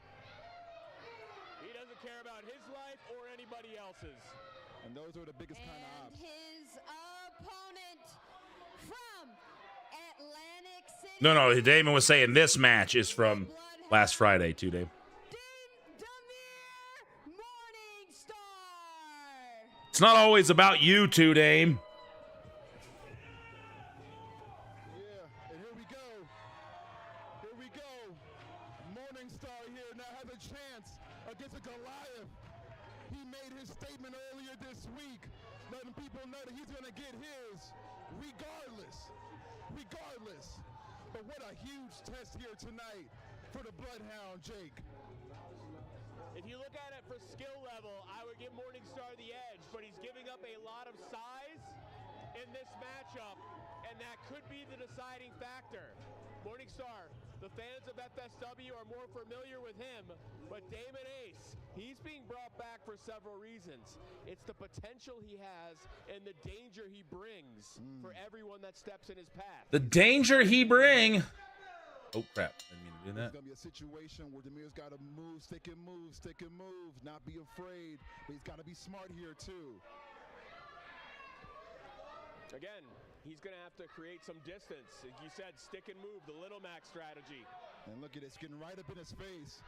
He doesn't care about his life or anybody else's. And those are the biggest kind of odds. His opponent from Atlantic City. No, Damon was saying this match is from last Friday, too, Dave. It's not always about you two, Dame. Yeah, and here we go. Here we go. Morning statement earlier this week, letting people know that he's going to get his regardless. But what a huge test here tonight for the Bloodhound, Jake. If you look at it for skill level, I would give Morningstar the edge, but he's giving up a lot of size in this matchup, and that could be the deciding factor. Morningstar, the fans of FSW are more familiar with him, but Damon Ace, he's being brought back for several reasons. It's the potential he has and the danger he brings for everyone that steps in his path. The danger he bring. Oh, crap. Didn't mean to do that. It's going to be a situation where Demir's got to move, stick and move, not be afraid. But he's got to be smart here, too. Again, he's going to have to create some distance. Like you said, stick and move, the Little Mac strategy. And look at it, it's getting right up in his face.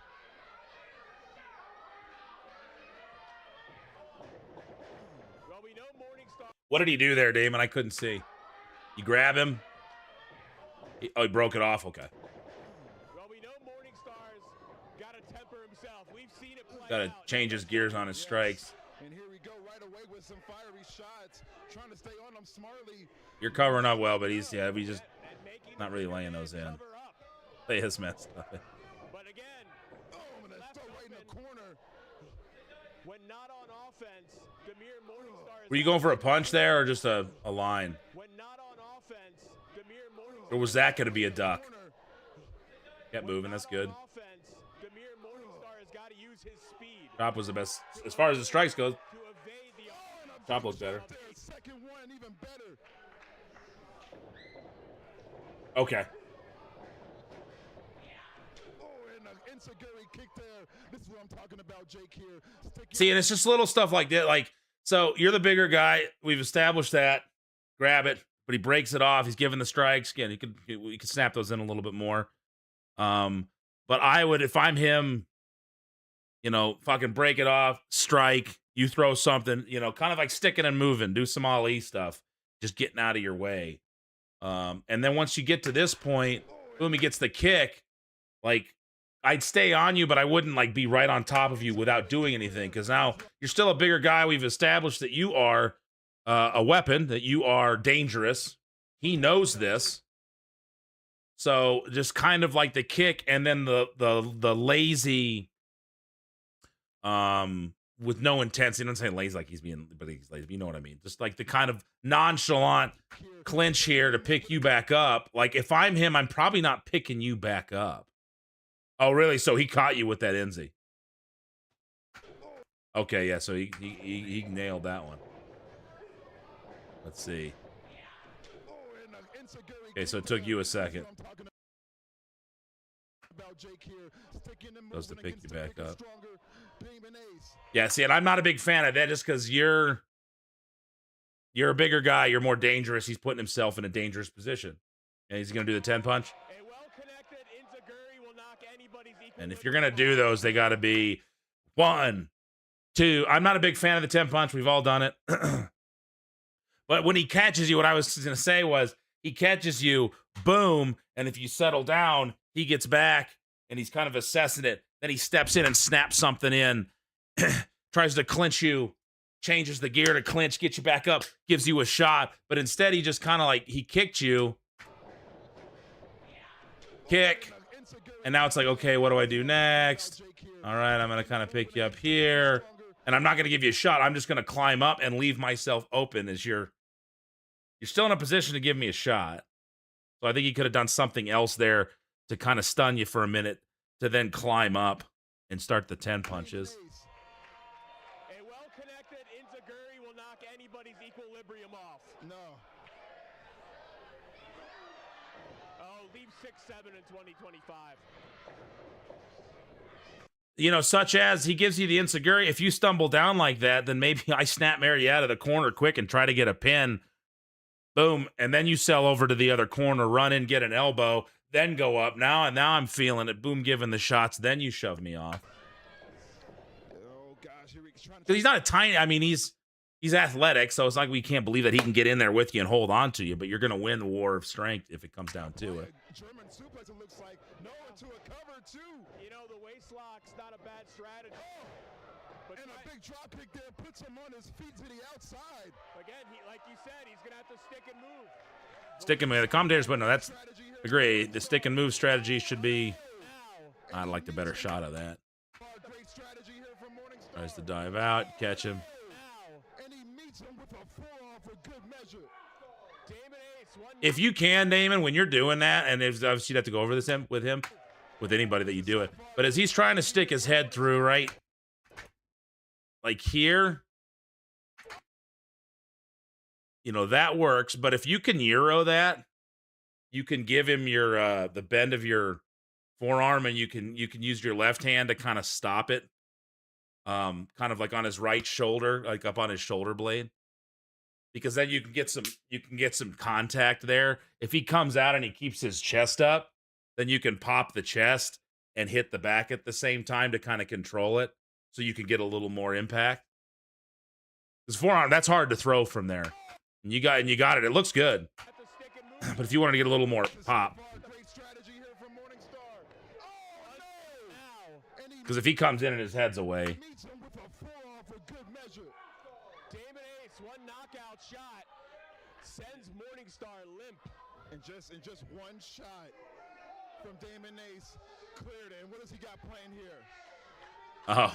Well, we know Morningstar. What did he do there, Damon? I couldn't see. You grab him. He broke it off. Okay. Well, we know Morningstar's got to temper himself. We've seen it play Got to out. change his gears on his strikes. And here we go right away with some fiery shots, trying to stay on them smartly. You're covering up well, but he's just not really laying those in. They has messed up. But again, and that's throw right in the corner. When not on offense, Demir Morningstar is. Were you going for a punch there or just a line? When not on offense, Demir Morningstar. Or was that going to be a duck? Kept moving. That's good. Offense, Demir Morningstar has got to use his speed. Chop was the best. As far as the strikes goes, To evade the Chop looked better. Second one, even better. Okay. Oh, and an enziguri kick there. This is what I'm talking about, Jake, here. See, and it's just little stuff like that. Like, so you're the bigger guy. We've established that. Grab it, but he breaks it off. He's giving the strikes. Again, we could snap those in a little bit more. But I would, if I'm him, fucking break it off, strike, you throw something, kind of like sticking and moving, do some Ali stuff, just getting out of your way. And then once you get to this point, boom, he gets the kick. Like, I'd stay on you, but I wouldn't like be right on top of you without doing anything, because now you're still a bigger guy. We've established that you are a weapon, that you are dangerous. He knows this. So just kind of like the kick and then the lazy, with no intensity. Don't say lazy like he's being, but he's lazy. You know what I mean? Just like the kind of nonchalant clinch here to pick you back up. Like if I'm him, I'm probably not picking you back up. Oh, really? So he caught you with that Enzy. Okay, yeah. So he nailed that one. Let's see. Okay, so it took you a second. Goes to pick you back up. Yeah, see, and I'm not a big fan of that just because you're a bigger guy. You're more dangerous. He's putting himself in a dangerous position. And he's going to do the 10 punch. And if you're going to do those, they got to be 1, 2. I'm not a big fan of the 10 punch. We've all done it. But when he catches you, what I was going to say was he catches you, boom, and if you settle down, he gets back, and he's kind of assessing it. Then he steps in and snaps something in, tries to clinch you, changes the gear to clinch, get you back up, gives you a shot. But instead, he just kind of like, he kicked you, kick, and now it's like, okay, what do I do next? All right, I'm going to kind of pick you up here, and I'm not going to give you a shot. I'm just going to climb up and leave myself open as you're still in a position to give me a shot. So I think he could have done something else there to kind of stun you for a minute to then climb up and start the 10 punches. A well-connected enziguri will knock anybody's equilibrium off. No. Oh, leave 6-7 in 2025. Such as he gives you the enziguri. If you stumble down like that, then maybe I snap Mary out of the corner quick and try to get a pin. Boom, and then you sell over to the other corner, run in, get an elbow, then go up. Now I'm feeling it. Boom, giving the shots. Then you shove me off. Oh gosh, here he's trying to. Because he's not a tiny. I mean, he's athletic, so it's like we can't believe that he can get in there with you and hold on to you. But you're gonna win the war of strength if it comes down to it. German suplex. It looks like no into a cover too. The waist lock's not a bad strategy. And a big drop kick there puts him on his feet to the outside. Again, like you said, he's gonna have to stick and move. Stick and move. The commentators, but no, that's agree. The stick and move strategy should be. I'd like the better shot of that. Tries to dive out, catch him. And he meets him with a forearm for good measure. If you can, Damon, when you're doing that, and if obviously you'd have to go over this with him, with anybody that you do it. But as he's trying to stick his head through, right, like here, you know, that works. But if you can Euro that, you can give him your the bend of your forearm, and you can use your left hand to kind of stop it, kind of like on his right shoulder, like up on his shoulder blade, because then you can get some contact there. If he comes out and he keeps his chest up, then you can pop the chest and hit the back at the same time to kind of control it, so you can get a little more impact. Because forearm, that's hard to throw from there. And you got it. It looks good. But if you want to get a little more pop, because if he comes in and his head's away. Damon Ace, one knockout shot, sends Morningstar limp. And just one shot from Damon Ace cleared it. And what does he got playing here? Oh.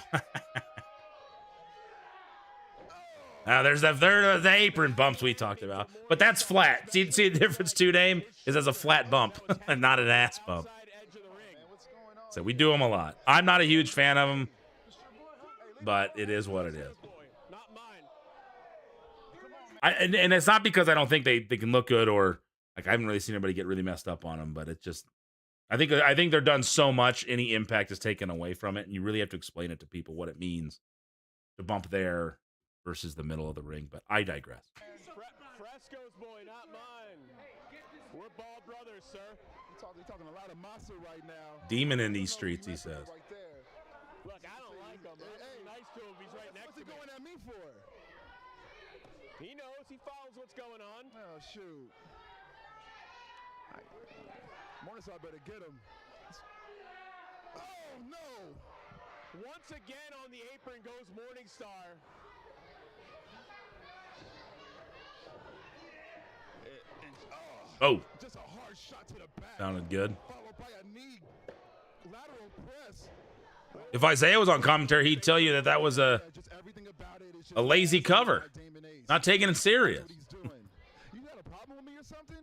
There's the apron bumps we talked about. But that's flat. See the difference too, Dame? Is as a flat bump and not an ass bump. So we do them a lot. I'm not a huge fan of them, but it is what it is. And it's not because I don't think they can look good, or like I haven't really seen anybody get really messed up on them, but it's just I think they're done so much, any impact is taken away from it, and you really have to explain it to people what it means to bump there versus the middle of the ring. But I digress. Fresco's boy, not mine. We're ball brothers, sir. You're talking a lot of massa right now. Demon in these streets, he says. Look, I don't like him. I'm nice to him. He's right next to me. What's he going at me for? He knows. He follows what's going on. Oh, shoot. Morningstar better get him. Oh, no. Once again on the apron goes Morningstar. Oh. Just a hard shot to the back. Sounded good. Followed by a knee lateral press. If Isaiah was on commentary, he'd tell you that was a lazy cover. Not taking it serious. You got a problem with me or something?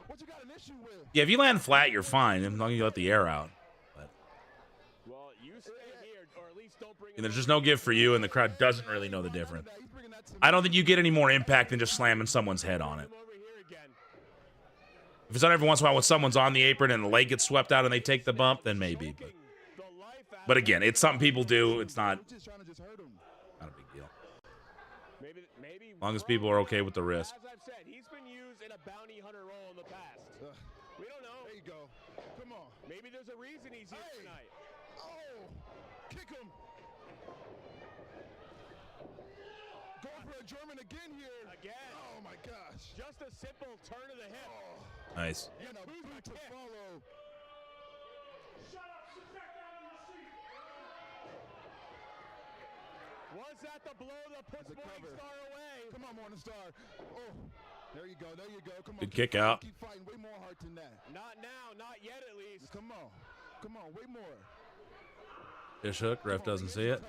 What you got an issue with? Yeah, if you land flat, you're fine, as long as you let the air out. But well, you stay here, or at least don't bring. And there's just no give for you, and the crowd doesn't really know the difference. I don't think you get any more impact than just slamming someone's head on it. If it's not every once in a while when someone's on the apron and the leg gets swept out and they take the bump, then maybe. But again, it's something people do. It's not a big deal. As long as people are okay with the risk. As I've said, he's been used in a bounty hunter role in the past. We don't know. There you go. Come on. Maybe there's a reason he's here tonight. Oh, kick him. Going for a German again here. Again. Oh my gosh. Just a simple turn of the hip. Oh. Nice. And a boot to follow. Was that the blow that puts Morningstar away? Come on, Morningstar. Oh, there you go. There you go. Come on. Good kick out. Keep fighting. Way more heart than that. Not now. Not yet, at least. Come on. Come on. Way more. Fish hook. Ref doesn't see it.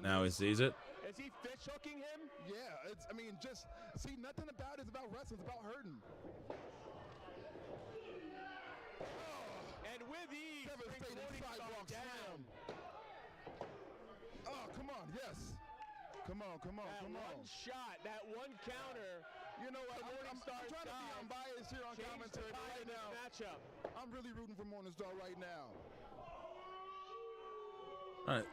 Now he sees it. Is he fish hooking him? Yeah. It's. I mean, just see. Nothing about it is about wrestling. It's about hurting. And with ease, brings Morningstar down. Oh, come on. Yes. Come on. Come on. Come on. One shot. That one counter. You know what? I'm trying to be unbiased here on commentary, but right now, matchup. I'm really rooting for Morningstar right now. All right.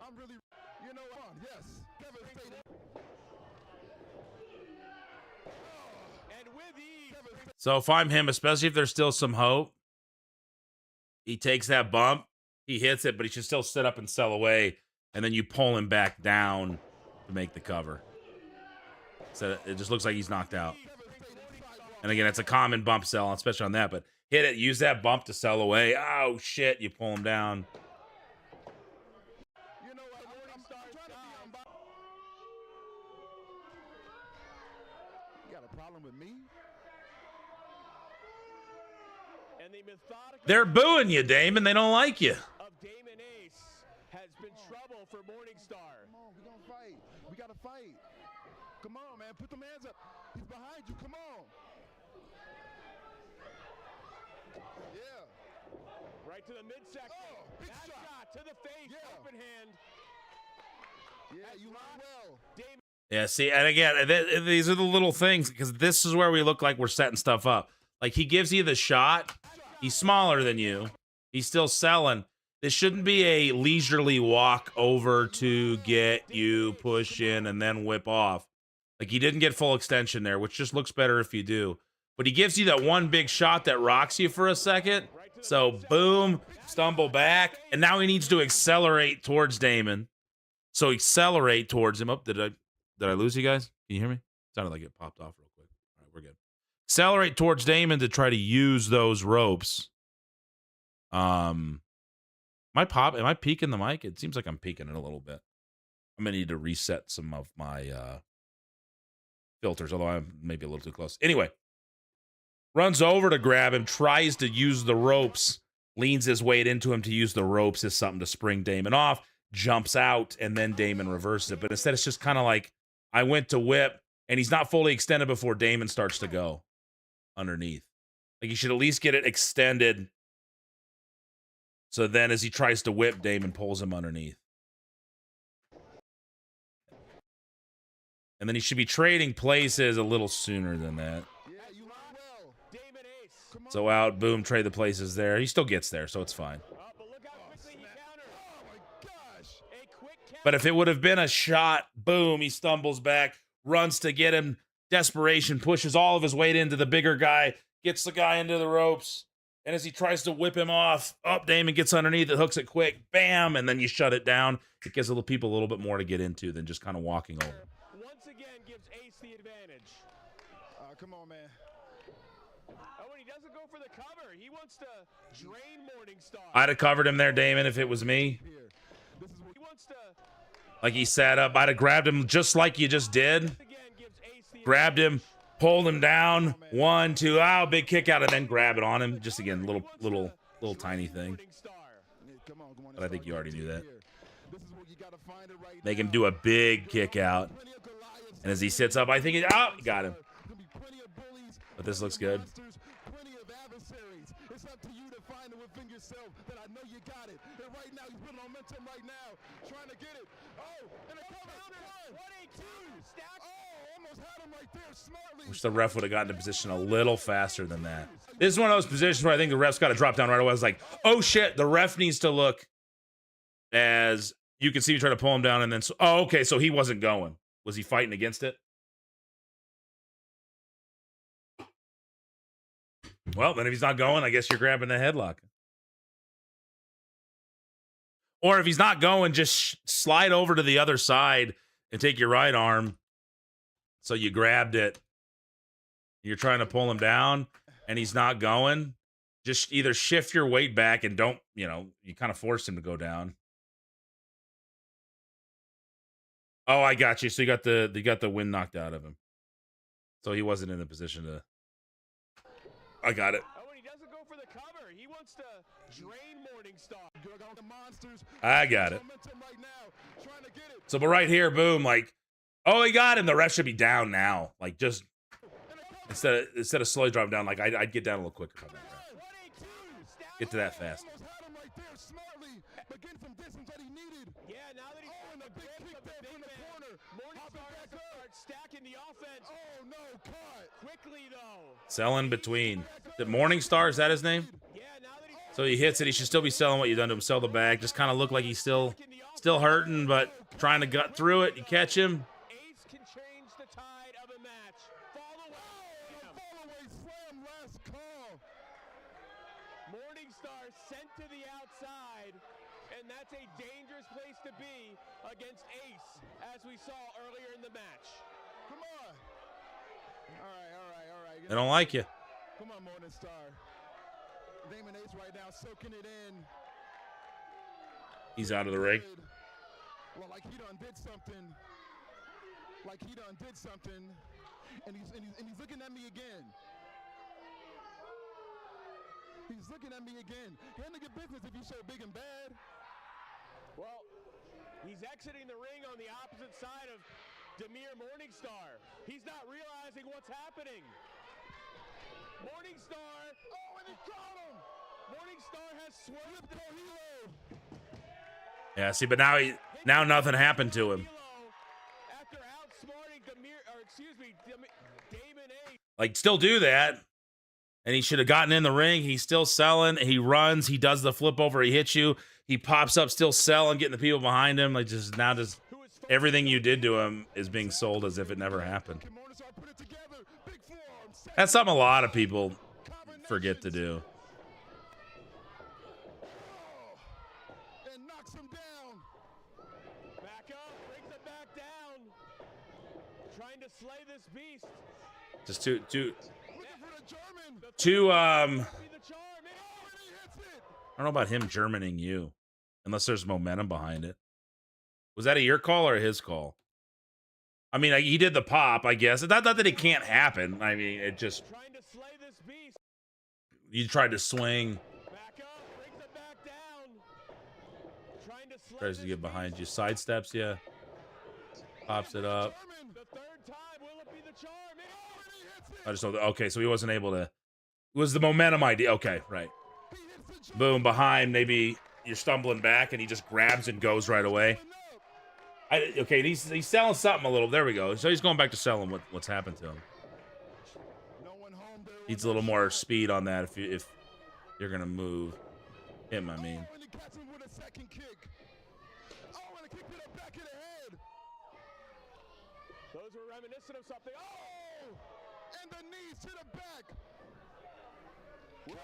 I'm really, you know what? Yes. Devastating. And with ease. So if I'm him, especially if there's still some hope, he takes that bump, he hits it, but he should still sit up and sell away, and then you pull him back down to make the cover. So it just looks like he's knocked out. And again, it's a common bump sell, especially on that, but hit it, use that bump to sell away. Oh, shit, you pull him down. You know what? I'm trying got a problem with me? And the methodical They're booing you, Damon. They don't like you. of Damon Ace has been trouble for Morningstar. Come on, we're gonna fight. We gotta fight. Come on, man. Put them hands up. He's behind you. Come on. Yeah. Right to the midsection. Oh, big that shot to the face. Yeah. Open hand. Yeah, you line well. Damon. Yeah, see, and again, these are the little things, because this is where we look like we're setting stuff up. Like, he gives you the shot. He's smaller than you. He's still selling. This shouldn't be a leisurely walk over to get you, push in, and then whip off. Like, he didn't get full extension there, which just looks better if you do. But he gives you that one big shot that rocks you for a second. So, boom, stumble back, and now he needs to accelerate towards Damon. So, accelerate towards him. Oh, did I lose you guys? Can you hear me? Sounded like it popped off real quick. All right, we're good. Accelerate towards Damon to try to use those ropes. Am I peaking the mic? It seems like I'm peaking it a little bit. I'm gonna need to reset some of my filters, although I'm maybe a little too close. Anyway, runs over to grab him, tries to use the ropes, leans his weight into him to use the ropes as something to spring Damon off, jumps out, and then Damon reverses it. But instead, it's just kind of like, I went to whip, and he's not fully extended before Damon starts to go underneath. Like, you should at least get it extended. So then as he tries to whip, Damon pulls him underneath. And then he should be trading places a little sooner than that. Yeah, you line well. Damon Ace. Come on. So out, boom, trade the places there. He still gets there, so it's fine. But look how quickly he countered. Oh my gosh. A quick counter. But if it would have been a shot, boom, he stumbles back, runs to get him. Desperation, pushes all of his weight into the bigger guy, gets the guy into the ropes. And as he tries to whip him off, Damon gets underneath it, hooks it quick, bam, and then you shut it down. It gives the people a little bit more to get into than just kind of walking over. Once again gives Ace the advantage. Come on, man. Oh, and he doesn't go for the cover. He wants to drain Morningstar. I'd have covered him there, Damon, if it was me. Here. This is what He wants to Like he sat up, I'd have grabbed him just like you just did. again gives Ace the Grabbed him, pulled him down. 1, 2, big kick out, and then grab it on him. Just again, little tiny thing. Come on, But I think you already knew that. This is what you gotta find it right Make him now. do a big kick out. Plenty of Goliaths. And as he sits up, I think he got him. There'll be plenty of bullies, But this looks plenty of good. monsters, plenty of adversaries. It's up to you to find it within yourself that I know you got it. And right now, you put momentum right now, trying to get it. Oh, and a cover. One, two, stack. Oh, almost had him right there, smartly. Wish the ref would have gotten to position a little faster than that. This is one of those positions where I think the ref's got to drop down right away. I was like, oh shit, the ref needs to look as you can see me try to pull him down, and then okay, so he wasn't going. Was he fighting against it? Well, then if he's not going, I guess you're grabbing the headlock. Or if he's not going, just slide over to the other side and take your right arm. So you grabbed it. You're trying to pull him down and he's not going. Just either shift your weight back and don't, you kind of force him to go down. Oh, I got you. So you got the wind knocked out of him. So he wasn't in the position to. I got it. Oh, and he doesn't go for the cover. He wants to drain Morningstar. I got it. Momentum right now, trying to get it. So, but right here, boom, like, oh, he got him. The ref should be down now. Like, just instead of slowly dropping down, like I'd get down a little quicker. If I did that. Get to that fast. Almost had him right there, smartly, but getting some distance that he needed. Yeah, now that he's And a big kick there from the corner. Morningstar has to start stacking the offense. Oh no, caught. Quickly though. Sell in between. The Morningstar, is that his name? Yeah, now that he's So he hits it. He should still be selling what you done to him. Sell the bag. Just kind of look like he's still hurting, but trying to gut through it. You catch him. Ace can change the tide of a match. Fall away. Fall away slam, last call. Morningstar sent to the outside, and that's a dangerous place to be against Ace, as we saw earlier in the match. Come on. All right. They don't like you. Come on, Morningstar. Damon Ace right now soaking it in. He's out of the ring. Well, like he done did something. and he's looking at me again. He's looking at me again. Handle your business if you so big and bad. Well, he's exiting the ring on the opposite side of Demir Morningstar. He's not realizing what's happening. Morningstar. Oh, and he got him. Morningstar has swerved. Yeah, see, but now nothing happened to him. After outsmarting Damon A. Like, still do that. And he should have gotten in the ring. He's still selling. He runs. He does the flip over. He hits you. He pops up, still selling, getting the people behind him. Like, just everything you did to him is being sold as if it never happened. That's something a lot of people forget to do. And knocks him down. Back up, brings him back down. Trying to slay this beast. Just two I I don't know about him Germaning you, unless there's momentum behind it. Was that a your call or his call? I mean, he did the pop, I guess. Not that it can't happen. I mean, it just, Trying to slay this beast. you tried to swing, Back up, brings him back down. Trying to slay tries to this get behind beast. you, sidesteps you, pops it up. The third time, will it be the charm? I just don't. Okay, so he wasn't able to. It was the momentum idea. Okay, right. Boom, behind. Maybe you're stumbling back, and he just grabs and goes right away. Okay, he's selling something a little. There we go. So he's going back to selling what's happened to him. Needs a little more speed on that if you're gonna move him. I mean. Those were reminiscent of something. Oh! And the knees to the back. Cover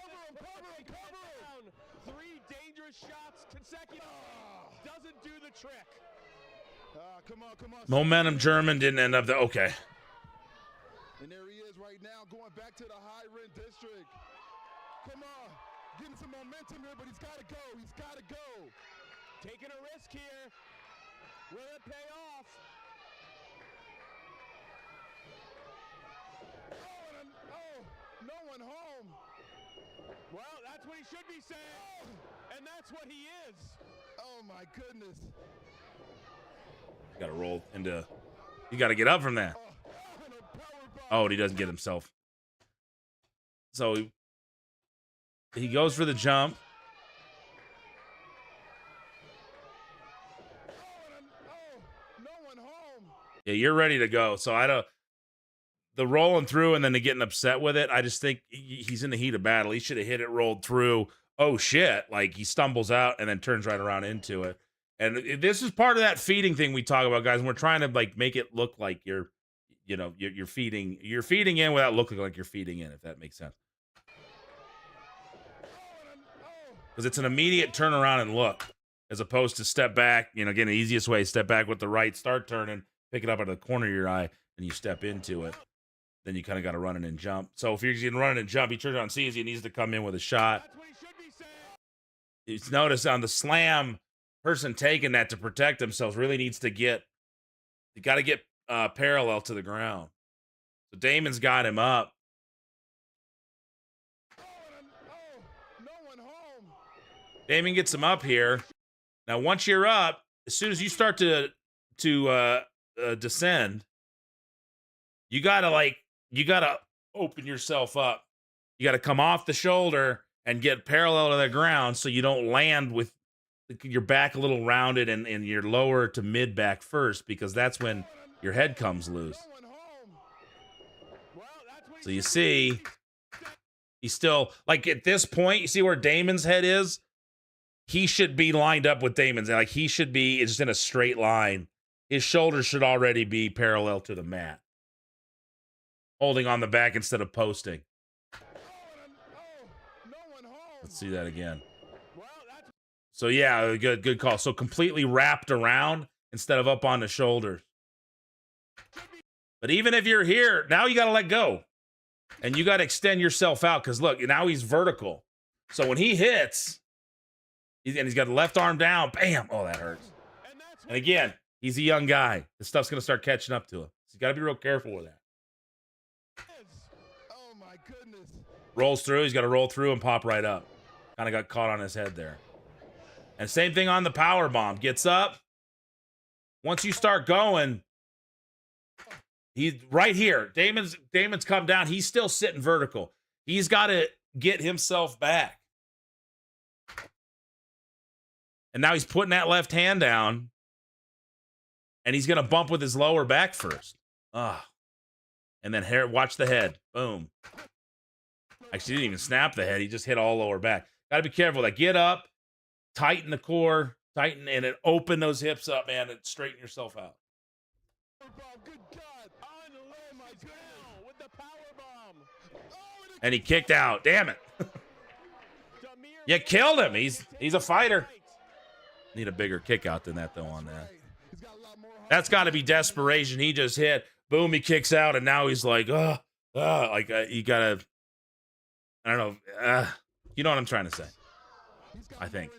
him. Three dangerous shots consecutive. Doesn't do the trick. Come on. Momentum German didn't end up there. Okay. And there he is right now, going back to the high rent district. Come on. Getting some momentum here, but he's got to go. Taking a risk here. Will it pay off? No one home. Well, that's what he should be saying. And that's what he is. Oh, my goodness. Got to roll into. You got to get up from that. Oh, and he doesn't get himself. So he goes for the jump. No one home. Yeah, you're ready to go. So I don't. The rolling through and then the getting upset with it. I just think he's in the heat of battle. He should have hit it, rolled through. Oh shit! Like he stumbles out and then turns right around into it. And this is part of that feeding thing we talk about, guys. And we're trying to like make it look like you're feeding in without looking like you're feeding in, if that makes sense. Because it's an immediate turnaround and look, as opposed to step back. Again, the easiest way: step back with the right, start turning, pick it up out of the corner of your eye, and you step into it. Then you kind of got to run it and jump. So if you're going to run it and jump, he turns around, sees he needs to come in with a shot. That's what he should be saying. It's notice on the slam, person taking that to protect themselves really needs to get, you got to get parallel to the ground. So Damon's got him up. No one home. Damon gets him up here. Now, once you're up, as soon as you start to descend, you gotta open yourself up. You gotta come off the shoulder and get parallel to the ground so you don't land with your back a little rounded and your lower to mid back first, because that's when your head comes loose. So you see, he's still, like at this point, you see where Damon's head is? He should be lined up with Damon's. Like he should be just in a straight line. His shoulders should already be parallel to the mat. Holding on the back instead of posting. Let's see that again. So yeah, good call. So completely wrapped around instead of up on the shoulders. But even if you're here, now you got to let go. And you got to extend yourself out, because look, now he's vertical. So when he hits, he's got the left arm down, bam. Oh, that hurts. And again, he's a young guy. This stuff's going to start catching up to him. So you got to be real careful with that. Rolls through. He's got to roll through and pop right up. Kind of got caught on his head there. And same thing on the power bomb. Gets up. Once you start going, he's right here. Damon's come down. He's still sitting vertical. He's got to get himself back. And now he's putting that left hand down. And he's going to bump with his lower back first. Ah. And then watch the head. Boom. Actually, he didn't even snap the head. He just hit all lower back. Got to be careful. Like, get up, tighten the core, tighten, and then open those hips up, man, and straighten yourself out. And he kicked out. Damn it. You killed him. He's a fighter. Need a bigger kick out than that, though, on that. That's got to be desperation. He just hit. Boom, he kicks out, and now he's like, you got to, I don't know. You know what I'm trying to say. I think.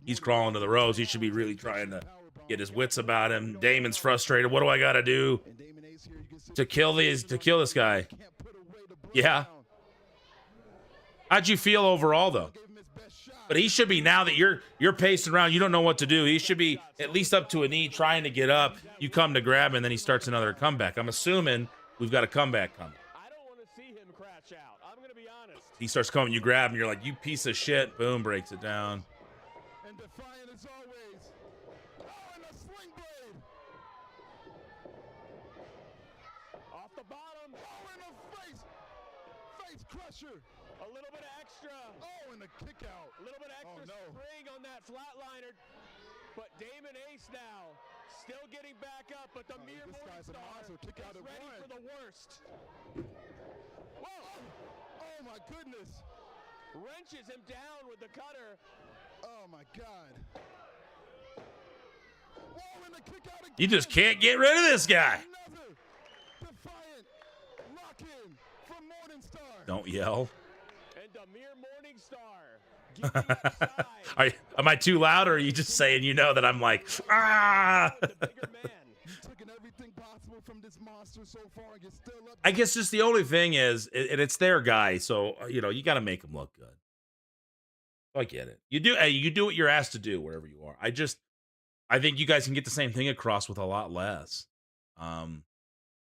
He's crawling to the ropes. He should be really trying to get his wits about him. Damon's frustrated. What do I got to do to kill this guy? Yeah. How'd you feel overall, though? But he should be, now that you're pacing around, you don't know what to do. He should be at least up to a knee, trying to get up. You come to grab him, and then he starts another comeback. I'm assuming we've got a comeback coming. I don't want to see him crash out. I'm going to be honest. He starts coming, you grab him, you're like, you piece of shit. Boom, breaks it down. And defiant as always. Oh, and a sling blade. Off the bottom. Oh, in the face. Face crusher. A little bit of extra. Oh, and a kick out. A little bit of extra spring on that flatliner. But Damon Ace now still getting back up, but the mere Morningstar is ready for the worst. Whoa! Oh my goodness! Wrenches him down with the cutter. Oh my God! Whoa, and a kick out again. You just can't get rid of this guy. Another defiant lock-in from Morningstar. Don't yell. And the mere Morningstar. Am I too loud, or are you just saying you know that I'm like, ah? I guess just the only thing is, it's their guy, so you got to make him look good. I get it. You do what you're asked to do wherever you are. I think you guys can get the same thing across with a lot less.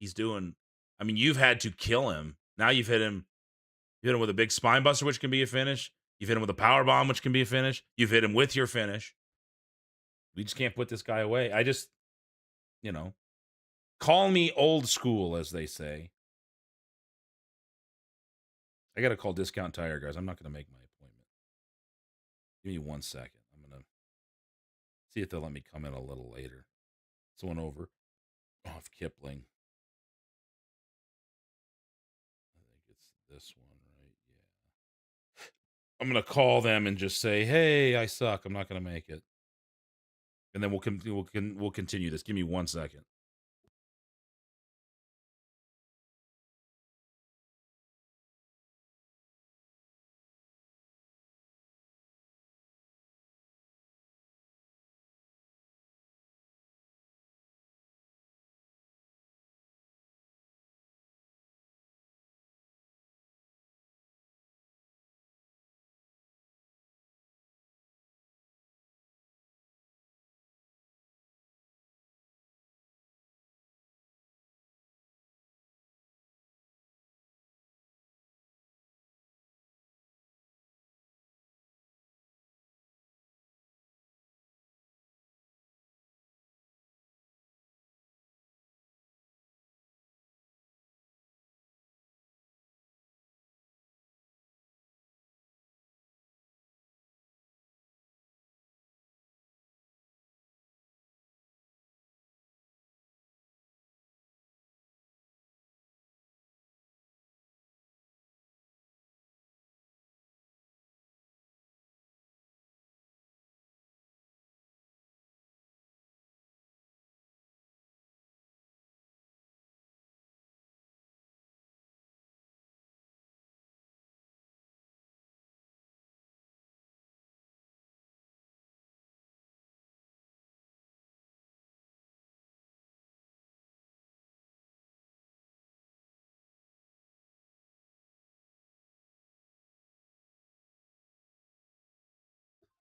He's doing. I mean, you've had to kill him. Now you've hit him. You hit him with a big spine buster, which can be a finish. You've hit him with a power bomb, which can be a finish. You've hit him with your finish. We just can't put this guy away. I just, call me old school, as they say. I got to call Discount Tire, guys. I'm not going to make my appointment. Give me 1 second. I'm going to see if they'll let me come in a little later. Someone over off Kipling. I think it's this one, right? Yeah. I'm going to call them and just say, hey, I suck. I'm not going to make it. And then we'll continue this. Give me 1 second.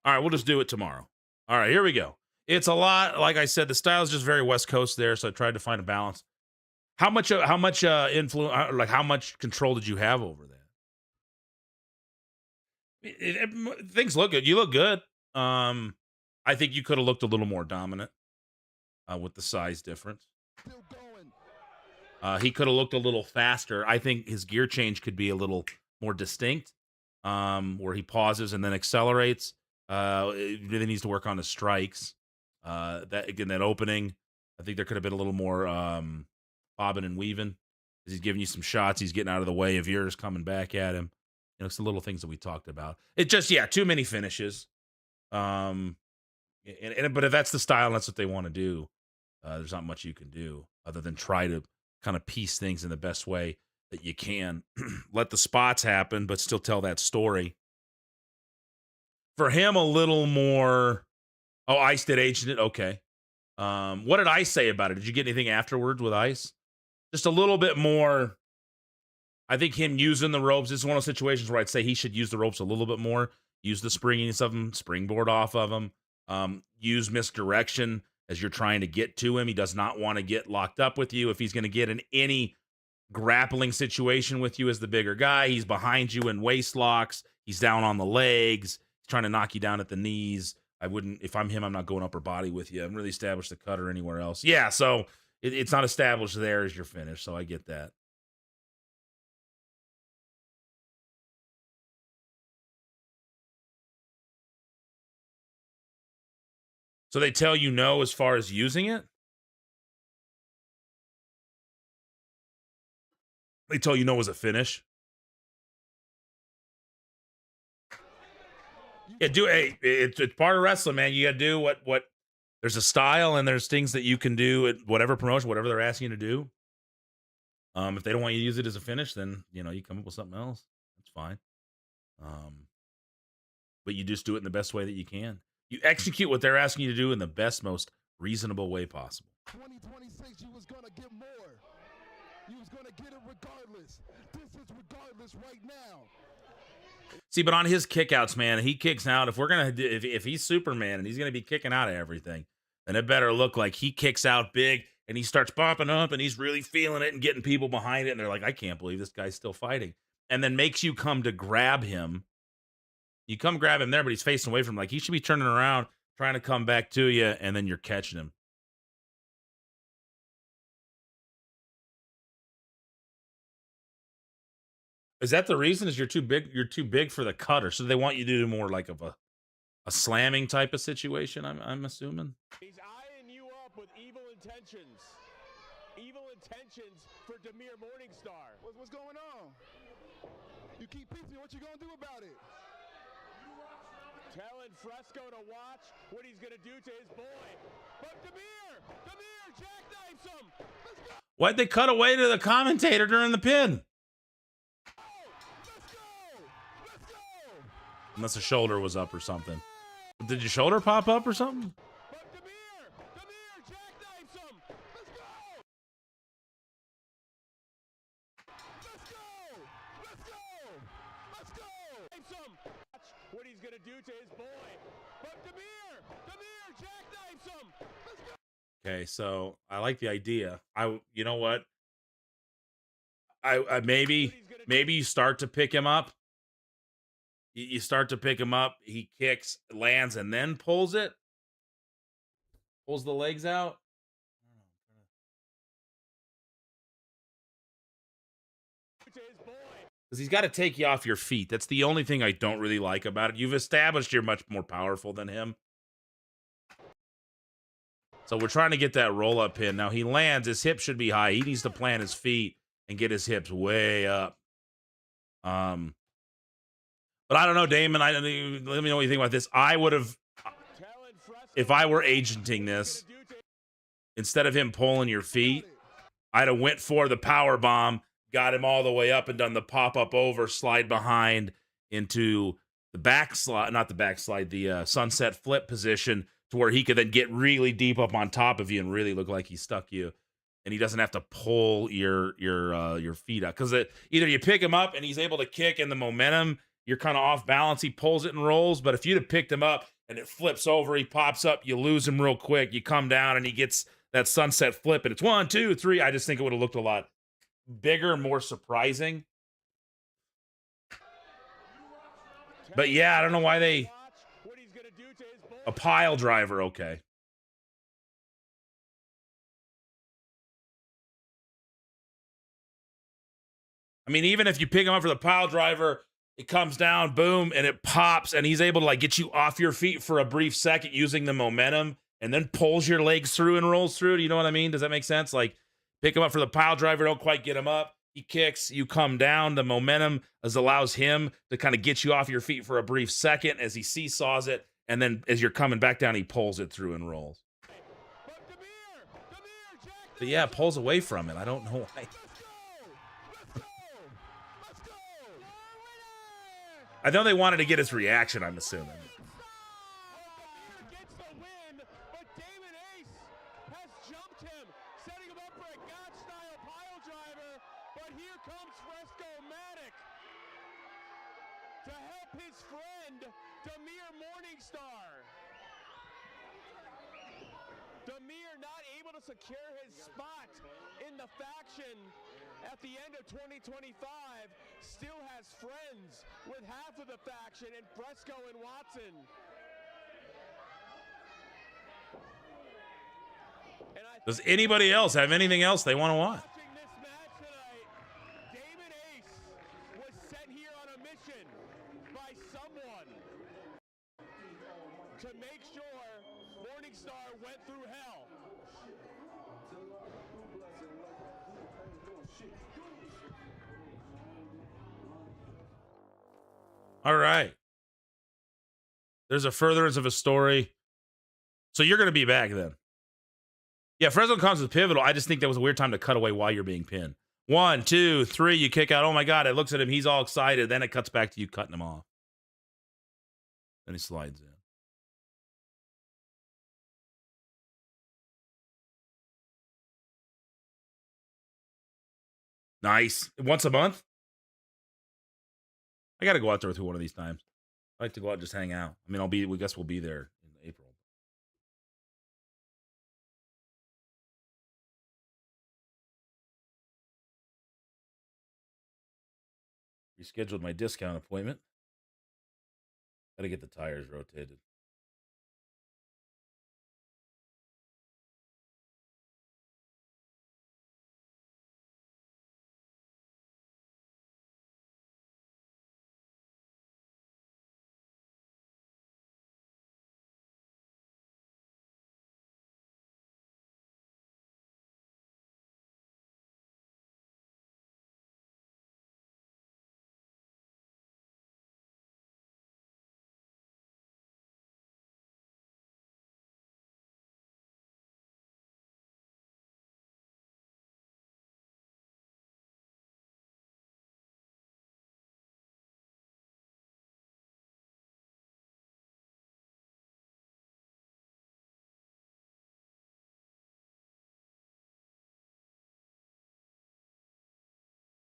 All right, we'll just do it tomorrow. All right, here we go. It's a lot. Like I said, the style is just very West Coast there, so I tried to find a balance. How much influence, like how much control did you have over that? Things look good. You look good. I think you could have looked a little more dominant with the size difference. He could have looked a little faster. I think his gear change could be a little more distinct, where he pauses and then accelerates. It really needs to work on his strikes. That opening, I think there could have been a little more bobbing and weaving. He's giving you some shots. He's getting out of the way of yours coming back at him. You know, it's the little things that we talked about. It just, too many finishes. But if that's the style and that's what they want to do, there's not much you can do other than try to kind of piece things in the best way that you can. Let the spots happen, but still tell that story. For him, a little more. Oh, Ice did agent it. Okay. What did Ice say about it? Did you get anything afterwards with Ice? Just a little bit more. I think him using the ropes. This is one of those situations where I'd say he should use the ropes a little bit more. Use the springiness of them, springboard off of them. Use misdirection as you're trying to get to him. He does not want to get locked up with you. If he's going to get in any grappling situation with you as the bigger guy, he's behind you in waist locks. He's down on the legs. He's trying to knock you down at the knees. I wouldn't, if I'm him, I'm not going upper body with you. I haven't really established the cutter anywhere else. Yeah, so it's not established there as your finish, so I get that. So they tell you no as far as using it? They tell you no as a finish? Yeah, it's part of wrestling, man. You got to do what there's a style and there's things that you can do at whatever promotion, whatever they're asking you to do. If they don't want you to use it as a finish, then, you come up with something else. That's fine. But you just do it in the best way that you can. You execute what they're asking you to do in the best, most reasonable way possible. 2026, you was going to get more. You was going to get it regardless. This is regardless right now. See, but on his kickouts, man, he kicks out. If we're gonna do, if he's Superman and he's gonna be kicking out of everything, then it better look like he kicks out big and he starts popping up and he's really feeling it and getting people behind it and they're like, I can't believe this guy's still fighting, and then makes you come to grab him. You come grab him there, but he's facing away from him. Like, he should be turning around, trying to come back to you, and then you're catching him. Is that the reason? Is you're too big? You're too big for the cutter, so they want you to do more like of a slamming type of situation. I'm assuming. He's eyeing you up with evil intentions. Evil intentions for Demir Morningstar. What's going on? You keep piecing. What you gonna do about it? Telling Fresco to watch what he's gonna do to his boy. But Demir jackknifes him. Let's go. Why'd they cut away to the commentator during the pin? Unless the shoulder was up or something. Did your shoulder pop up or something? But Demir jackknifes him. Let's go. Watch what he's gonna do to his boy. But Demir jackknifes him. Let's go. Okay, so I like the idea. You know what? I maybe you start to pick him up. You start to pick him up. He kicks, lands, and then pulls it. Pulls the legs out. Because he's got to take you off your feet. That's the only thing I don't really like about it. You've established you're much more powerful than him. So we're trying to get that roll-up pin. Now he lands. His hip should be high. He needs to plant his feet and get his hips way up. But I don't know, Damon. Let me know what you think about this. I would have, if I were agenting this, instead of him pulling your feet, I'd have went for the power bomb, got him all the way up, and done the pop up over, slide behind into the backslide, not the backslide, the sunset flip position, to where he could then get really deep up on top of you and really look like he stuck you, and he doesn't have to pull your feet up, because either you pick him up and he's able to kick, and the momentum, you're kind of off balance, he pulls it and rolls. But if you'd have picked him up and it flips over, he pops up, you lose him real quick. You come down and he gets that sunset flip, and it's 1, 2, 3. I just think it would have looked a lot bigger, more surprising. But yeah, I don't know why they... A pile driver, okay. I mean, even if you pick him up for the pile driver, it comes down, boom, and it pops, and he's able to like get you off your feet for a brief second using the momentum, and then pulls your legs through and rolls through. Do you know what I mean? Does that make sense? Like, pick him up for the pile driver, don't quite get him up. He kicks, you come down. The momentum allows him to kind of get you off your feet for a brief second as he seesaws it, and then as you're coming back down, he pulls it through and rolls. But yeah, pulls away from it. I don't know why. I know they wanted to get his reaction, I'm assuming. Secure his spot in the faction at the end of 2025, still has friends with half of the faction in Fresco and Watson. Does anybody else have anything else they want to watch? This match tonight, Damon Ace was sent here on a mission by someone to make sure Morningstar went through hell. All right. There's a furtherance of a story. So you're going to be back then. Yeah, Fresno comes with pivotal. I just think that was a weird time to cut away while you're being pinned. 1, 2, 3, you kick out. Oh my God, it looks at him. He's all excited. Then it cuts back to you cutting him off. Then he slides in. Nice. Once a month? I got to go out there with you one of these times. I like to go out and just hang out. I mean, we guess we'll be there in April. Rescheduled my discount appointment. Got to get the tires rotated.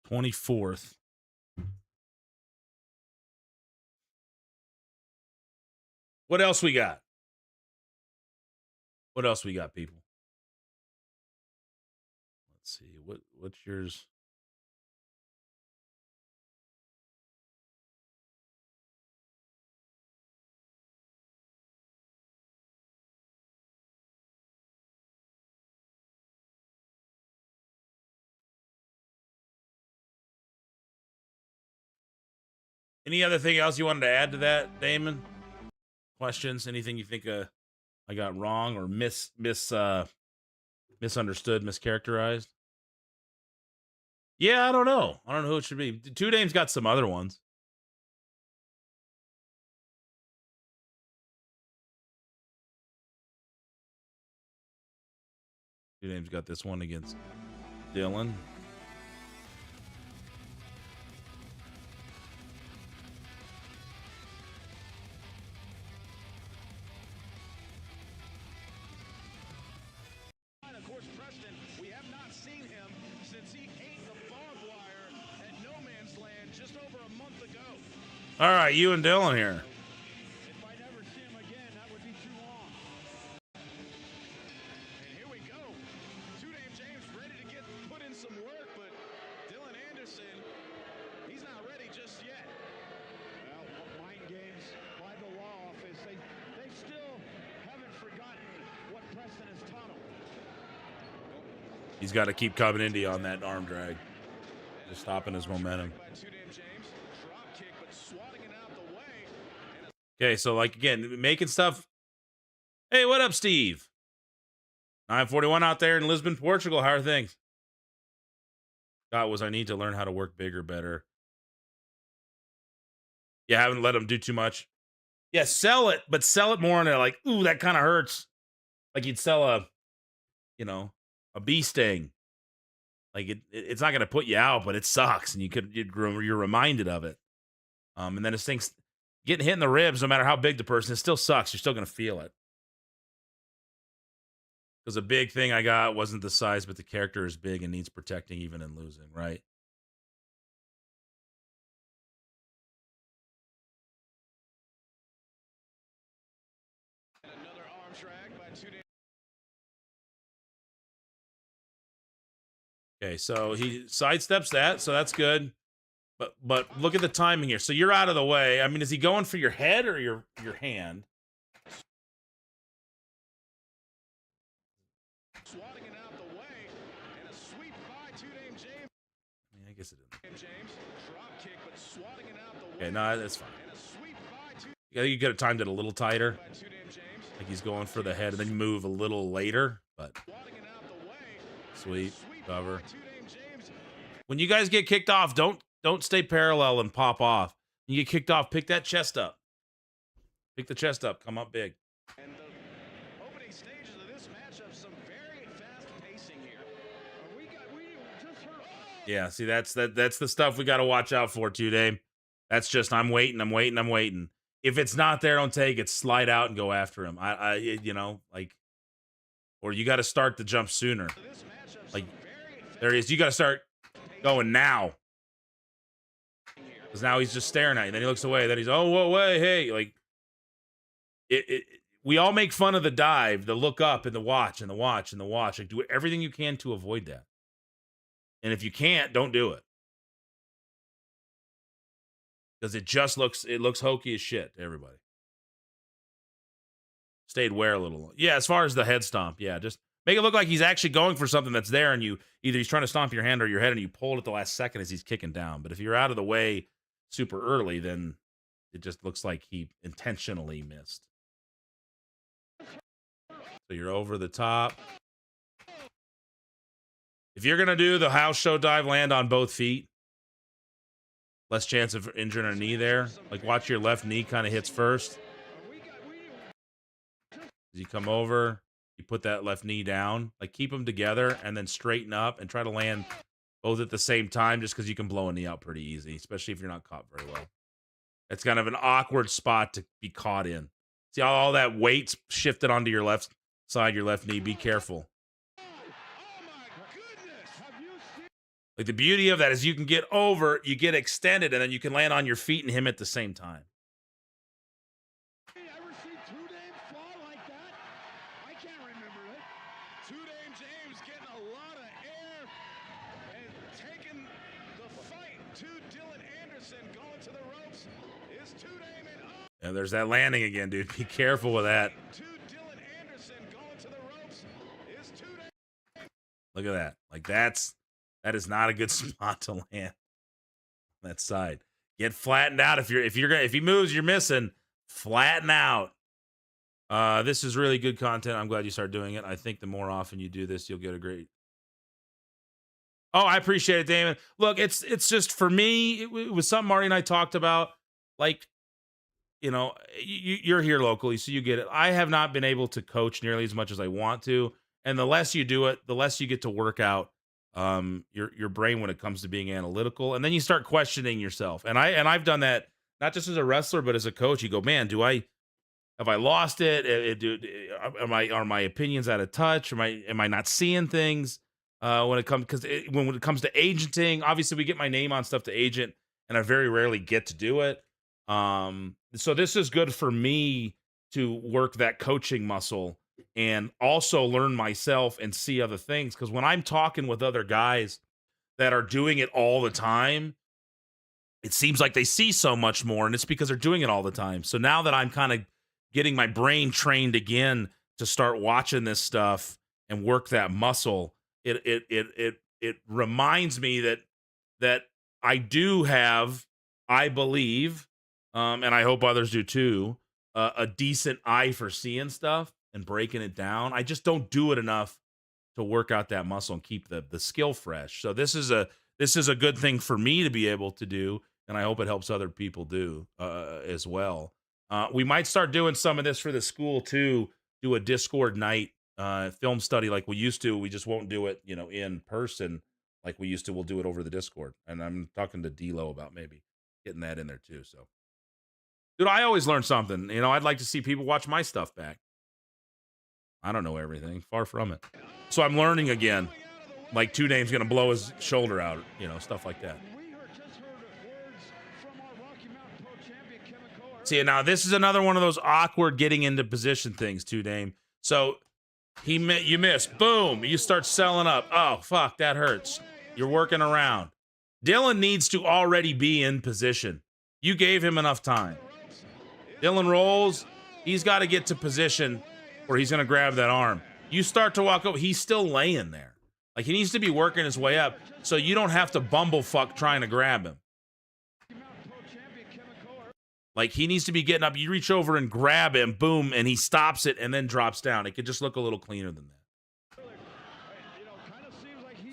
$24th. What else we got? What else we got, people? Let's see. What's yours? Any other thing else you wanted to add to that, Damon? Questions? Anything you think I got wrong or misunderstood, mischaracterized? Yeah, I don't know. I don't know who it should be. Two Dame's got some other ones. Two Dame's got this one against Dylan. Since he ate the barbed wire at No Man's Land just over a month ago. All right, you and Dylan here. If I never see him again, that would be too long. And here we go. Two Dame James ready to get put in some work, but Dylan Anderson, he's not ready just yet. Well, mind games by the law office. They still haven't forgotten what Preston has taught them. He's got to keep coming into you on that arm drag. Just stopping his momentum. Okay, so like again, making stuff. Hey, what up, Steve? 941 out there in Lisbon, Portugal. How are things? Thought was I need to learn how to work bigger, better. Yeah, haven't let him do too much. Yeah, sell it, but sell it more. And they're like, ooh, that kind of hurts. Like you'd sell a bee sting. Like it's not gonna put you out, but it sucks, and you're reminded of it. And then this thing's getting hit in the ribs, no matter how big the person is, still sucks. You're still gonna feel it. Because a big thing I got wasn't the size, but the character is big and needs protecting even in losing, right? Another arm drag by two Dame. Okay, so he sidesteps that, so that's good. But look at the timing here. So you're out of the way. I mean, is he going for your head or your hand? Swatting it out the way, and a sweep by two Dame James. I guess it is. Dame James, drop kick, but swatting it out the way. Okay, no, that's fine. And a sweep by two. I think you could have timed it a little tighter. By two Dame James. Like he's going for the head and then move a little later. But Swatting it out the way. sweep, cover. Two Dame James. When you guys get kicked off, don't stay parallel and pop off. When you get kicked off, pick that chest up. Pick the chest up. Come up big. And the opening stages of this matchup, some very fast pacing here. We just heard. Yeah, see, that's the stuff we got to watch out for too, Dame. That's just I'm waiting. If it's not there, don't take it. Slide out and go after him. Or you got to start the jump sooner. Like there he is. You got to start going now. Because now he's just staring at you. Then he looks away. Then he's, oh, whoa, wait, hey. Like, we all make fun of the dive, the look up, and the watch, and the watch, and the watch. Like, do everything you can to avoid that. And if you can't, don't do it. Because it looks hokey as shit to everybody. Stayed where a little. Yeah, as far as the head stomp, yeah, just make it look like he's actually going for something that's there, and either he's trying to stomp your hand or your head, and you pull it at the last second as he's kicking down. But if you're out of the way super early, then it just looks like he intentionally missed. So you're over the top. If you're going to do the house show dive, land on both feet. Less chance of injuring a knee there. Like, watch your left knee kind of hits first. As you come over, you put that left knee down. Like, keep them together and then straighten up and try to land both at the same time, just because you can blow a knee out pretty easy, especially if you're not caught very well. It's kind of an awkward spot to be caught in. See how all that weight's shifted onto your left side, your left knee. Be careful. Like, the beauty of that is you can get over, you get extended, and then you can land on your feet and him at the same time. You ever seen two Dames fall like that? I can't remember it. Two Dame James getting a lot of air and taking the fight to Dylan Anderson, going to the ropes. Is two Dame and And there's that landing again, dude. Be careful with that. to Dylan Anderson, going to the ropes. Is two Dame. Look at that. Like, that is not a good spot to land on that side. Get flattened out. If he moves, you're missing. Flatten out. This is really good content. I'm glad you started doing it. I think the more often you do this, you'll get a great. Oh, I appreciate it, Damon. Look, it's just for me. It was something Marty and I talked about. Like, you're here locally, so you get it. I have not been able to coach nearly as much as I want to, and the less you do it, the less you get to work out your brain when it comes to being analytical, and then you start questioning yourself. And I've done that not just as a wrestler, but as a coach. You go, man, have I lost it? Are my opinions out of touch? Am I not seeing things when it comes when it comes to agenting? Obviously, we get my name on stuff to agent, and I very rarely get to do it. So this is good for me to work that coaching muscle and also learn myself and see other things. Because when I'm talking with other guys that are doing it all the time, it seems like they see so much more, and it's because they're doing it all the time. So now that I'm kind of getting my brain trained again to start watching this stuff and work that muscle, it reminds me that I do have, I believe, and I hope others do too, a decent eye for seeing stuff and breaking it down. I just don't do it enough to work out that muscle and keep the skill fresh. So this is a good thing for me to be able to do, and I hope it helps other people do as well. We might start doing some of this for the school too. Do a Discord night film study like we used to. We just won't do it, in person like we used to. We'll do it over the Discord. And I'm talking to D'Lo about maybe getting that in there too. So, dude, I always learn something. I'd like to see people watch my stuff back. I don't know everything. Far from it. So I'm learning again. Like 2 Name's going to blow his shoulder out, stuff like that. See, now this is another one of those awkward getting into position things, 2 Name. So you miss. Boom. You start selling up. Oh, fuck, that hurts. You're working around. Dylan needs to already be in position. You gave him enough time. Dylan rolls. He's got to get to position where he's going to grab that arm. You start to walk over. He's still laying there. Like, he needs to be working his way up so you don't have to bumblefuck trying to grab him. Like, he needs to be getting up. You reach over and grab him, boom, and he stops it and then drops down. It could just look a little cleaner than that.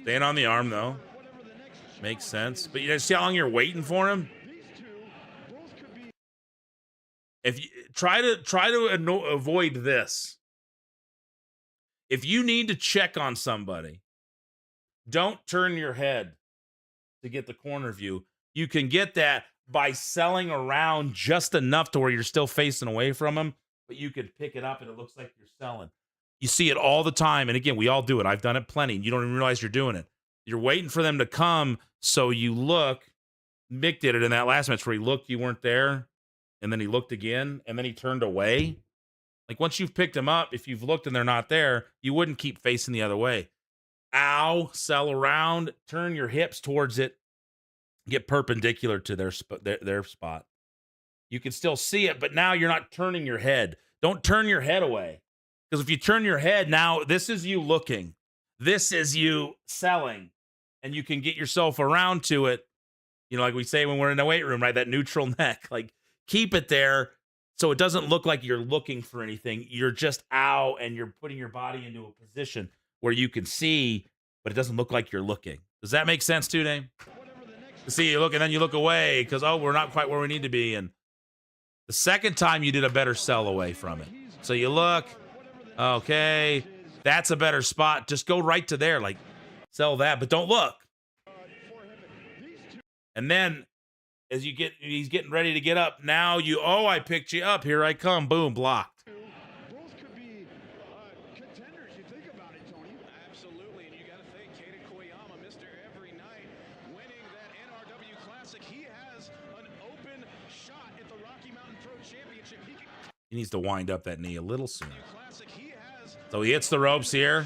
Staying on the arm, though. Makes sense. But you see how long you're waiting for him? If you try to avoid this. If you need to check on somebody, don't turn your head to get the corner view. You can get that by selling around just enough to where you're still facing away from him, but you could pick it up and it looks like you're selling. You see it all the time. And again, we all do it. I've done it plenty. You don't even realize you're doing it. You're waiting for them to come, so you look. Mick did it in that last match where he looked, you weren't there, and then he looked again, and then he turned away. Like, once you've picked them up, if you've looked and they're not there, you wouldn't keep facing the other way. Ow, sell around, turn your hips towards it, get perpendicular to their spot. You can still see it, but now you're not turning your head. Don't turn your head away. Because if you turn your head, now this is you looking. This is you selling. And you can get yourself around to it. Like we say when we're in the weight room, right? That neutral neck. Like, keep it there so it doesn't look like you're looking for anything. You're just out and you're putting your body into a position where you can see, but it doesn't look like you're looking. Does that make sense, 2 Name? See, you look and then you look away because, we're not quite where we need to be. And the second time you did a better sell away from it. So you look, okay, that's a better spot. Just go right to there, like sell that, but don't look. And then as he's getting ready to get up. Now I picked you up. Here I come. Boom, blocked. Both could be contenders. You think about it, Tony. Absolutely, and you got to thank Kaden Koyama, Mr. Every Night, winning that NRW Classic. He has an open shot at the Rocky Mountain Pro Championship. He needs to wind up that knee a little sooner. So he hits the ropes here.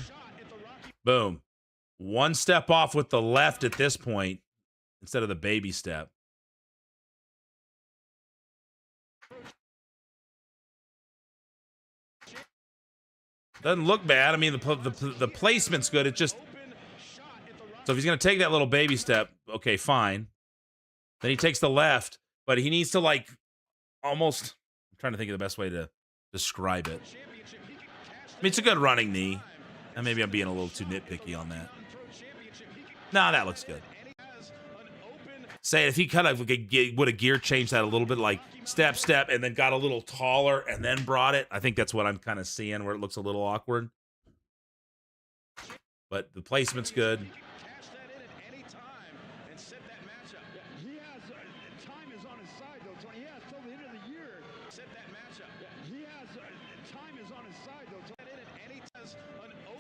Boom. One step off with the left at this point instead of the baby step. Doesn't look bad. I mean, the placement's good. It just... So if he's going to take that little baby step, okay, fine. Then he takes the left, but he needs to, like, almost... I'm trying to think of the best way to describe it. I mean, it's a good running knee. And maybe I'm being a little too nitpicky on that. No, that looks good. Say if he kind of would have gear changed that a little bit, like step, and then got a little taller and then brought it. I think that's what I'm kind of seeing, where it looks a little awkward. But the placement's good.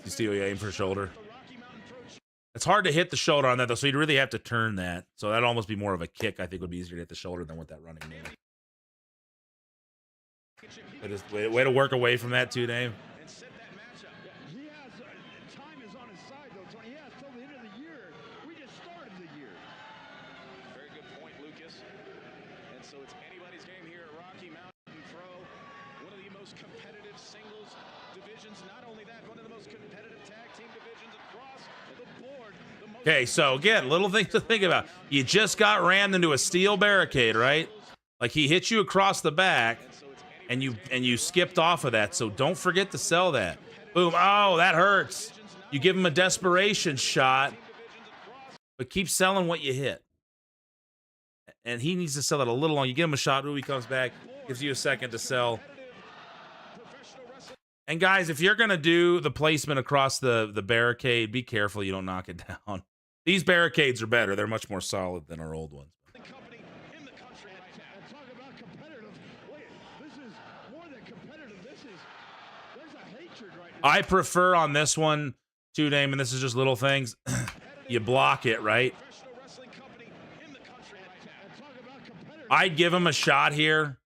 You still aim for shoulder. It's hard to hit the shoulder on that, though, so you'd really have to turn that. So that'd almost be more of a kick. I think would be easier to hit the shoulder than with that running knee. Way to work away from that, too, Dave. And set that matchup. He has time is on his side though, Tony. He has till the end of the year. We just started the year. Very good point, Lucas. And so it's anybody's game here at Rocky Mountain Pro. One of the most competitive singles divisions. Not only that, one of the most competitive tag team divisions across the board. Okay, so again, little things to think about. You just got rammed into a steel barricade, right? Like he hit you across the back, and you skipped off of that. So don't forget to sell that. Boom. Oh, that hurts. You give him a desperation shot, but keep selling what you hit. And he needs to sell it a little long. You give him a shot. Ooh, he comes back, gives you a second to sell. And guys, if you're gonna do the placement across the barricade, be careful you don't knock it down. These barricades are better. They're much more solid than our old ones. Talk about competitive. Wait, this is more than competitive. There's a hatred right now. I prefer on this one, too, Dame, and this is just little things. You block it, right? I'd give him a shot here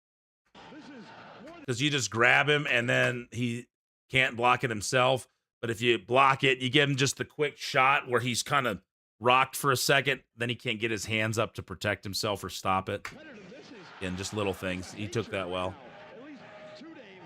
because you just grab him and then he can't block it himself. But if you block it, you give him just the quick shot where he's kind of rocked for a second, then he can't get his hands up to protect himself or stop it. And just little things. He took that well. At least Two Dame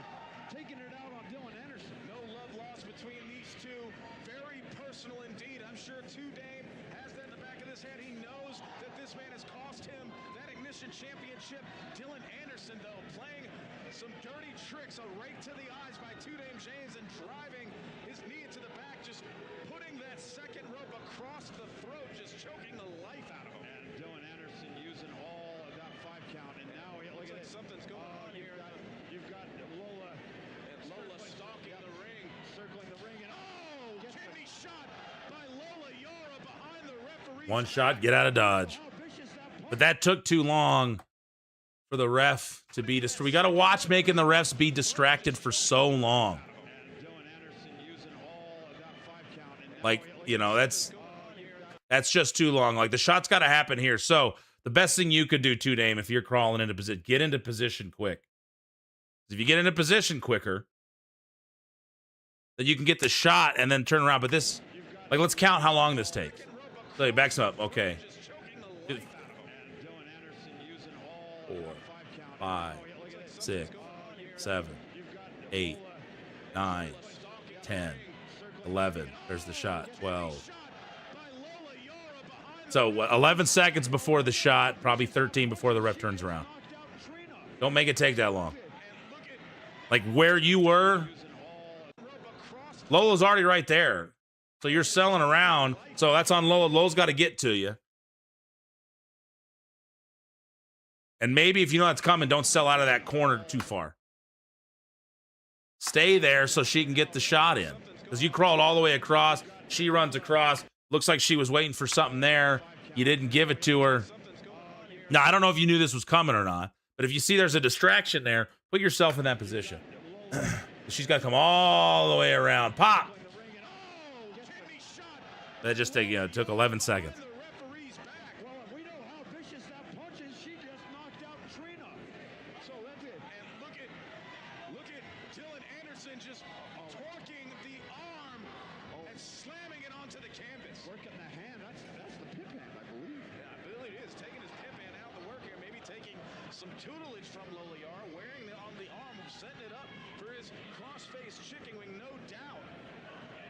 taking it out on Dylan Anderson. No love lost between these two. Very personal indeed. I'm sure Two Dame has that in the back of his head. He knows that this man has cost him that Ignition Championship. Dylan Anderson, though, playing some dirty tricks right to the eyes by Two Dame James and driving his knee into the back, just putting that second rope across the throat, just choking the life out of him. And Dylan Anderson using all of that 5 count. And now look at this. Something's going on here. You've got Lola. And Lola stalking the ring. Circling the ring. And kidney shot by Lola Yara behind the referee. One shot, get out of dodge. But that took too long for the ref to be distracted. We got to watch making the refs be distracted for so long. Like, you know, that's just too long. Like, the shot's got to happen here. So the best thing you could do, too, Dame, if you're crawling into position, get into position quick. If you get into position quicker, then you can get the shot and then turn around. But this, like, let's count how long this takes. So he backs up. Okay. 4, 5, 6, 7, 8, 9, 10, 11. There's the shot. 12. So 11 seconds before the shot, probably 13 before the ref turns around. Don't make it take that long. Like where you were, Lola's already right there. So you're selling around. So that's on Lola. Lola's got to get to you. And maybe if you know that's coming, don't sell out of that corner too far. Stay there so she can get the shot in. Because you crawled all the way across. She runs across. Looks like she was waiting for something there. You didn't give it to her. Now, I don't know if you knew this was coming or not. But if you see there's a distraction there, put yourself in that position. She's got to come all the way around. Pop! That just took 11 seconds. Some tutelage from Lola Yara, wearing it on the arm, setting it up for his cross-face chicken wing, no doubt.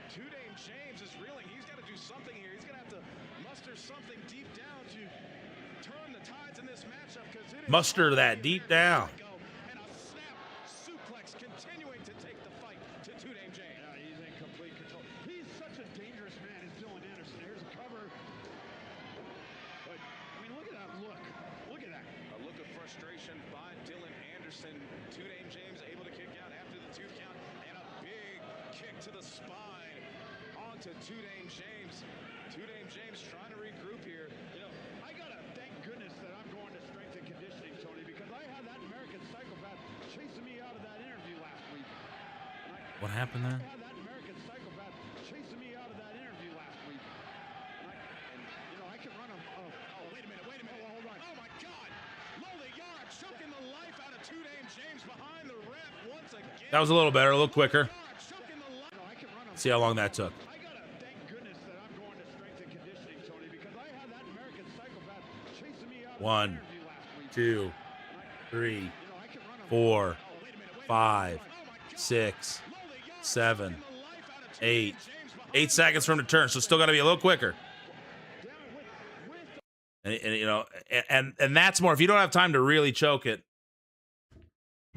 Two Dame James is reeling. He's got to do something here. He's going to have to muster something deep down to turn the tides in this matchup. Muster that deep down. And a snap suplex continuing to take the fight to Two Dame James. Yeah, he's in complete control. He's such a dangerous man, is Dylan Anderson. Here's a cover. But, I mean, look at that look. Look at that. A look of frustration by Dylan Anderson. Two Dame James able to kick out after the 2 count, and a big kick to the spine onto Two Dame James. Two Dame James trying to regroup here. You know, I gotta thank goodness that I'm going to strength and conditioning, Tony, because I had that American psychopath chasing me out of that interview last week. What happened there? I had that American psychopath chasing me out of that interview last week. And you know, I can run a... Oh, wait a minute. hold on. Oh, my God. Lola Yara choking the life out of Two Dame That was a little better, a little quicker. See how long that took. One, 2, 3, 4, 5, 6, 7, 8. 8 seconds from the turn, so still got to be a little quicker. And you know, and that's more if you don't have time to really choke it.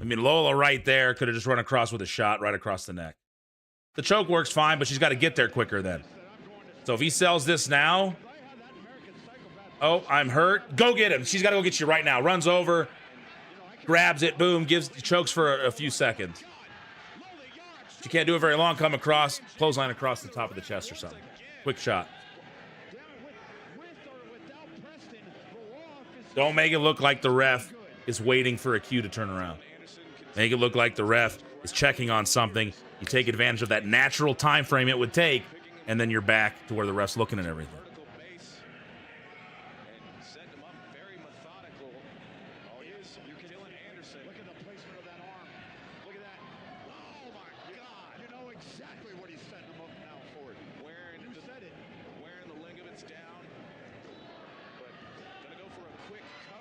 I mean, Lola right there could have just run across with a shot right across the neck. The choke works fine, but she's got to get there quicker then. So if he sells this now, oh, I'm hurt. Go get him. She's got to go get you right now. Runs over, grabs it, boom, chokes for a few seconds. She can't do it very long. Come across, clothesline across the top of the chest or something. Quick shot. Don't make it look like the ref is waiting for a cue to turn around. Make it look like the ref is checking on something. You take advantage of that natural time frame it would take, and then you're back to where the ref's looking at everything.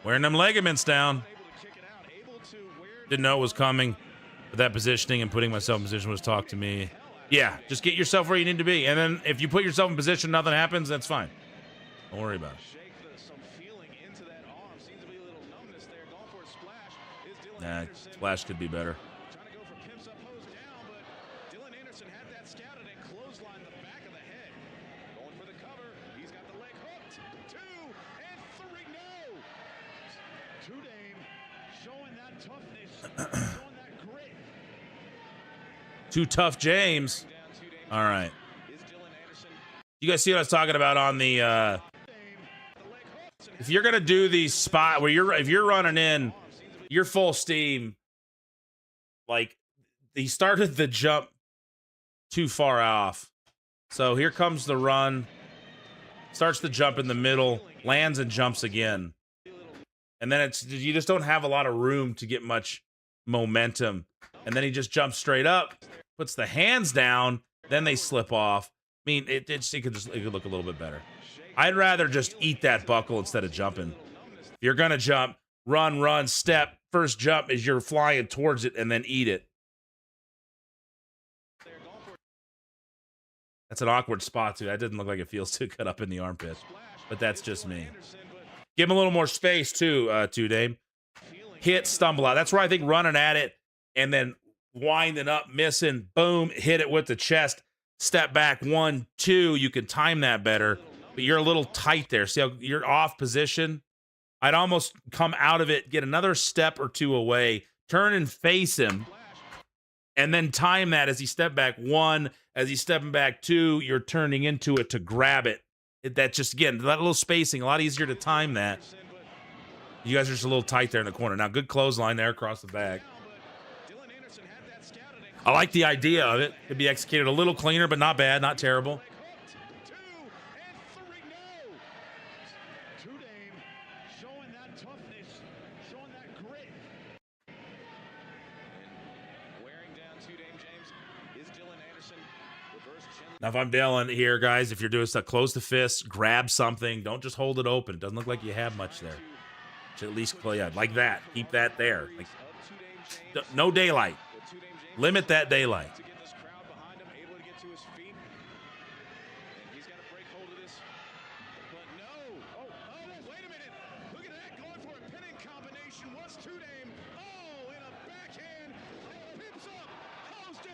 Wearing them ligaments down. Didn't know it was coming. But that positioning and putting myself in position was talk to me. Yeah, just get yourself where you need to be. And then if you put yourself in position, nothing happens, that's fine. Don't worry about it. Nah, splash could be better. Too tough, James. All right. You guys see what I was talking about on the if you're gonna do the spot where if you're running in, you're full steam. Like he started the jump too far off. So here comes the run. Starts the jump in the middle, lands and jumps again. And then you just don't have a lot of room to get much momentum. And then he just jumps straight up, puts the hands down, then they slip off. I mean, it could look a little bit better. I'd rather just eat that buckle instead of jumping. If you're gonna jump, run, step. First jump is you're flying towards it, and then eat it. That's an awkward spot too. That didn't look like it feels too good up in the armpit, but that's just me. Give him a little more space too, Dame. Hit, stumble out. That's where I think running at it and then winding up, missing, boom, hit it with the chest, step back, 1, 2. You can time that better, but you're a little tight there. See how you're off position? I'd almost come out of it, get another step or 2 away, turn and face him, and then time that as he stepped back 1, as he's stepping back 2, you're turning into it to grab it. That just, again, that little spacing, a lot easier to time that. You guys are just a little tight there in the corner. Now, good clothesline there across the back. I like the idea of it. Could be executed a little cleaner, but not bad, not terrible. Now, if I'm Dylan here, guys, if you're doing stuff, close the fist, grab something. Don't just hold it open. It doesn't look like you have much there. Should at least play out like that. Keep that there. Like, no daylight. Limit that daylight.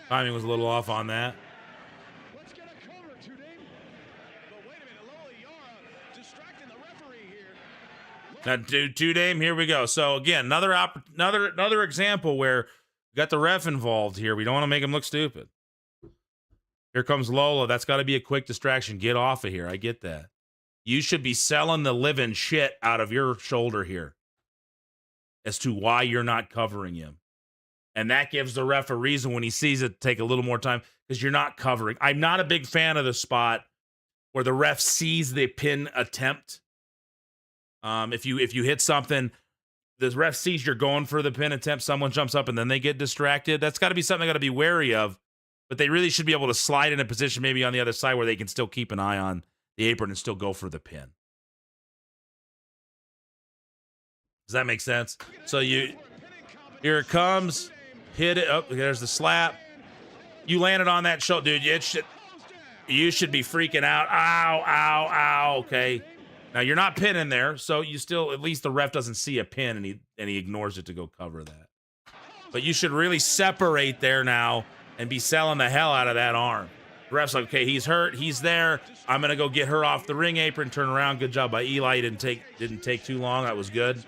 Timing was a little off on that. Now, two Dame, here we go. So again, another example where we got the ref involved here. We don't want to make him look stupid. Here comes Lola. That's got to be a quick distraction. Get off of here. I get that. You should be selling the living shit out of your shoulder here as to why you're not covering him. And that gives the ref a reason when he sees it to take a little more time because you're not covering. I'm not a big fan of the spot where the ref sees the pin attempt. If you hit something, the ref sees you're going for the pin attempt, someone jumps up and then they get distracted. That's got to be something I got to be wary of. But they really should be able to slide in a position maybe on the other side where they can still keep an eye on the apron and still go for the pin. Does that make sense? So here it comes, hit it. Oh, there's the slap. You landed on that shoulder, dude. You should be freaking out. Ow, ow, ow. Okay. Now you're not pinning there, so you still, at least the ref doesn't see a pin and he ignores it to go cover that. But you should really separate there now and be selling the hell out of that arm. The ref's like, okay, he's hurt, he's there. I'm gonna go get her off the ring apron, turn around. Good job by Eli. Didn't take too long. That was good.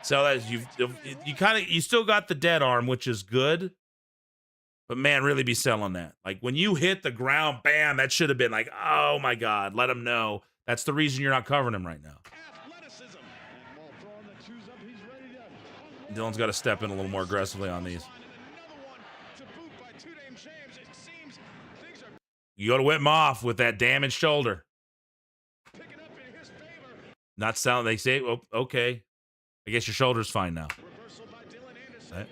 So that you still got the dead arm, which is good. But man, really be selling that. Like when you hit the ground, bam, that should have been like, oh my God, let him know. That's the reason you're not covering him right now. Dylan's got to step in a little more aggressively on these. You go to whip him off with that damaged shoulder. Not sound. They say, oh, okay. I guess your shoulder's fine now. Right.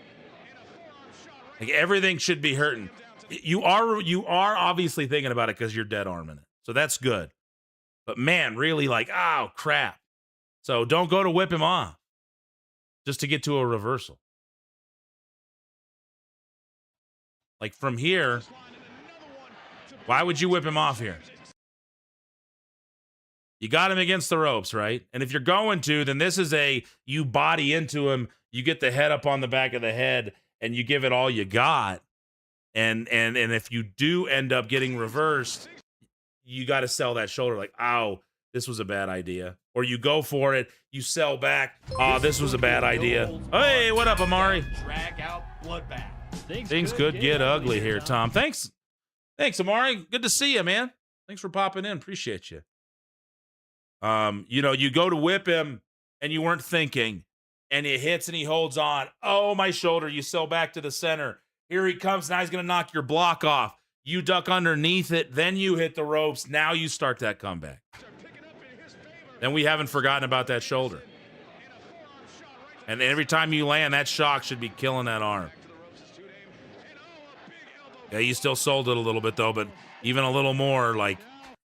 Like everything should be hurting. You are obviously thinking about it because you're dead arming it. So that's good. But man, really like, oh crap. So don't go to whip him off just to get to a reversal. Like from here, why would you whip him off here? You got him against the ropes, right? And if you're going to, then this is you body into him, you get the head up on the back of the head, and you give it all you got. And if you do end up getting reversed, you got to sell that shoulder like, ow, this was a bad idea. Or you go for it, you sell back, oh, this was a bad idea. Hey, what up, Amari? Drag out bloodbath. Things could get ugly here, Tom. Thanks, Amari. Good to see you, man. Thanks for popping in. Appreciate you. You go to whip him and you weren't thinking, and it hits and he holds on. Oh, my shoulder. You sell back to the center. Here he comes. Now he's going to knock your block off. You duck underneath it. Then you hit the ropes. Now you start that comeback. Then we haven't forgotten about that shoulder. And every time you land, that shock should be killing that arm. Yeah, you still sold it a little bit, though, but even a little more, like,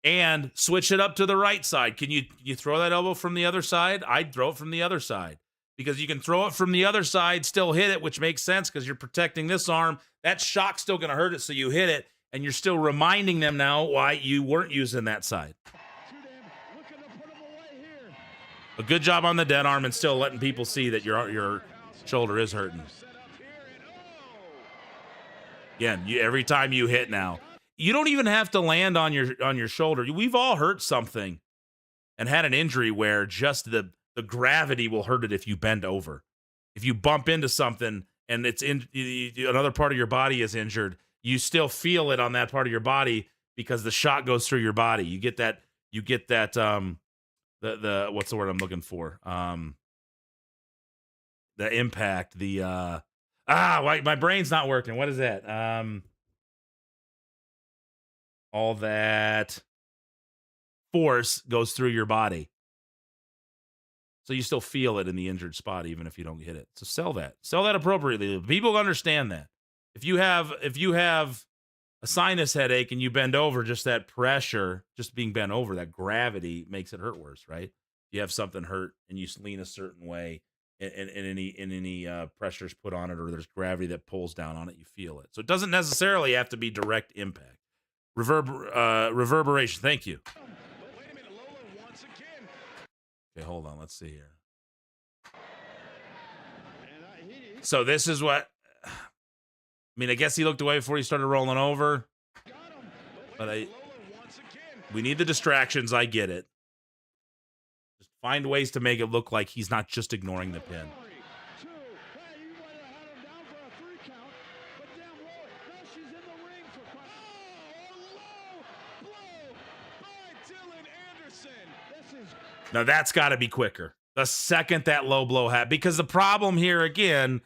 and switch it up to the right side. Can you throw that elbow from the other side? I'd throw it from the other side because you can throw it from the other side, still hit it, which makes sense because you're protecting this arm. That shock's still going to hurt it, so you hit it, and you're still reminding them now why you weren't using that side. A good job on the dead arm and still letting people see that your shoulder is hurting. Again, every time you hit now, you don't even have to land on your shoulder. We've all hurt something and had an injury where just the gravity will hurt it if you bend over. If you bump into something and it's another part of your body is injured, you still feel it on that part of your body because the shock goes through your body. You get that the what's the word I'm looking for? The impact, my brain's not working. What is that? All that force goes through your body. So you still feel it in the injured spot, even if you don't hit it. So sell that appropriately. People understand that. If you have a sinus headache and you bend over, just that pressure, just being bent over, that gravity makes it hurt worse, right? You have something hurt and you lean a certain way, and any pressure is put on it, or there's gravity that pulls down on it, you feel it. So it doesn't necessarily have to be direct impact. Reverberation. Thank you. Okay, hold on. Let's see here. So this is what... I guess he looked away before he started rolling over. But we need the distractions. I get it. Just find ways to make it look like he's not just ignoring the pin. Now that's got to be quicker. The second that low blow happened, because the problem here again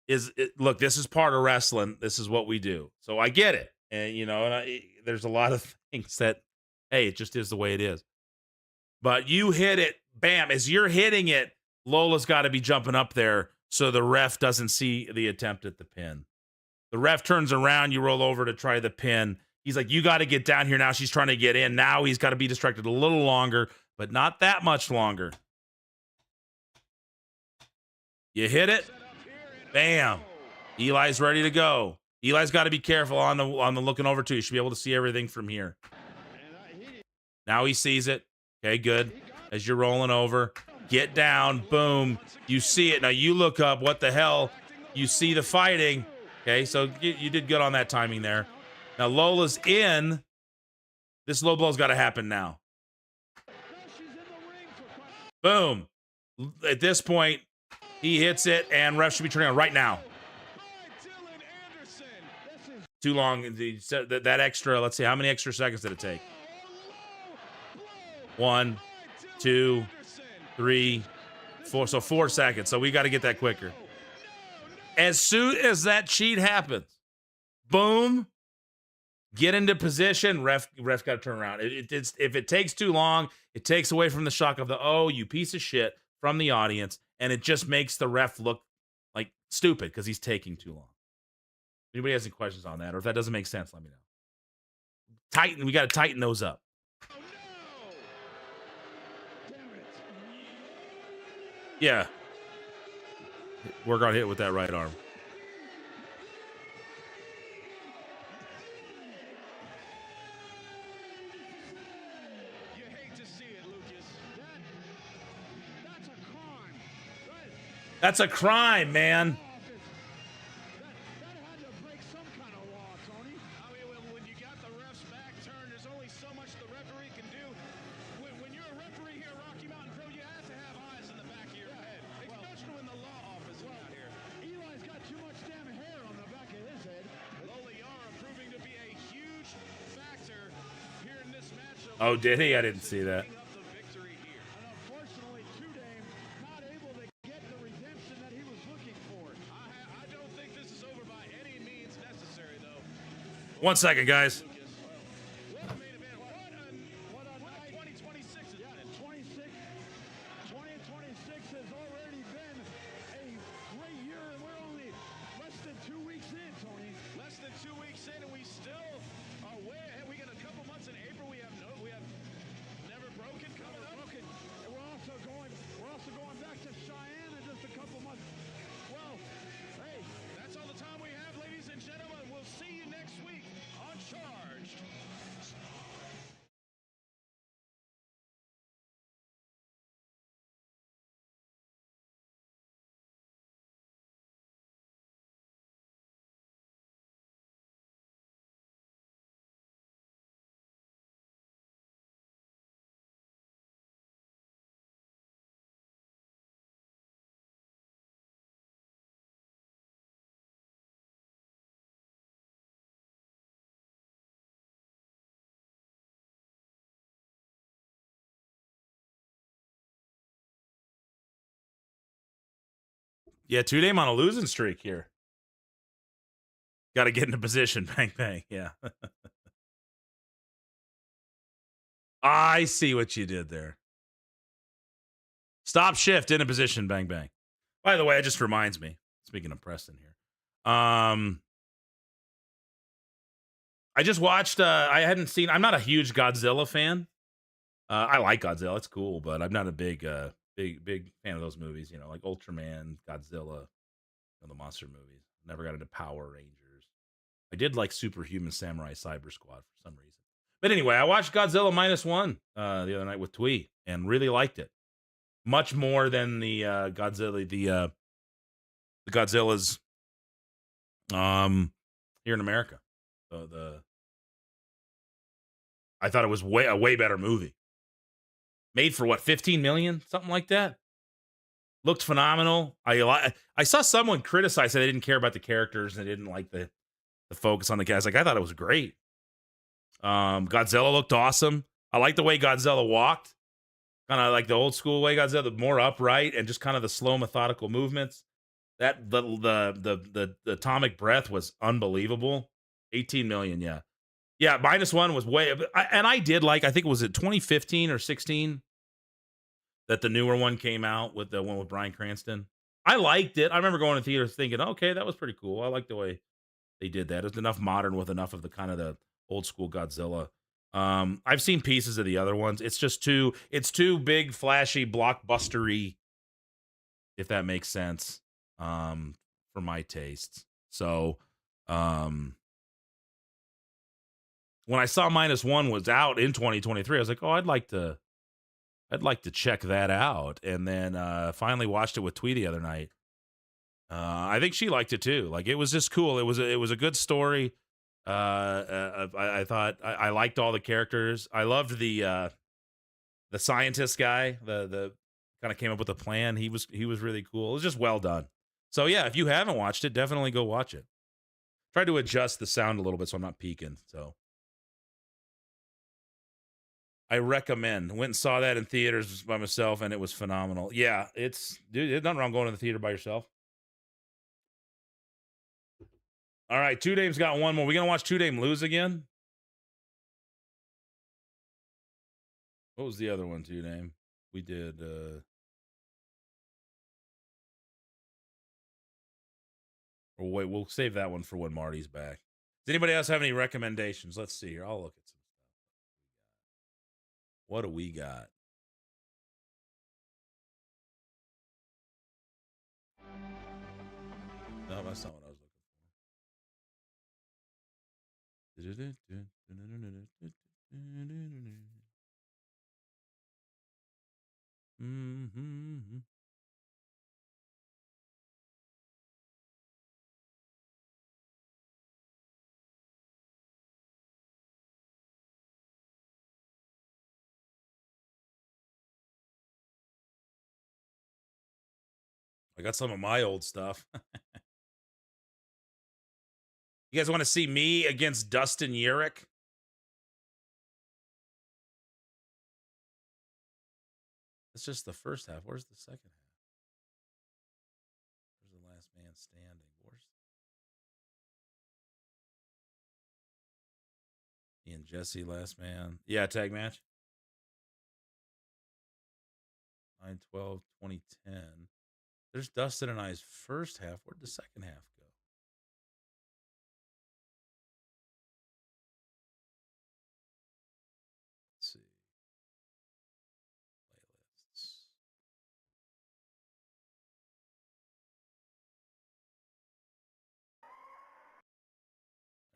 is, look, this is part of wrestling. This is what we do. So I get it. And, there's a lot of things that, hey, it just is the way it is. But you hit it, bam, as you're hitting it, Lola's got to be jumping up there so the ref doesn't see the attempt at the pin. The ref turns around, you roll over to try the pin. He's like, you got to get down here now. She's trying to get in. Now he's got to be distracted a little longer, but not that much longer. You hit it. Bam. Eli's ready to go. Eli's got to be careful on the looking over too. You should be able to see everything from here. Now he sees it. Okay, good. As you're rolling over, get down. Boom. You see it. Now you look up. What the hell? You see the fighting. Okay, so you did good on that timing there. Now Lola's in. This low blow's got to happen now. Boom. At this point, he hits it, and ref should be turning on right now. Too long. That extra, let's see, how many extra seconds did it take? 1, 2, 3, 4. So 4 seconds. So we got to get that quicker. As soon as that cheat happens, boom, get into position. Ref got to turn around. If it takes too long, it takes away from the shock of the, oh, you piece of shit, from the audience, and it just makes the ref look like stupid because he's taking too long. Anybody has any questions on that, or if that doesn't make sense, let me know. We got to tighten those up. Yeah. Work on hit with that right arm. You hate to see it, Lucas. That's a crime. That's a crime, man. That had to break some kind of law, Tony. I mean, when you got the ref's back turned, there's only so much the referee can do. When you're a referee here at Rocky Mountain Pro, you have to have eyes in the back of your head, especially when the law office is out here. Eli's got too much damn hair on the back of his head. Lola Yara proving to be a huge factor here in this matchup. Oh, did he? I didn't see that. And unfortunately, Tudame not able to get the redemption that he was looking for. I don't think this is over by any means necessary, though. 1 second, guys. What a night. 2026 is 2026 has already been a great year, and we're only less than 2 weeks in, Tony. Less than 2 weeks in, and we still are way ahead. We got a couple months in April. We have Never Broken coming up. And we're also going back to Cheyenne in just a couple months. Well, hey, that's all the time we have, ladies and gentlemen. We'll see you next week on Charged. Yeah, 2-day on a losing streak here. Got to get into position. Bang, bang. Yeah. I see what you did there. Stop, shift, into position. Bang, bang. By the way, it just reminds me, speaking of Preston here. I just watched, I'm not a huge Godzilla fan. I like Godzilla. It's cool, but I'm not a big fan of those movies, like Ultraman, Godzilla, the monster movies. Never got into Power Rangers. I did like Superhuman Samurai Cyber Squad for some reason. But anyway, I watched Godzilla -1 the other night with Twee and really liked it. Much more than the Godzilla, the Godzillas here in America. I thought it was a way better movie. Made for what, 15 million, something like that. Looked phenomenal. I saw someone criticize that they didn't care about the characters and they didn't like the focus on the guys. I thought it was great. Godzilla looked awesome. I like the way Godzilla walked, kind of like the old school way Godzilla, more upright and just kind of the slow, methodical movements. That the atomic breath was unbelievable. 18 million, yeah. Yeah, -1 was way, and I did like, I think it was 2015 or 16. that the newer one came out with, the one with Bryan Cranston. I liked it. I remember going to theaters thinking, okay, that was pretty cool. I like the way they did that. It's enough modern with enough of the kind of the old school Godzilla. I've seen pieces of the other ones. It's just it's too big, flashy, blockbustery, if that makes sense, for my tastes. So, when I saw -1 was out in 2023, I was like, oh, I'd like to check that out. And then finally watched it with Twee the other night. I think she liked it too. Like, it was just cool. It was a good story. I thought I liked all the characters. I loved the scientist guy. The kind of came up with a plan. He was really cool. It was just well done. So yeah, if you haven't watched it, definitely go watch it. Try to adjust the sound a little bit so I'm not peaking. So I recommend. Went and saw that in theaters by myself, and it was phenomenal. Yeah, dude, there's nothing wrong going to the theater by yourself. All right, Two Dame's got one more. We gonna watch Two Dame lose again? What was the other one, Two Dame? We did or wait, we'll save that one for when Marty's back. Does anybody else have any recommendations? Let's see here. I'll look at some stuff. What do we got? No, that's not what I was looking for. Mm-hmm. I got some of my old stuff. You guys want to see me against Dustin Urich? That's just the first half. Where's the second half? Where's the last man standing? Ian Jesse, last man. Yeah, tag match. 9/12/2010. There's Dustin and I's first half. Where'd the second half go? Let's see.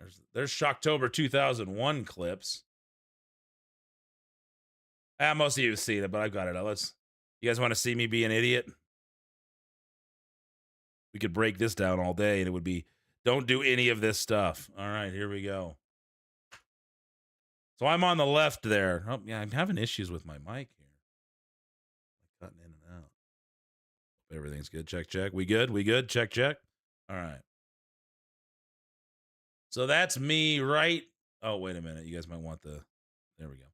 Playlists. There's Shocktober 2001 clips. Most of you have seen it, but I've got it. You guys want to see me be an idiot? We could break this down all day, and it would be, don't do any of this stuff. All right, here we go. So I'm on the left there. Oh, yeah, I'm having issues with my mic here. Cutting in and out. Hope everything's good. Check, check. We good? We good? Check, check. All right. So that's me right. Oh, wait a minute. You guys might want the. There we go.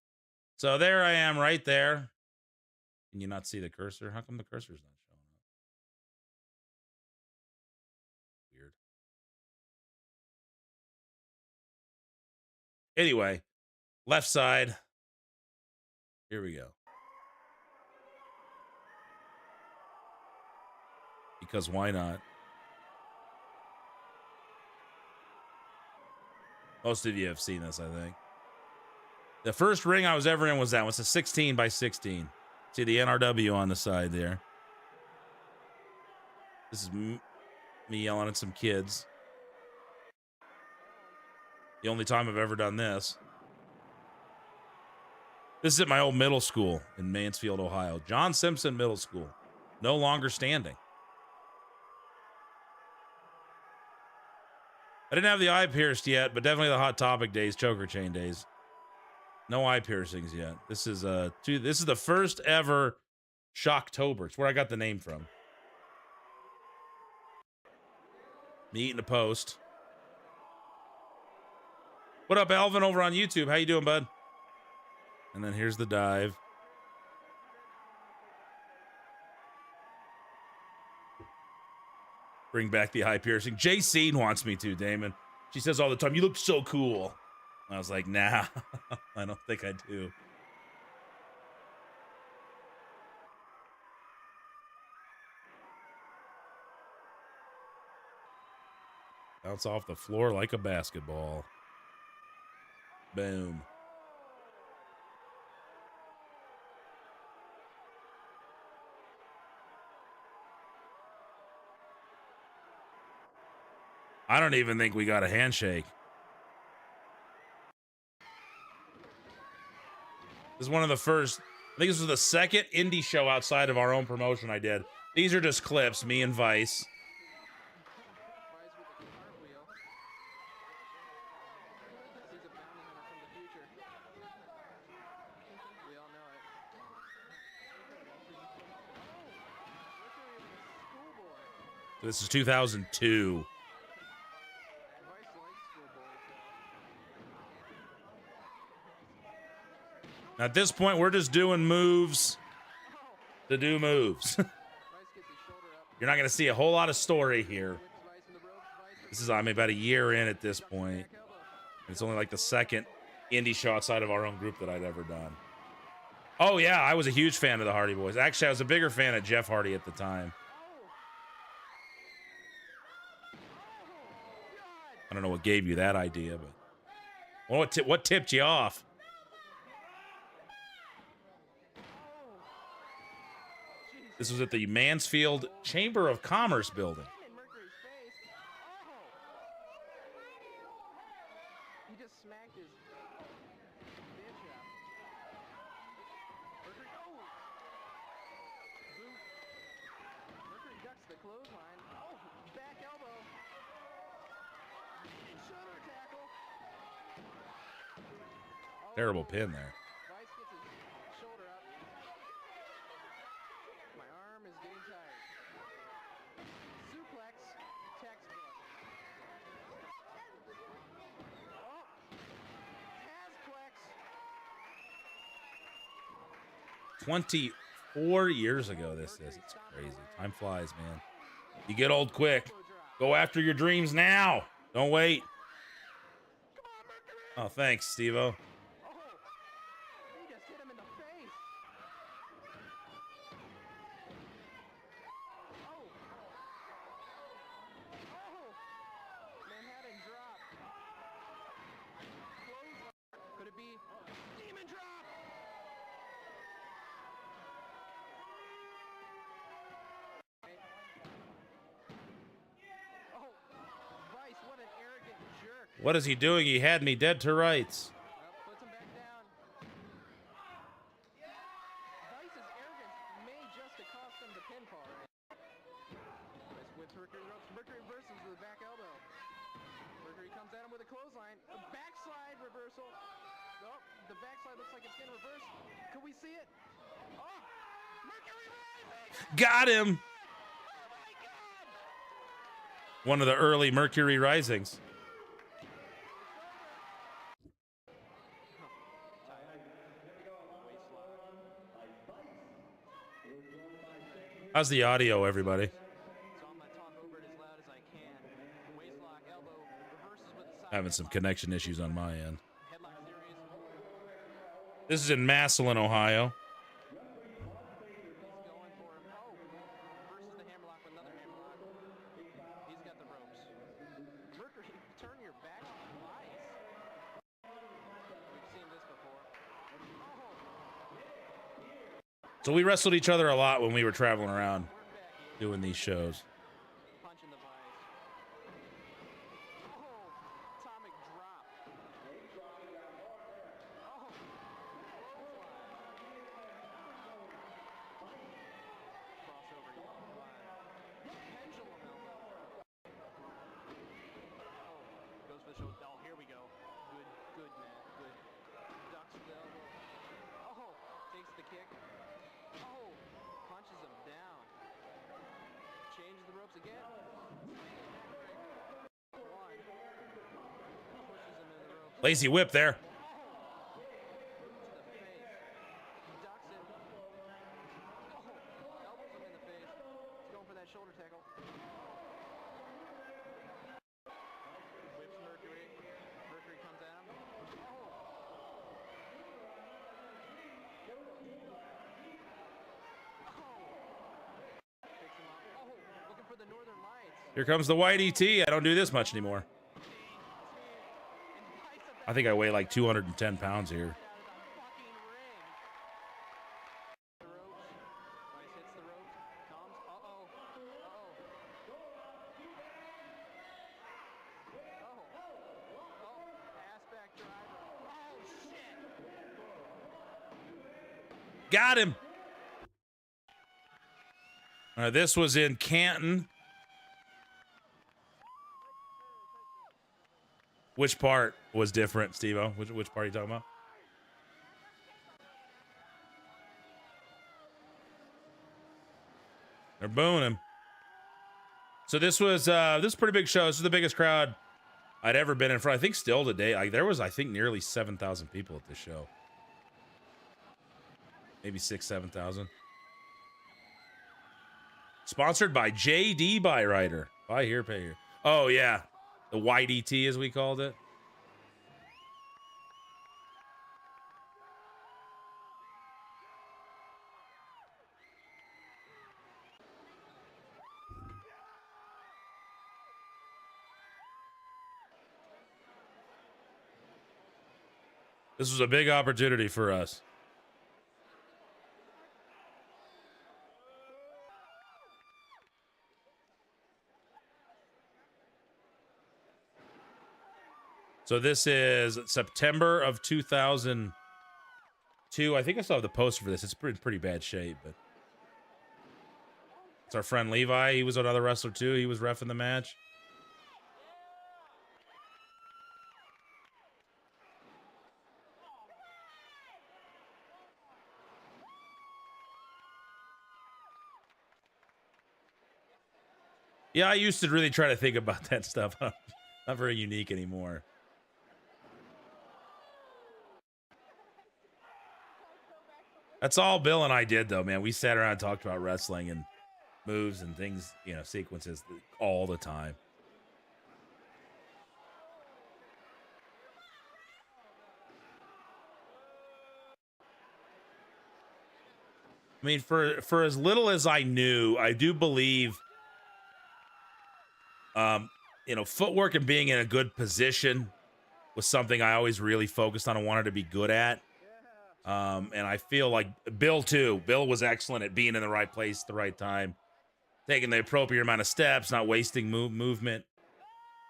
So there I am right there. Can you not see the cursor? How come the cursor's not showing up? Weird. Anyway, left side. Here we go. Because why not? Most of you have seen this, I think. The first ring I was ever in was that one. It's a 16x16. See the NRW on the side there. This is me yelling at some kids. The only time I've ever done this. This is at my old middle school in Mansfield, Ohio. John Simpson Middle School. No longer standing. I didn't have the eye pierced yet, but definitely the Hot Topic days, choker chain days. No eye piercings yet. This is the first ever Shocktober. It's where I got the name from. Me eating a post. What up, Alvin, over on YouTube? How you doing, bud? And then here's the dive. Bring back the eye piercing. JC wants me to, Damon. She says all the time, you look so cool. I was like, nah, I don't think I do. Bounce off the floor like a basketball. Boom. I don't even think we got a handshake. This is one of the first, I think this was the second indie show outside of our own promotion I did. These are just clips, me and Vice. This is 2002. At this point, we're just doing moves to do moves. You're not going to see a whole lot of story here. This is, I'm about a year in at this point. It's only like the second indie show outside of our own group that I'd ever done. Oh, yeah, I was a huge fan of the Hardy Boys. Actually, I was a bigger fan of Jeff Hardy at the time. I don't know what gave you that idea, but what tipped you off? This was at the Mansfield Chamber of Commerce building. He just smacked his bitch up. Mercury, oh! Mercury ducks the clothesline. Oh, back elbow. Shoulder tackle. Terrible pin there. Vice gets his shoulder up. My arm is getting tired. Suplex, textbook. Oh, Tazplex. 24 years ago this is. It's crazy. Time flies, man. You get old quick. Go after your dreams now. Don't wait. Oh, thanks, Steve-O. He just hit him in the face. Oh. Oh. Manhattan drop. Close. Could it be demon drop? Oh. Vice, what an arrogant jerk. What is he doing? He had me dead to rights. Puts him back down. Vice's arrogance may just have cost him the pinfall, right? Vice whips Mercury ropes. Mercury reverses to the back elbow. Mercury comes at him with a clothesline. A backslide reversal. Oh, the backslide looks like it's getting reversed. Could we see it? Oh! Mercury rising! Got him. One of the early Mercury Risings. How's the audio, everybody? Having some connection issues on my end. This is in Massillon, Ohio. So we wrestled each other a lot when we were traveling around doing these shows. Punching the Vice. Oh, atomic drop. Oh, crossover. Pendulum elbow. Oh, goes for the shoulder. Oh, here we go. Good, man. Good. Ducks the elbow. Oh, takes the kick. Oh, punches him down. Changes the ropes again. One. Pushes him into the ropes. Lazy whip there. To the face. Ducks it. Oh, elbows him in the face. He's going for that shoulder tackle. Whips Mercury. Mercury comes at him. Picks him up. Oh, looking for the Northern Lights. Here comes the white ET. I don't do this much anymore. I think I weigh like 210 pounds here. Got him. This was in Canton. Which part was different, Steve-O? Which part are you talking about? They're booing him. So this was a pretty big show. This is the biggest crowd I'd ever been in front. I think still today. Like there was, I think, nearly 7,000 people at this show. Maybe 7,000. Sponsored by JD Byrider. Buy here, pay here. Oh yeah, the white ET as we called it. This was a big opportunity for us. So this is September of 2002. I think I still have the poster for this. It's pretty bad shape, but it's our friend Levi. He was another wrestler too. He was reffing the match. Yeah, I used to really try to think about that stuff. Not very unique anymore. That's all Bill and I did, though, man. We sat around and talked about wrestling and moves and things, you know, sequences all the time. I mean, for as little as I knew, I do believe, you know, footwork and being in a good position was something I always really focused on and wanted to be good at. And I feel like Bill too. Bill was excellent at being in the right place at the right time, taking the appropriate amount of steps, not wasting movement.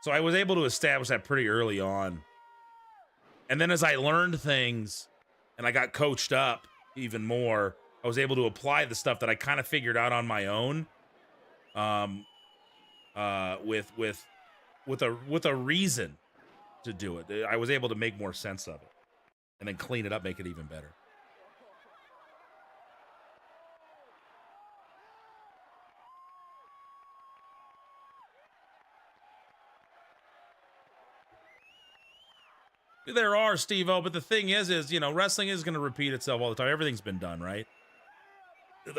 So I was able to establish that pretty early on. And then as I learned things and I got coached up even more, I was able to apply the stuff that I kind of figured out on my own, with a reason to do it. I was able to make more sense of it. And then clean it up, make it even better. There are, Steve-O, but the thing is, you know, wrestling is going to repeat itself all the time. Everything's been done, right?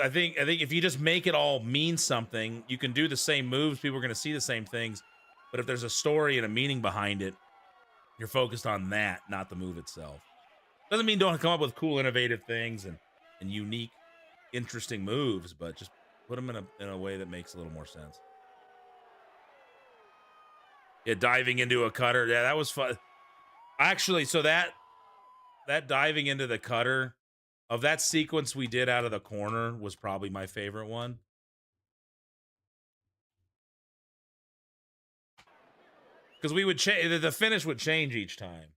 I think if you just make it all mean something, you can do the same moves. People are going to see the same things. But if there's a story and a meaning behind it, you're focused on that, not the move itself. Doesn't mean don't come up with cool, innovative things and unique, interesting moves, but just put them in a way that makes a little more sense. Yeah, diving into a cutter. Yeah, that was fun. Actually, so that diving into the cutter of that sequence we did out of the corner was probably my favorite one. Because we would change, the finish would change each time.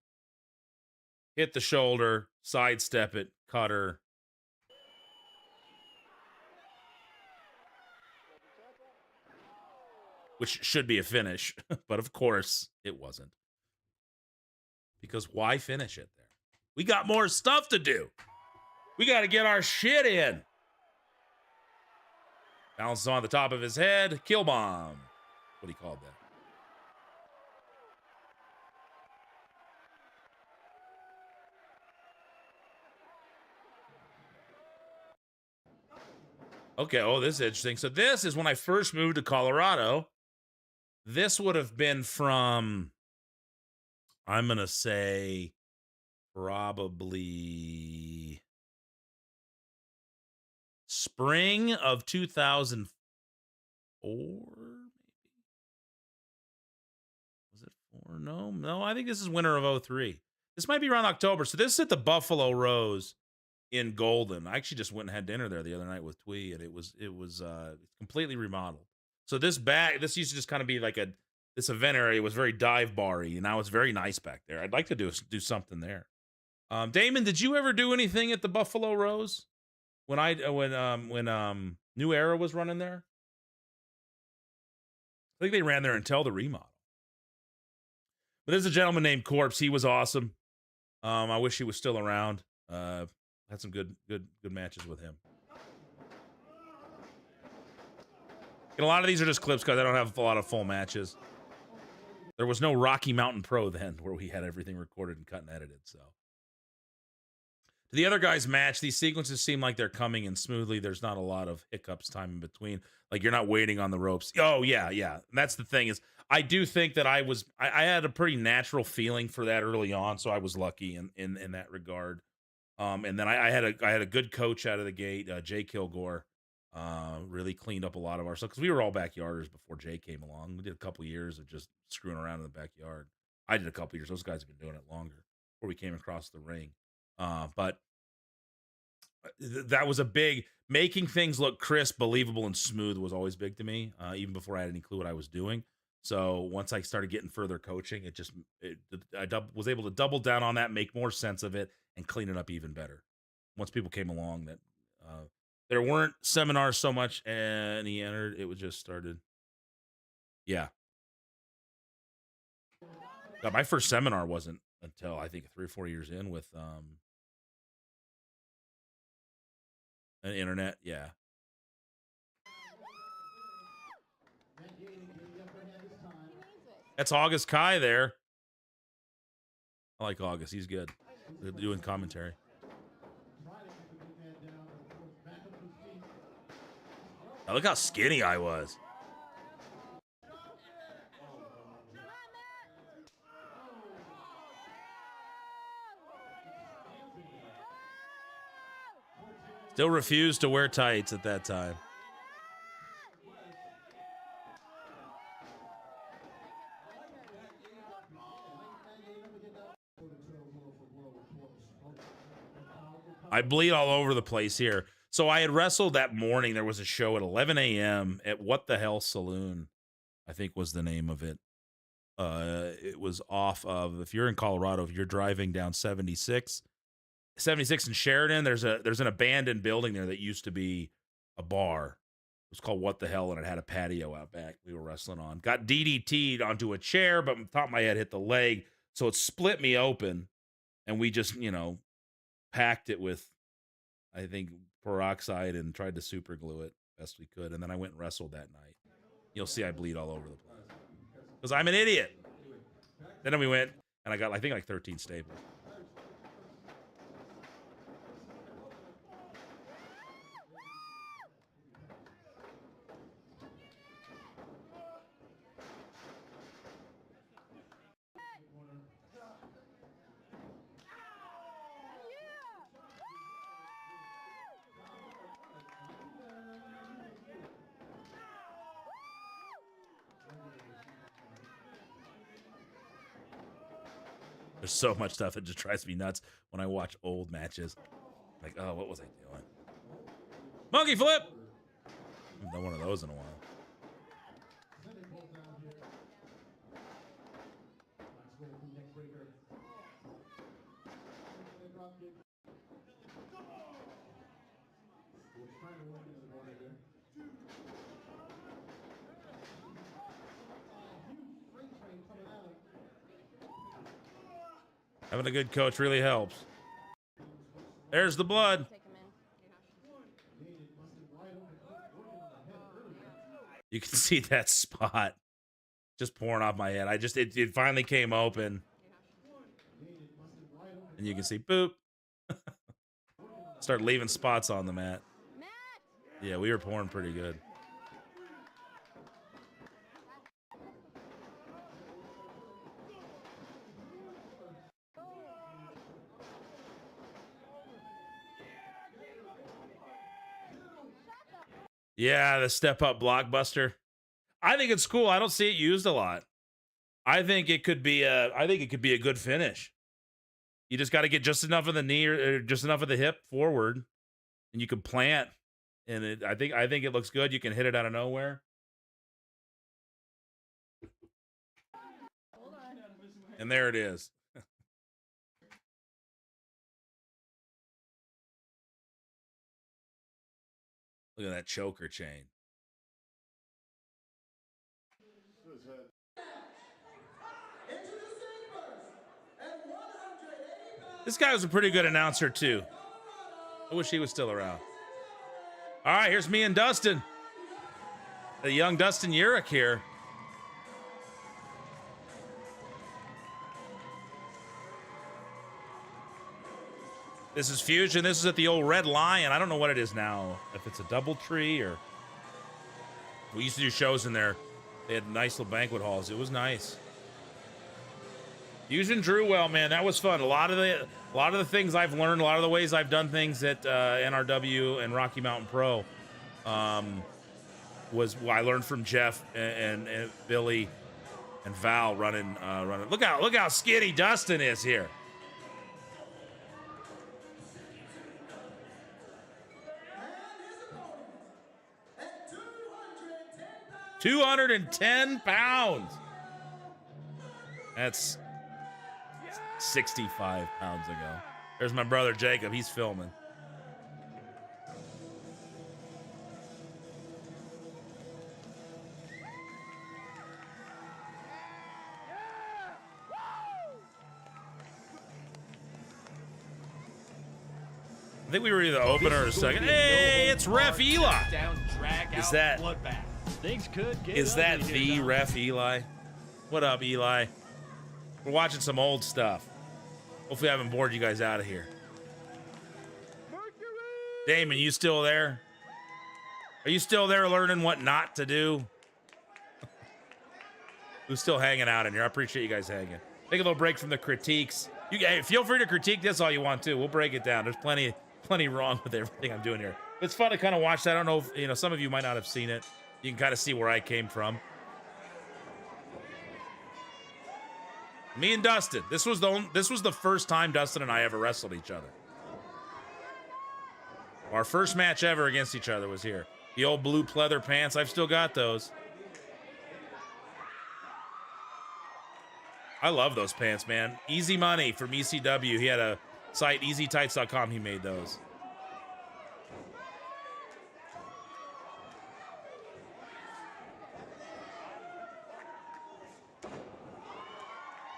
Hit the shoulder, sidestep it, cutter. Which should be a finish, but of course it wasn't. Because why finish it there? We got more stuff to do. We got to get our shit in. Bounces on the top of his head. Kill bomb. What he called that. Okay, oh, this is interesting. So this is when I first moved to Colorado. This would have been from, I'm going to say, probably spring of 2004, maybe? No. I think this is winter of 03. This might be around October. So this is at the Buffalo Rose in Golden. I actually just went and had dinner there the other night with Twee, and it was completely remodeled. So this used to just kind of be like this event area was very dive bar-y, and now it's very nice back there. I'd like to do something there. Damon, did you ever do anything at the Buffalo Rose when New Era was running there? I think they ran there until the remodel. But there's a gentleman named Corpse. He was awesome. I wish he was still around. Had some good matches with him. And a lot of these are just clips because I don't have a lot of full matches. There was no Rocky Mountain Pro then where we had everything recorded and cut and edited. So to the other guys' match, these sequences seem like they're coming in smoothly. There's not a lot of hiccups time in between. Like you're not waiting on the ropes. Oh yeah. And that's the thing is I do think that I had a pretty natural feeling for that early on, so I was lucky in that regard. And then I had a good coach out of the gate, Jay Kilgore, really cleaned up a lot of our stuff because we were all backyarders before Jay came along. We did a couple years of just screwing around in the backyard. I did a couple years. Those guys have been doing it longer before we came across the ring. But that was a big making things look crisp, believable, and smooth was always big to me, even before I had any clue what I was doing. So once I started getting further coaching, I was able to double down on that, make more sense of it, and clean it up even better. Once people came along that there weren't seminars so much and he entered, it was just started. Yeah. God, my first seminar wasn't until I think 3 or 4 years in with an internet. Yeah. That's August Kai there. I like August. He's good. They're doing commentary. Now look how skinny I was. Still refused to wear tights at that time. I bleed all over the place here. So I had wrestled that morning. There was a show at 11 a.m. at What the Hell Saloon, I think was the name of it. It was off of, if you're in Colorado, if you're driving down 76 in Sheridan, there's an abandoned building there that used to be a bar. It was called What the Hell, and it had a patio out back we were wrestling on. Got DDT'd onto a chair, but top of my head hit the leg, so it split me open, and we just, packed it with, I think, peroxide and tried to super glue it best we could, and then I went and wrestled that night. You'll see I bleed all over the place because I'm an idiot. Then we went, and I got, I think, like 13 staples. There's so much stuff that just drives me nuts when I watch old matches. Like, oh, what was I doing? Monkey flip! I haven't done one of those in a while. Having a good coach really helps. There's the blood. You can see that spot just pouring off my head. It finally came open. And you can see, boop. Start leaving spots on the mat. Yeah, we were pouring pretty good. Yeah, the step up blockbuster. I think it's cool. I don't see it used a lot. I think it could be a good finish. You just got to get just enough of the knee or just enough of the hip forward, and you can plant. And I think it looks good. You can hit it out of nowhere. And there it is. Look at that choker chain. This guy was a pretty good announcer, too. I wish he was still around. All right, here's me and Dustin. The young Dustin Urich here. This is Fusion. This is at the old Red Lion. I don't know what it is now. If it's a DoubleTree or... We used to do shows in there. They had nice little banquet halls. It was nice. Fusion drew well, man. That was fun. A lot of the things I've learned, a lot of the ways I've done things at NRW and Rocky Mountain Pro, was what I learned from Jeff and Billy and Val running. Look how skinny Dustin is here. 210 pounds. That's 65 pounds ago. There's my brother Jacob. He's filming. I think we were either opener or second. Hey, it's Ref Eli. Is that the Ref Eli? What up, Eli? We're watching some old stuff. Hopefully I haven't bored you guys out of here. Mercury! Damon, you still there? Are you still there learning what not to do? Who's still hanging out in here? I appreciate you guys hanging. Take a little break from the critiques. Hey, feel free to critique this all you want to. We'll break it down. There's plenty wrong with everything I'm doing here. It's fun to kind of watch that. I don't know if, some of you might not have seen it. You can kind of see where I came from. Me and Dustin. This was the first time Dustin and I ever wrestled each other. Our first match ever against each other was here. The old blue pleather pants. I've still got those. I love those pants, man. Easy money from ECW. He had a site, easytights.com. He made those.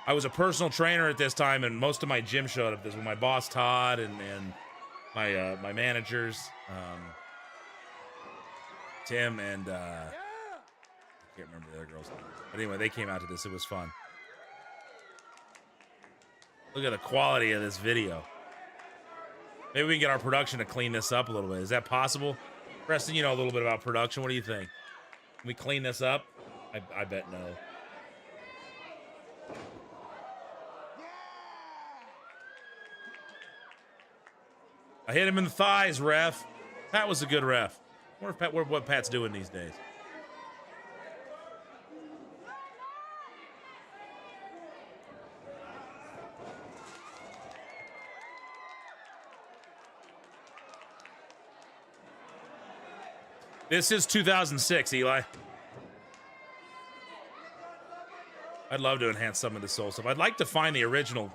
I was a personal trainer at this time, and most of my gym showed up. This was my boss Todd and my managers, Tim and I can't remember the other girls. But anyway, they came out to this. It was fun. Look at the quality of this video. Maybe we can get our production to clean this up a little bit. Is that possible? Preston, you know a little bit about production. What do you think? Can we clean this up? I bet no. I hit him in the thighs, ref. Pat was a good ref. I wonder what Pat's doing these days. This is 2006, Eli. I'd love to enhance some of the soul stuff. I'd like to find the original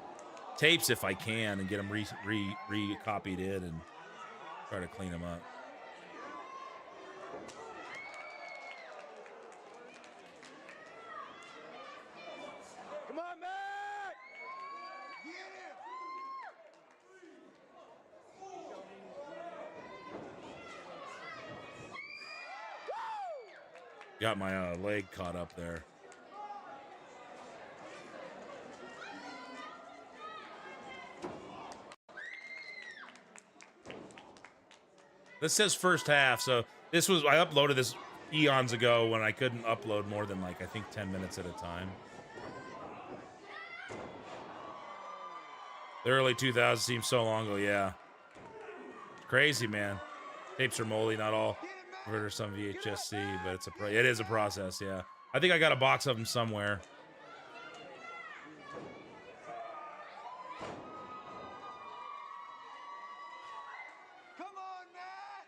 tapes if I can and get them re-copied in and try to clean them up. Come on, Matt! Got my leg caught up there. This says first half, so I uploaded this eons ago when I couldn't upload more than I think 10 minutes at a time. The early 2000s seems so long ago, yeah. Crazy, man. Tapes are moldy, not all. Or some VHS-C, but it is a process, yeah. I think I got a box of them somewhere. Come on, Matt.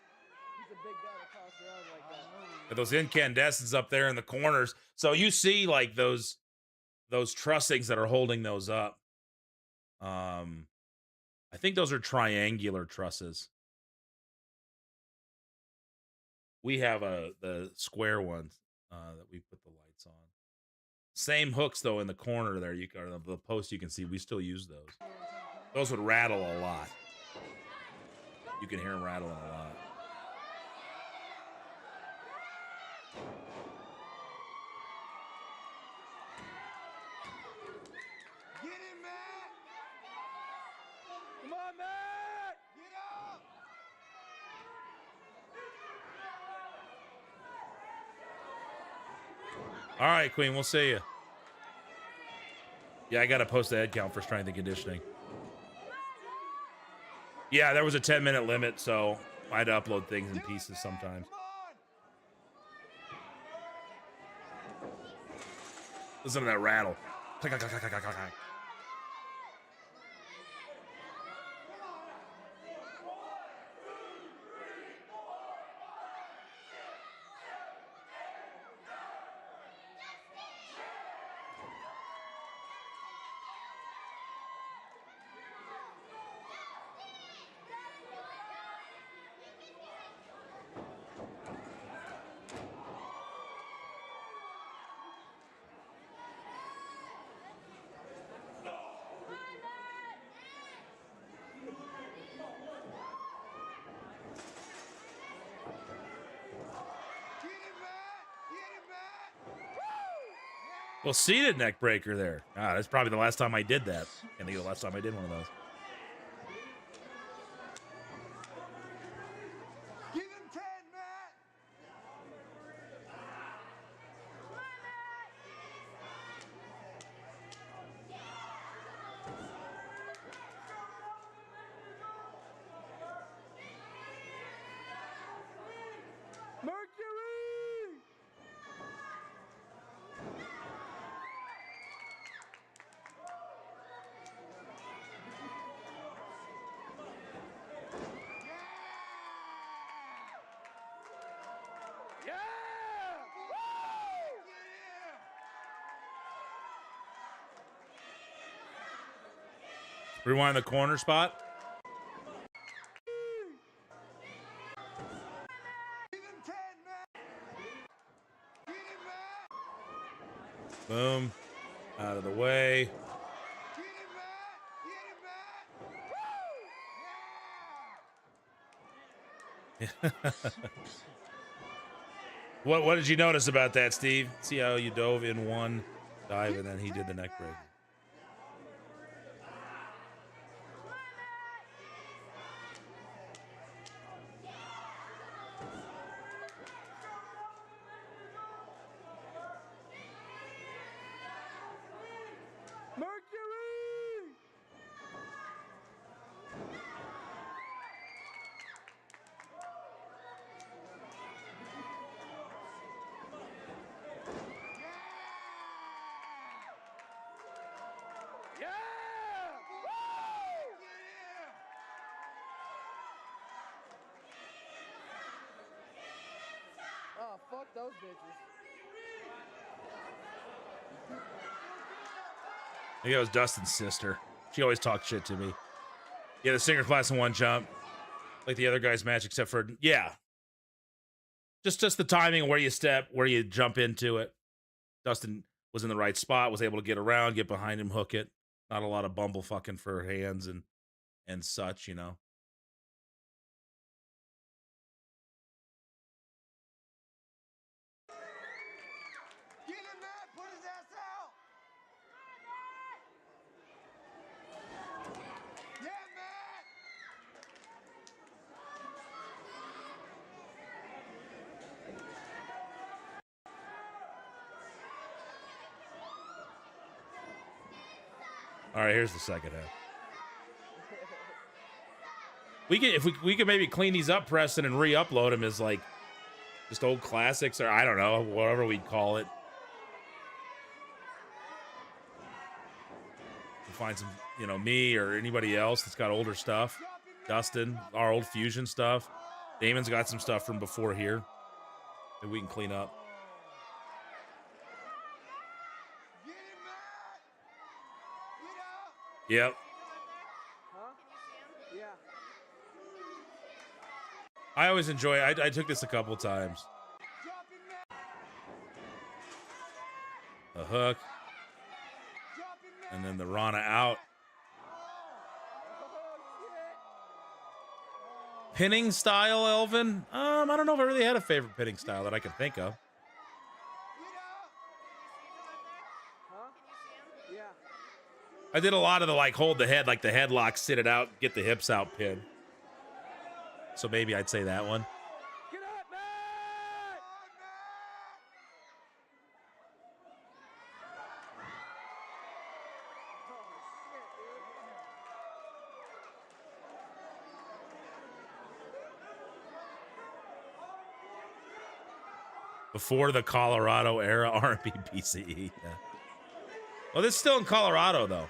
He's a big guy to toss around like that. Those incandescents up there in the corners. So you see like those trussings that are holding those up. I think those are triangular trusses. We have the square ones that we put the lights on. Same hooks though in the corner there. The post you can see. We still use those. Those would rattle a lot. You can hear them rattling a lot. Get him, Matt. Come on, Matt! Get up. All right, Queen. We'll see you. Yeah, I got to post the head count for strength and conditioning. Yeah, there was a 10-minute limit, so I'd upload things in pieces sometimes. Listen to that rattle. Click, click, click, click, click, click. Well, seated neck breaker there. Ah, that's probably the last time I did that. Can't think of the last time I did one of those. Give him 10, Matt. Mercury! Yeah! Woo! Rewind the corner spot. Give him 10, Matt. Get him, Matt. Boom. Out of the way. Get him, Matt. Get him, Matt. Woo! What did you notice about that, Steve? See how you dove in one dive and then he did the neck break. Mercury! Yeah! Woo! Oh, fuck those bitches. I think that was Dustin's sister. She always talked shit to me. Yeah, the singer class in one jump. Like the other guy's match, except for, yeah. Just the timing, where you step, where you jump into it. Dustin was in the right spot, was able to get around, get behind him, hook it. Not a lot of bumble fucking for hands and such, you know. Get him, Matt. Put his ass out. Yeah, Matt. All right, here's the second half. If we could maybe clean these up, Preston, and re-upload them as like just old classics, or I don't know, whatever we'd call it. We'll find some, me or anybody else that's got older stuff Dustin, our old Fusion stuff. Damon's got some stuff from before here that we can clean up. Yep. Huh? Yeah. I always enjoy it. I took this a couple times. A hook. And then the Rana out. Pinning style, Elvin? I don't know if I really had a favorite pinning style that I can think of. Huh? Yeah. I did a lot of the like hold the head, like the headlock, sit it out, get the hips out pin. So maybe I'd say that one. Get up, Matt! Before the Colorado era, R&B BCE. Yeah. Well, this is still in Colorado, though.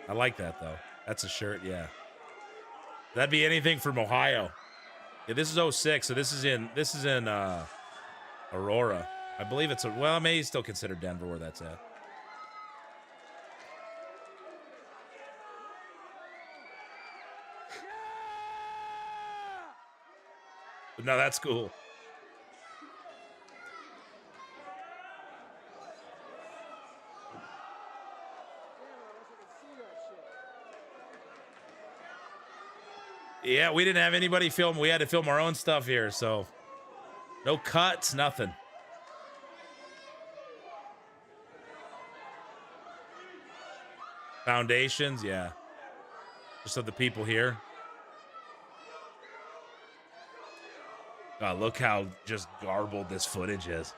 I like that, though. That's a shirt, yeah. That'd be anything from Ohio. Yeah, this is 06, so this is in Aurora. I believe it's well, it may still consider Denver where that's at. But no, that's cool. Yeah, we didn't have anybody film. We had to film our own stuff here, so no cuts, nothing. Foundations, yeah. Just so the people here. God, look how just garbled this footage is.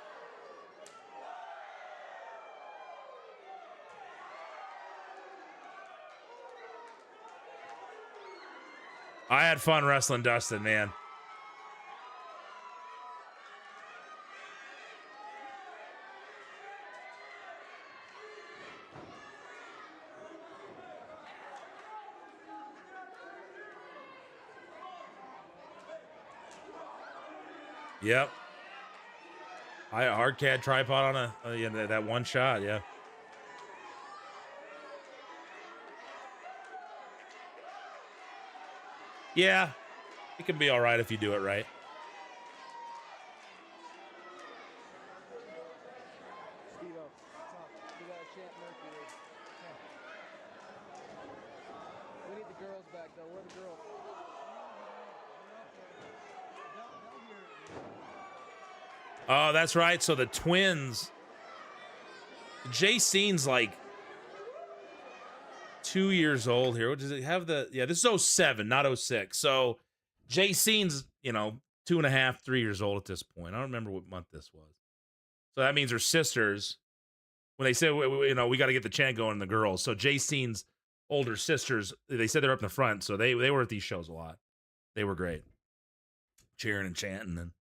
I had fun wrestling Dustin, man. Yep. I hard CAD tripod on a yeah, that one shot, yeah. Yeah, it can be all right if you do it right. Steve-O, what's up? We got a champ Mercury. We need the girls back, though. Where are the girls? Oh, that's right. So the twins. Jay Scene's like 2 years old here. What does it have? Yeah, this is 07, not 06. So Jay Scene's, 2.5, 3 years old at this point. I don't remember what month this was. So that means her sisters. When they said, we got to get the chant going in the girls. So Jay Scene's older sisters, they said they're up in the front. So they were at these shows a lot. They were great. Cheering and chanting and.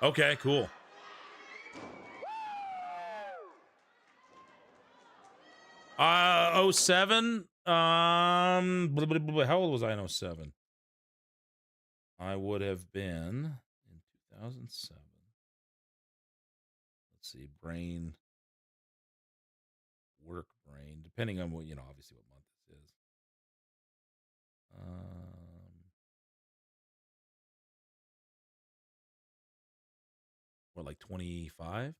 Okay, cool. Uh, 07. How old was I in 07? I would have been in 2007. Let's see, brain, work brain, depending on what, obviously what month this is. What, like 25?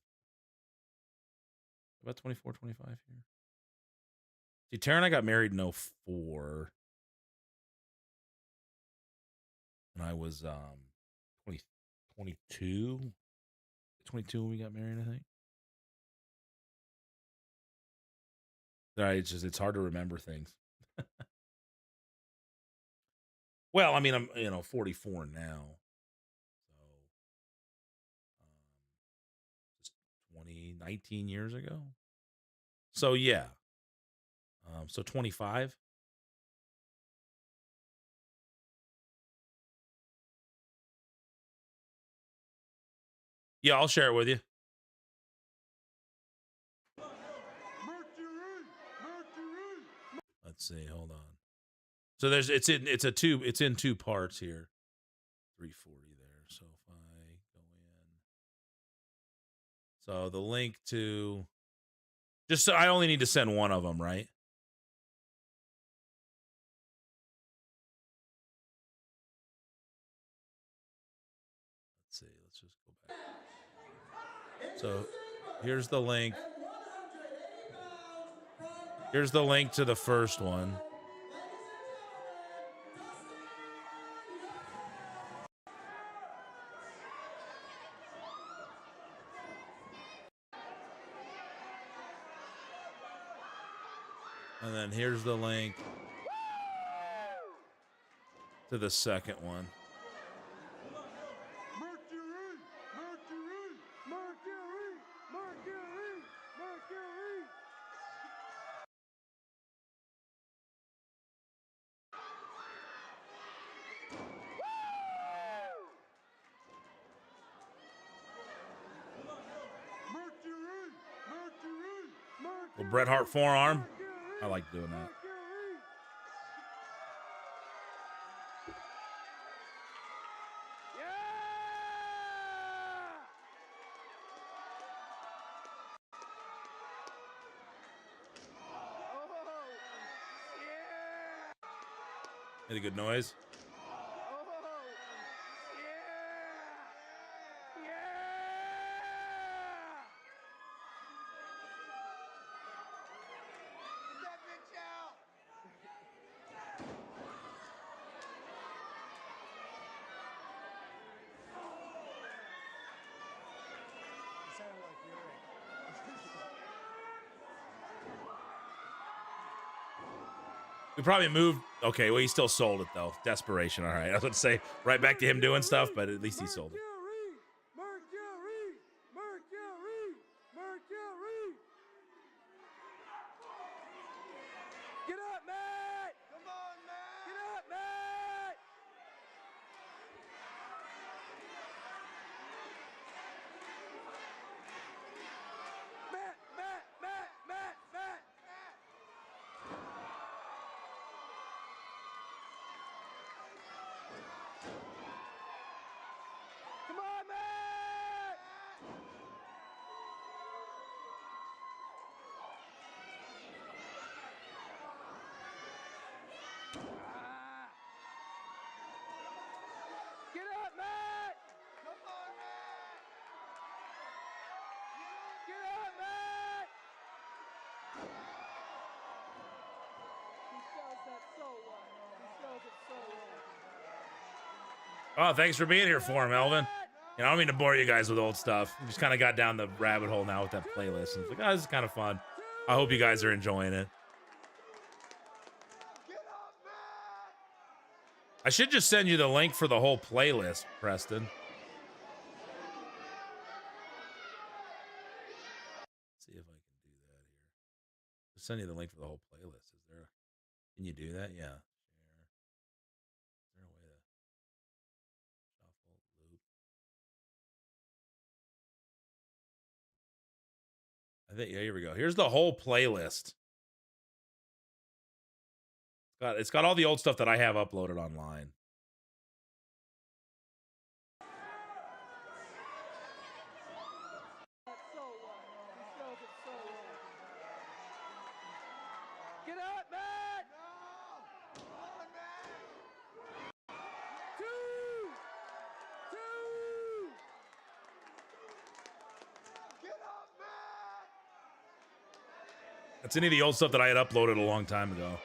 About 24, 25 here. See, Tara and I got married in 04. And I was 22 when we got married, I think. It's hard to remember things. Well, I mean, I'm 44 now. So just 29, 19 years ago. So yeah. So 25. Yeah, I'll share it with you. Let's see. Hold on. So it's in two parts here. 340 there. So if I go in. So the link to just so I only need to send one of them, right? Let's see. Let's just go back. So here's the link. Here's the link to the first one. And then here's the link to the second one. Well, Bret Hart forearm. I like doing that. Made a good noise. We probably moved. Okay, well, he still sold it, though. Desperation. All right. I was going to say right back to him doing stuff, but at least he sold it. Get up, Matt! Come on, Matt! Get up, Matt! Matt! Come on, Matt! Get up, Matt! Come on, Matt! Get up, Matt! He sells that so well. He sells it so well. Oh, thanks for being here for him, Elvin. You know, I don't mean to bore you guys with old stuff. We just kind of got down the rabbit hole now with that playlist. And it's like, oh, this is kind of fun. I hope you guys are enjoying it. I should just send you the link for the whole playlist, Preston. Let's see if I can do that here. Just send you the link for the whole playlist. Is there? Can you do that? Yeah. Share. Is there a way to shuffle loop? I think. Yeah. Here we go. Here's the whole playlist. It's got all the old stuff that I have uploaded online. Get up, Matt! No! Come on, Matt! Two! Get up, Matt! That's any of the old stuff that I had uploaded a long time ago.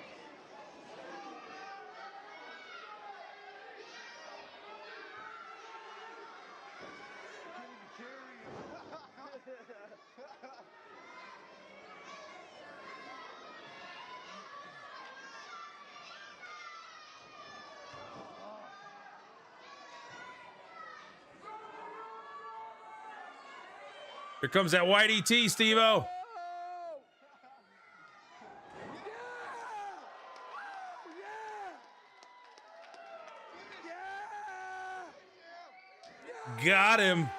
Here comes that white ET, Steve-O. Got him.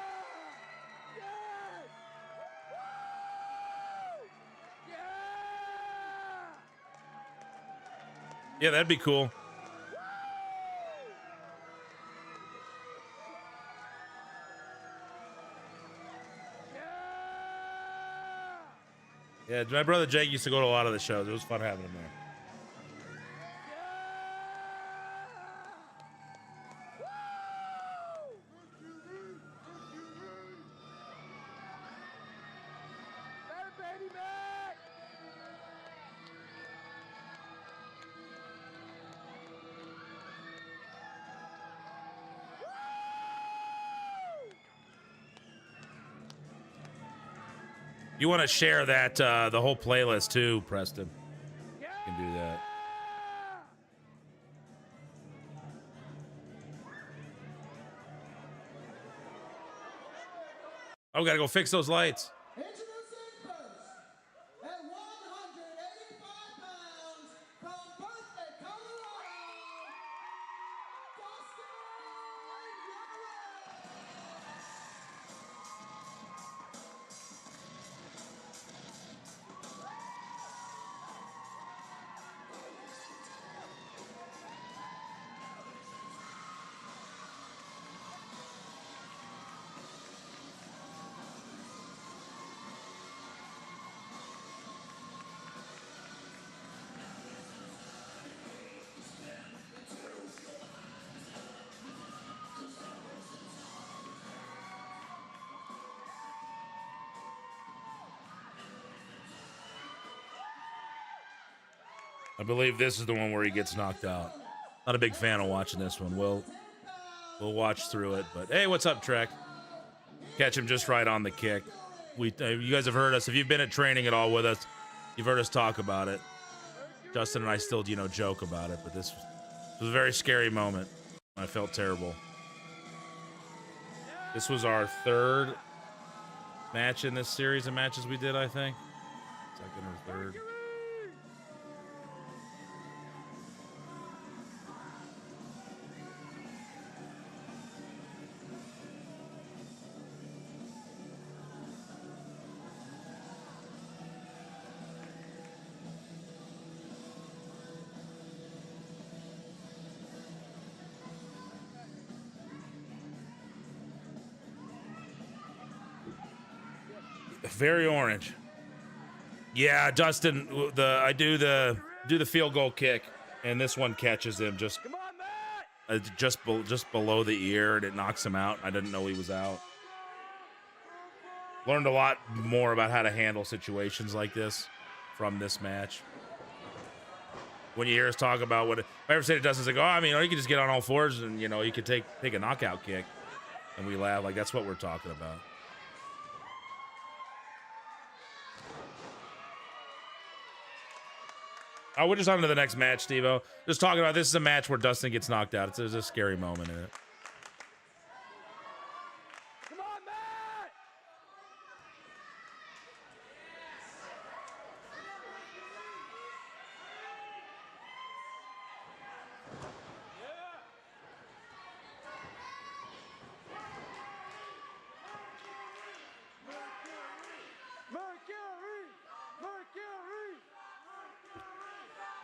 Yeah, that'd be cool. Yeah, my brother Jake used to go to a lot of the shows. It was fun having him there. You want to share that the whole playlist too, Preston? You can do that. Oh, we gotta go fix those lights. Introducing first, at 185 pounds, from Berkeley, Colorado, Dustin I believe this is the one where he gets knocked out. Not a big fan of watching this one. We'll watch through it, but hey, what's up, Trek? Catch him just right on the kick. You guys have heard us. If you've been at training at all with us, you've heard us talk about it. Justin and I still, joke about it, but this was a very scary moment. I felt terrible. This was our third match in this series of matches we did, I think. Second or third. Very orange. Yeah, Dustin. I do the field goal kick, and this one catches him just below the ear, and it knocks him out. I didn't know he was out. Learned a lot more about how to handle situations like this from this match. When you hear us talk about what, if I ever say to Dustin, it's like, oh, you can just get on all fours and you could take a knockout kick, and we laugh like that's what we're talking about. Oh, we're just on to the next match, Steve-O. Just talking about this is a match where Dustin gets knocked out. There's a scary moment in it. Come on, Matt!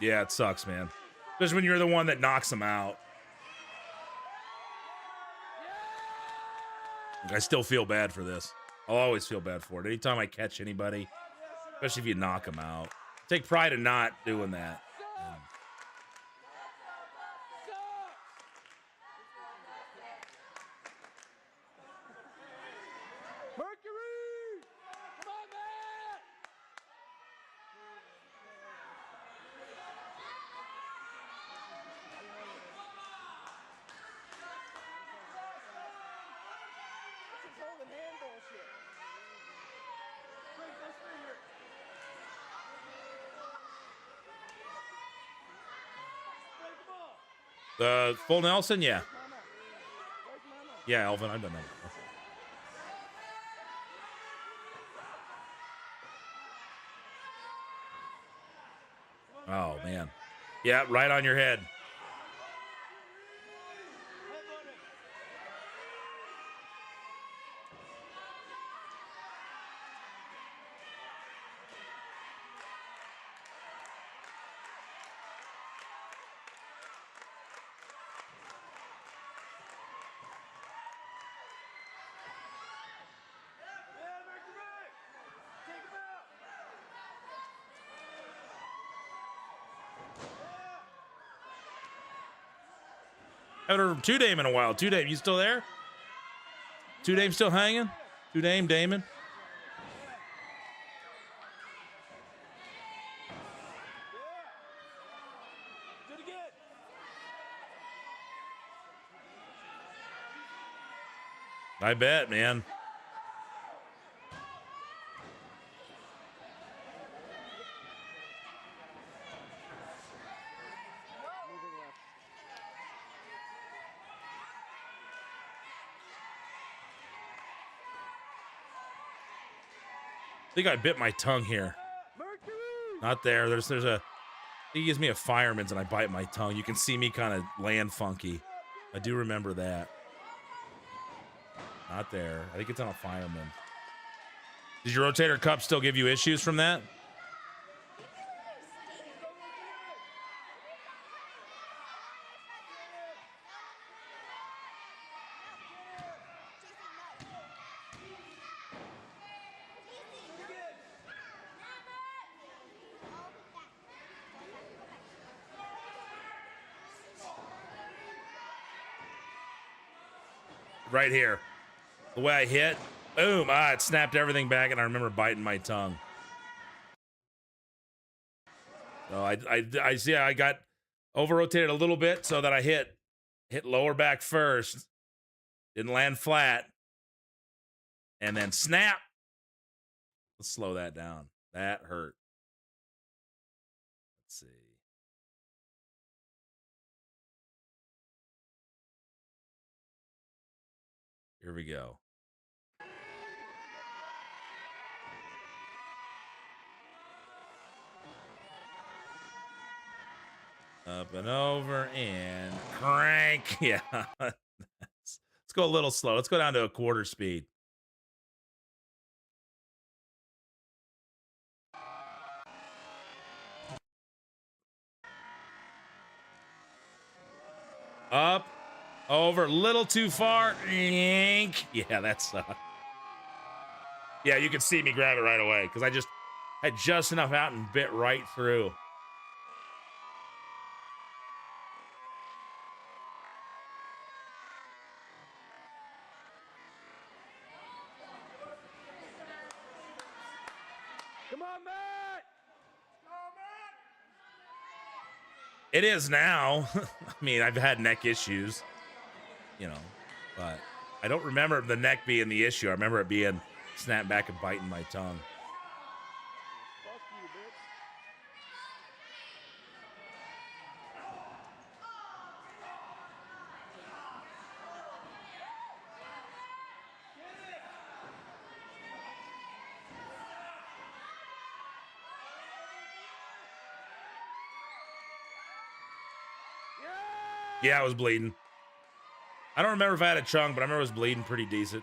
Yeah, it sucks, man. Especially when you're the one that knocks him out. I still feel bad for this. I'll always feel bad for it. Anytime I catch anybody, especially if you knock them out. Take pride in not doing that. Mercury! Come on, Matt! This is holding hand bullshit. Break this finger. Break them all. The full Nelson, yeah. Yeah, Alvin, I've done that. Oh, man. Yeah, right on your head. Haven't heard from Two Dame in a while. Two Dame, you still there? Two Dame still hanging? Two Dame, Damon. I bet, man. I think I bit my tongue here. Not there. There's a. He gives me a fireman's and I bite my tongue. You can see me kind of land funky. I do remember that. Not there. I think it's on a fireman. Does your rotator cup still give you issues from that? Right here. The way I hit, boom, it snapped everything back, and I remember biting my tongue. So I see I got over-rotated a little bit so that I hit lower back first, didn't land flat, and then snap. Let's slow that down. That hurt. Let's see. Here we go. Up and over and crank. Yeah. Let's go a little slow. Let's go down to a quarter speed. Up, over, little too far. Yank. Yeah, that sucked. Yeah, you can see me grab it right away because I just had just enough out and bit right through. Come on, Matt! It is now. I mean, I've had neck issues, you know, but I don't remember the neck being the issue. I remember it being snap back and biting my tongue. Yeah, I was bleeding. I don't remember if I had a chunk, but I remember I was bleeding pretty decent.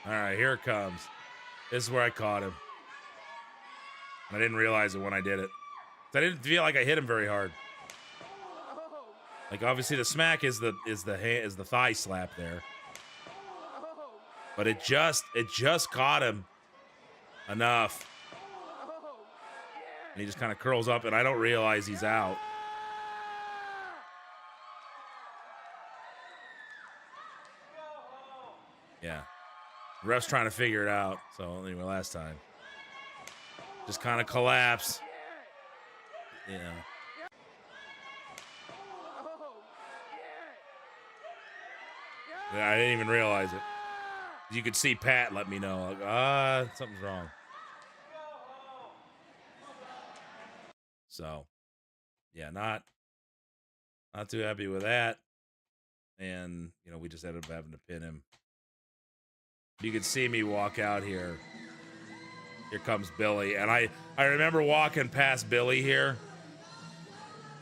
All right, here it comes. This is where I caught him. I didn't realize it when I did it. I didn't feel like I hit him very hard. Like obviously the smack is the thigh slap there. But it just caught him enough. And he just kind of curls up and I don't realize he's out. Yeah. The ref's trying to figure it out. So anyway, last time. Just kind of collapse. Yeah. I didn't even realize it. You could see Pat let me know. Like, something's wrong. So, yeah, not too happy with that. And, you know, we just ended up having to pin him. You can see me walk out here. Here comes Billy. And I remember walking past Billy here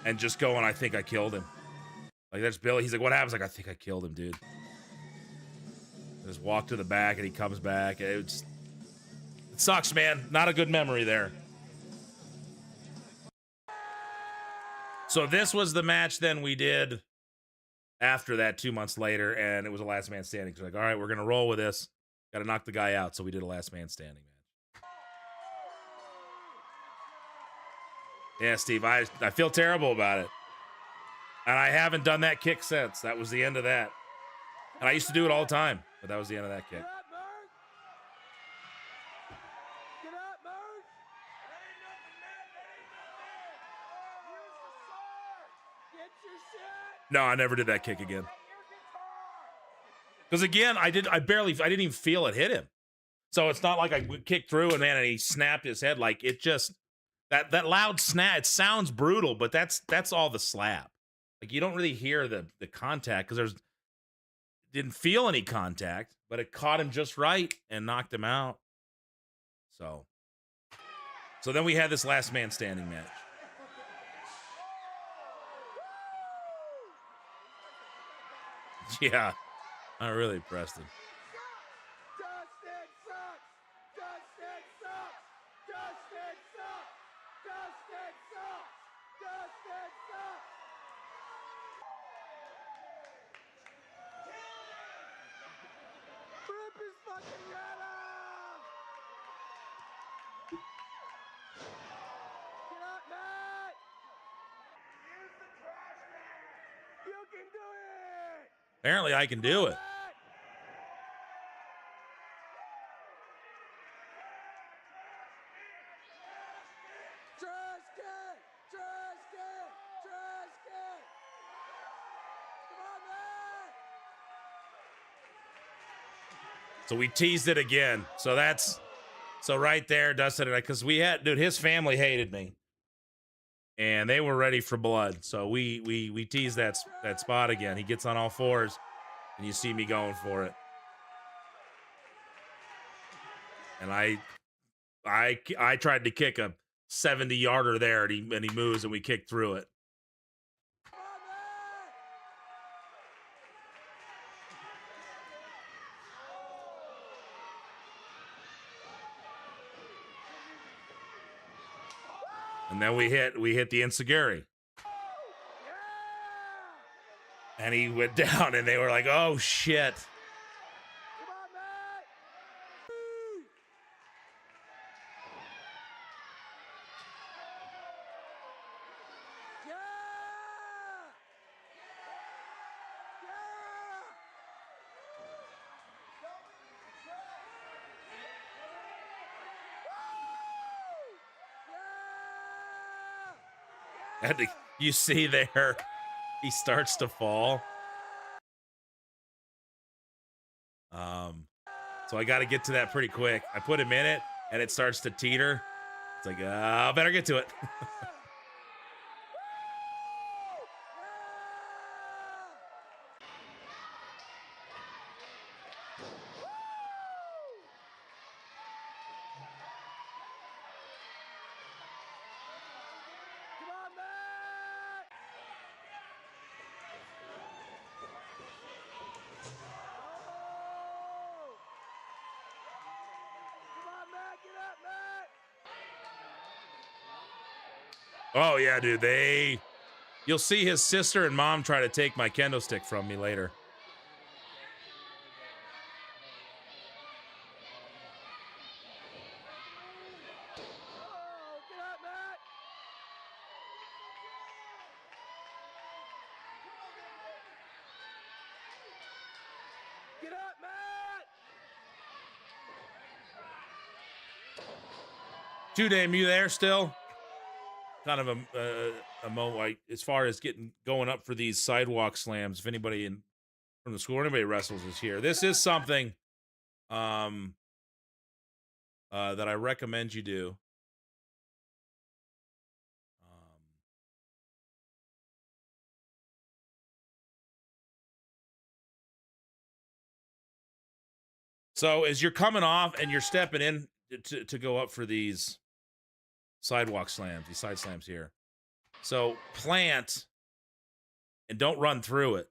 and just going, I think I killed him. Like, there's Billy. He's like, what happens? Like, I think I killed him, dude. I just walk to the back and he comes back. It sucks, man. Not a good memory there. So this was the match then we did after that 2 months later, and it was a last man standing. So like, all right, we're going to roll with this. Got to knock the guy out. So we did a last man standing match. Yeah, Steve, I feel terrible about it. And I haven't done that kick since. That was the end of that. And I used to do it all the time, but that was the end of that kick. No, I never did that kick again. Because again, I didn't even feel it hit him. So it's not like I kicked through and man, and he snapped his head. Like it just that loud snap. It sounds brutal, but that's all the slap. Like you don't really hear the contact because didn't feel any contact, but it caught him just right and knocked him out. So then we had this last man standing match. Yeah, not really, Preston. Apparently, I can do it. So we teased it again. So right there, Dustin and I, because his family hated me, and they were ready for blood. So we teased that spot again. He gets on all fours, and you see me going for it. And I tried to kick a 70-yarder there, and he moves, and we kicked through it. And then we hit the enziguri. And he went down, and they were like, oh, shit. And you see there, he starts to fall. So I got to get to that pretty quick. I put him in it, and it starts to teeter. It's like, I better get to it. Oh, yeah, dude. You'll see his sister and mom try to take my kendo stick from me later. Get up, Matt! Two-Dame, you there still? Kind of a moment as far as going up for these sidewalk slams. If anybody from the school or anybody wrestles is here. This is something that I recommend you do. So as you're coming off and you're stepping in to go up for these sidewalk slams, these side slams here. So plant and don't run through it.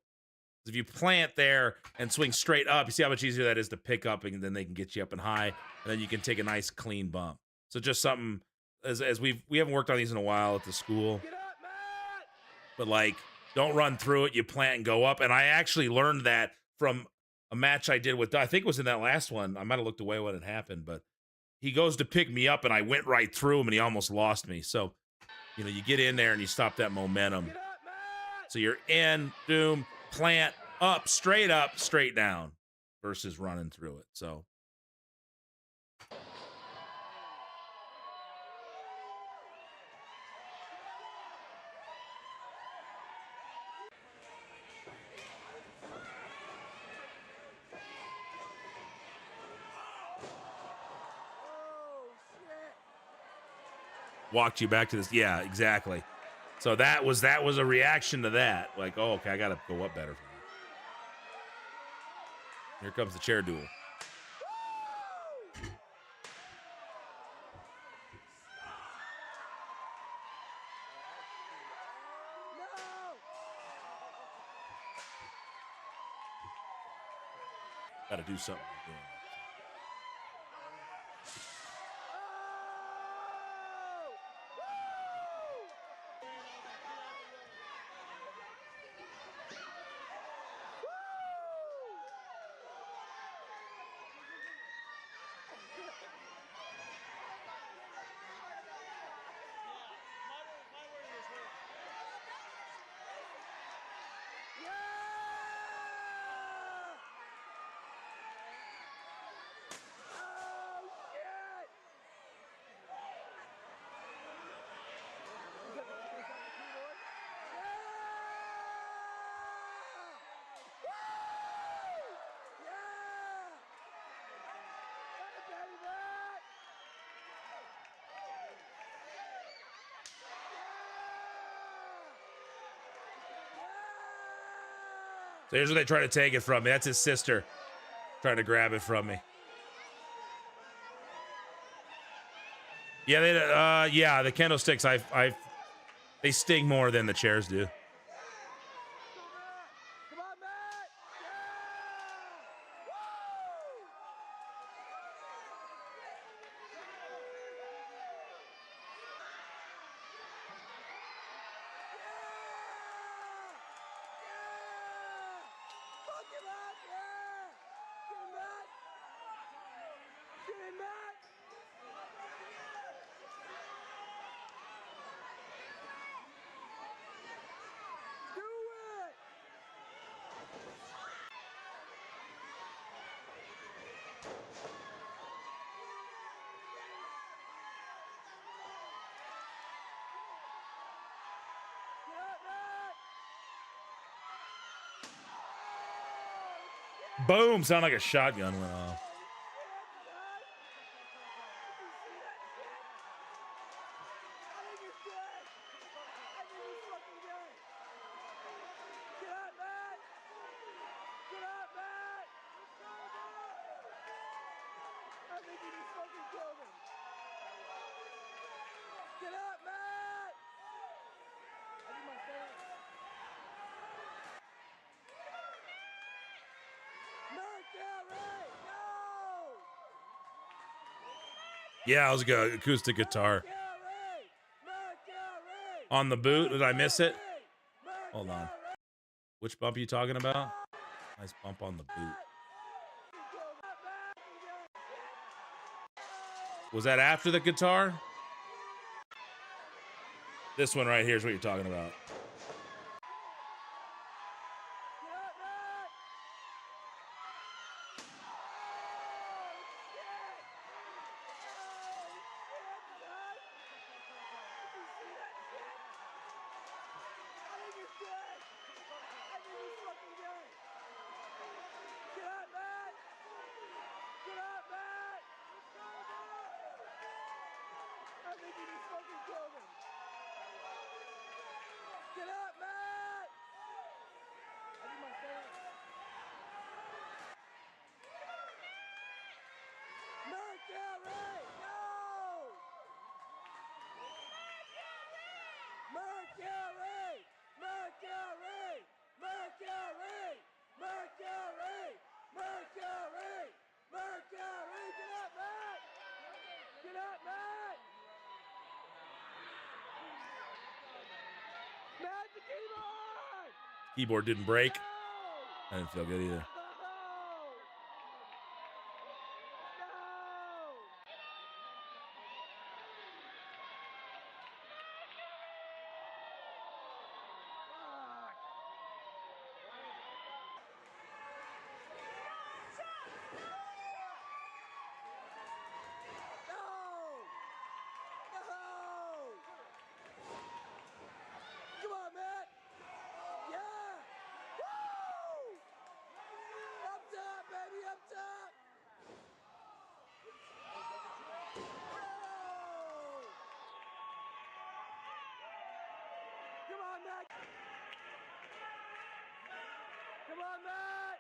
If you plant there and swing straight up, you see how much easier that is to pick up, and then they can get you up and high, and then you can take a nice clean bump. So just something, as we haven't worked on these in a while at the school, but like, don't run through it. You plant and go up. And I actually learned that from a match I did with, I think it was in that last one. I might have looked away when it happened, but he goes to pick me up and I went right through him and he almost lost me. So, you know, you get in there and you stop that momentum. So you're in, doom, plant, up, straight down versus running through it. So. Walked you back to this. Yeah, exactly. So that was a reaction to that. Like, oh, okay, I got to go up better for you. Here comes the chair duel. Got to do something. So here's where they try to take it from me. That's his sister trying to grab it from me. Yeah, yeah, the kendo sticks, they sting more than the chairs do. Boom! Sound like a shotgun went off. Yeah, it was a good acoustic guitar. On the boot, did I miss it? Hold on. Which bump are you talking about? Nice bump on the boot. Was that after the guitar? This one right here is what you're talking about. killed him. Get up, Matt! I need my phone. Mercury! No! Mercury! Mercury! Mercury! Mercury! Mercury! Mercury! Get up, Matt! Get up, Matt! Matt, the keyboard! Keyboard didn't break. I didn't feel good either. Come on, Matt! Yeah! Woo! Up top, baby, up top! Oh! Come on, Matt! Come on, Matt!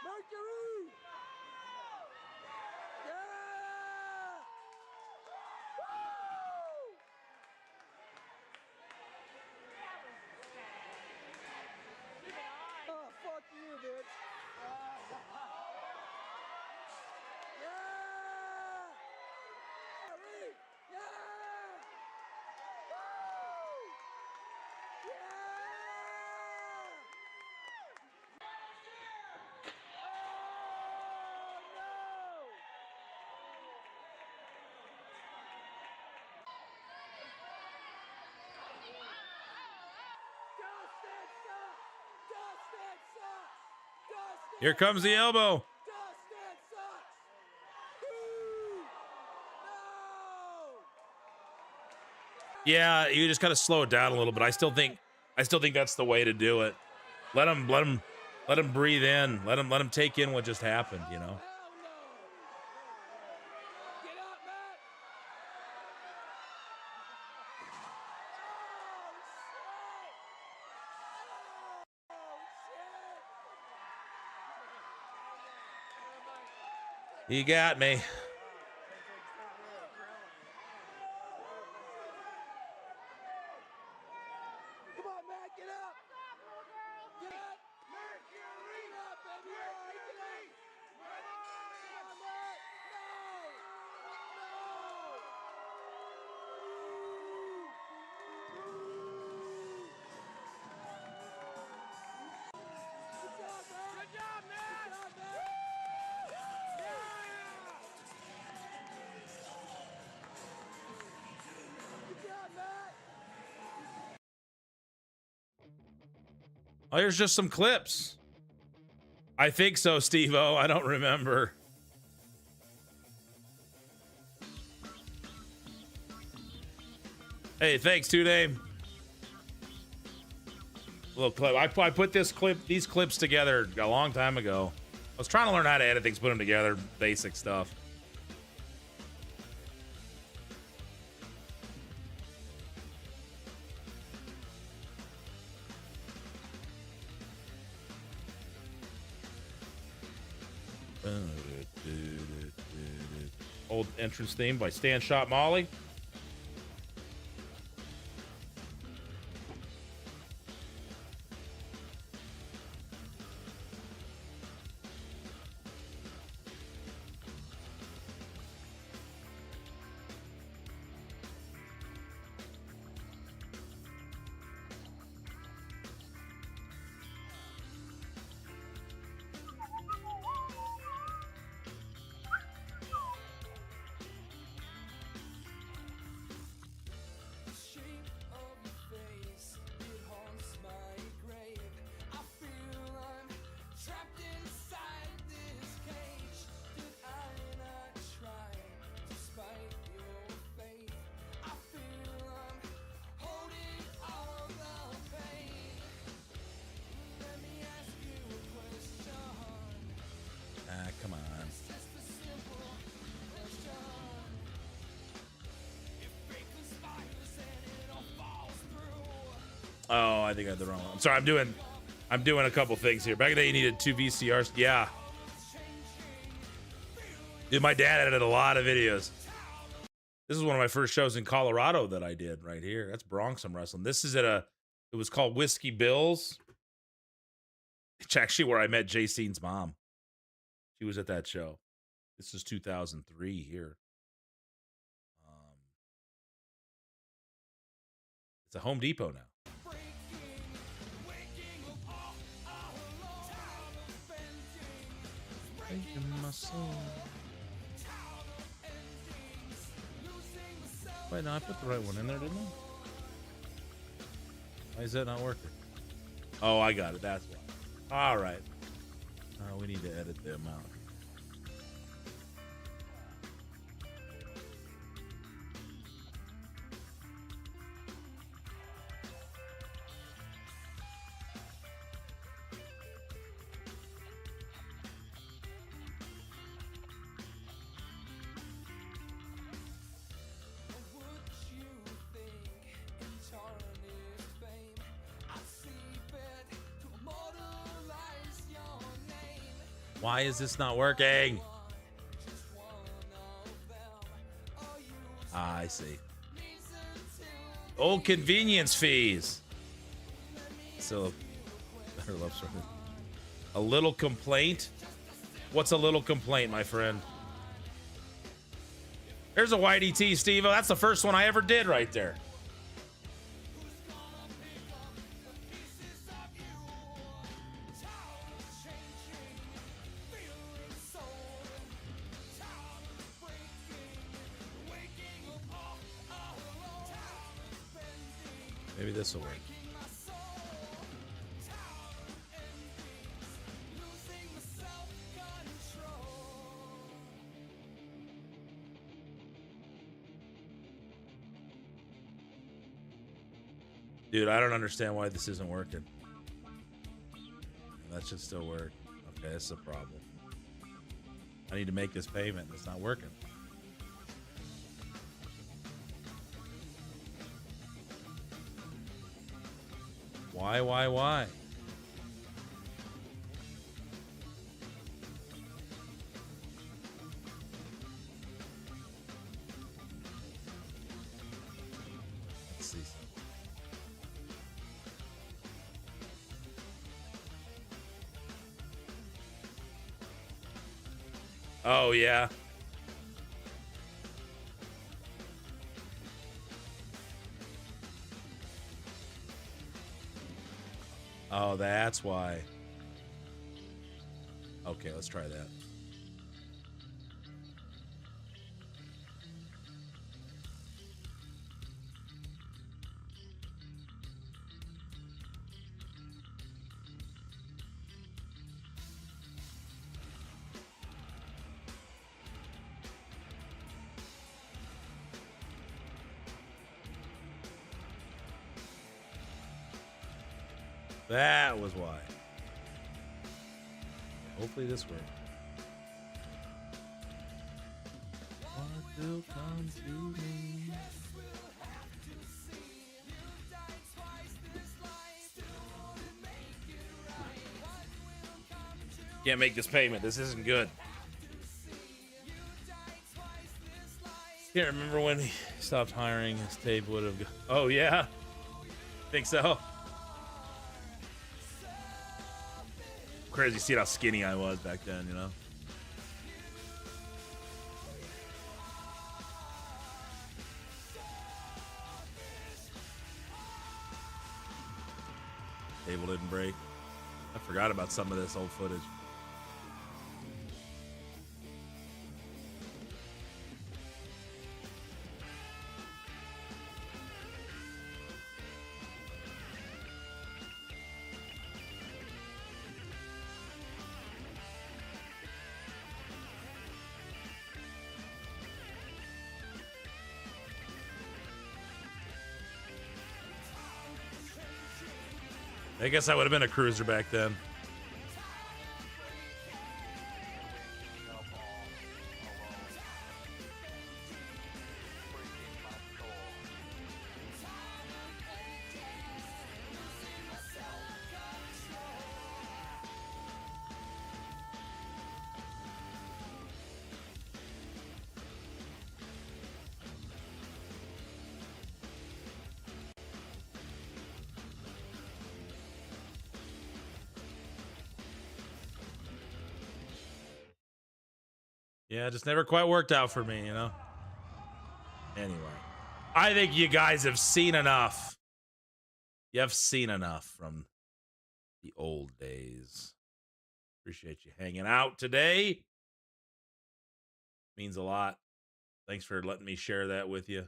Mercury! Yeah! Woo! Oh, fuck you, bitch! Yeah! Mercury! Yeah! Woo! Yeah! Oh, no! Dustin sucks! Dustin sucks! Dustin Here comes the elbow. Dustin sucks! Woo! No! Yeah, you just gotta slow it down a little bit. I still think that's the way to do it. Let him breathe in. Let him take in what just happened, you know. Hell no! Get up, Matt! You got me. Come on, Matt, get up! Get up! Mercury! Get up, baby! All right, get up! Come on, Matt! No! Good job, Matt! Good job, Matt! Good job, Matt! Good job, Matt! Oh, here's just some clips. I think so, Steve-O. I don't remember. Hey, thanks, 2Name. Little clip. I put these clips together a long time ago. I was trying to learn how to edit things, put them together, basic stuff. Old entrance theme by Stan Shot Molly. Oh, I think I had the wrong one. I'm sorry. I'm doing a couple things here. Back in the day, you needed 2 VCRs. Yeah. Dude, my dad edited a lot of videos. This is one of my first shows in Colorado that I did right here. That's Bronx I'm wrestling. This is it was called Whiskey Bill's. It's actually where I met Jay Scene's mom. She was at that show. This is 2003 here. It's a Home Depot now. My soul. Wait, no, I put the right one in there, didn't I? Why is that not working? Oh, I got it. That's why. All right. We need to edit them out. Why is this not working? I see. Old convenience fees. So, better love story. A little complaint? What's a little complaint, my friend? There's a YDT, Steve-O. That's the first one I ever did right there. Maybe this will work. Dude, I don't understand why this isn't working. That should still work. Okay, that's a problem. I need to make this payment. It's not working. Why? Let's see. Oh, yeah. Oh, that's why. Okay, let's try that. That was why. Hopefully this works. What will come to me? Can't make this payment. This isn't good. Can't remember when he stopped hiring. His tape would have. Oh yeah, think so. Crazy seeing how skinny I was back then, you know. Table didn't break. I forgot about some of this old footage. I guess I would have been a cruiser back then. Yeah, just never quite worked out for me, you know? Anyway, I think you guys have seen enough. You have seen enough from the old days. Appreciate you hanging out today. Means a lot. Thanks for letting me share that with you.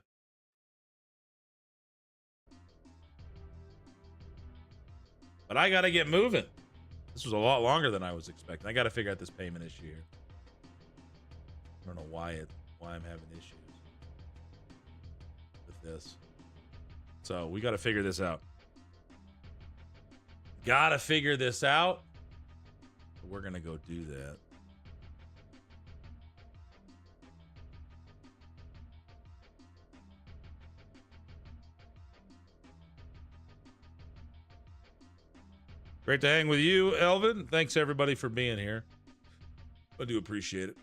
But I got to get moving. This was a lot longer than I was expecting. I got to figure out this payment issue here. I don't know why I'm having issues with this. So we got to figure this out. Gotta figure this out. We're gonna go do that. Great to hang with you, Elvin. Thanks everybody for being here. I do appreciate it.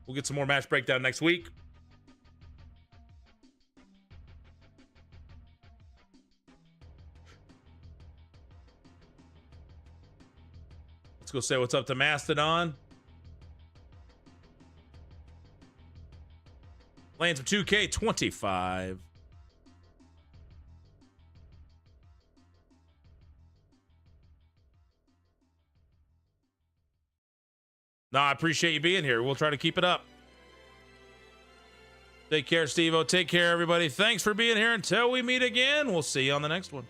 We'll get some more match breakdown next week. Let's go say what's up to Mastodon. Playing some 2K25. No, I appreciate you being here. We'll try to keep it up. Take care, Steve-O. Take care, everybody. Thanks for being here. Until we meet again, we'll see you on the next one.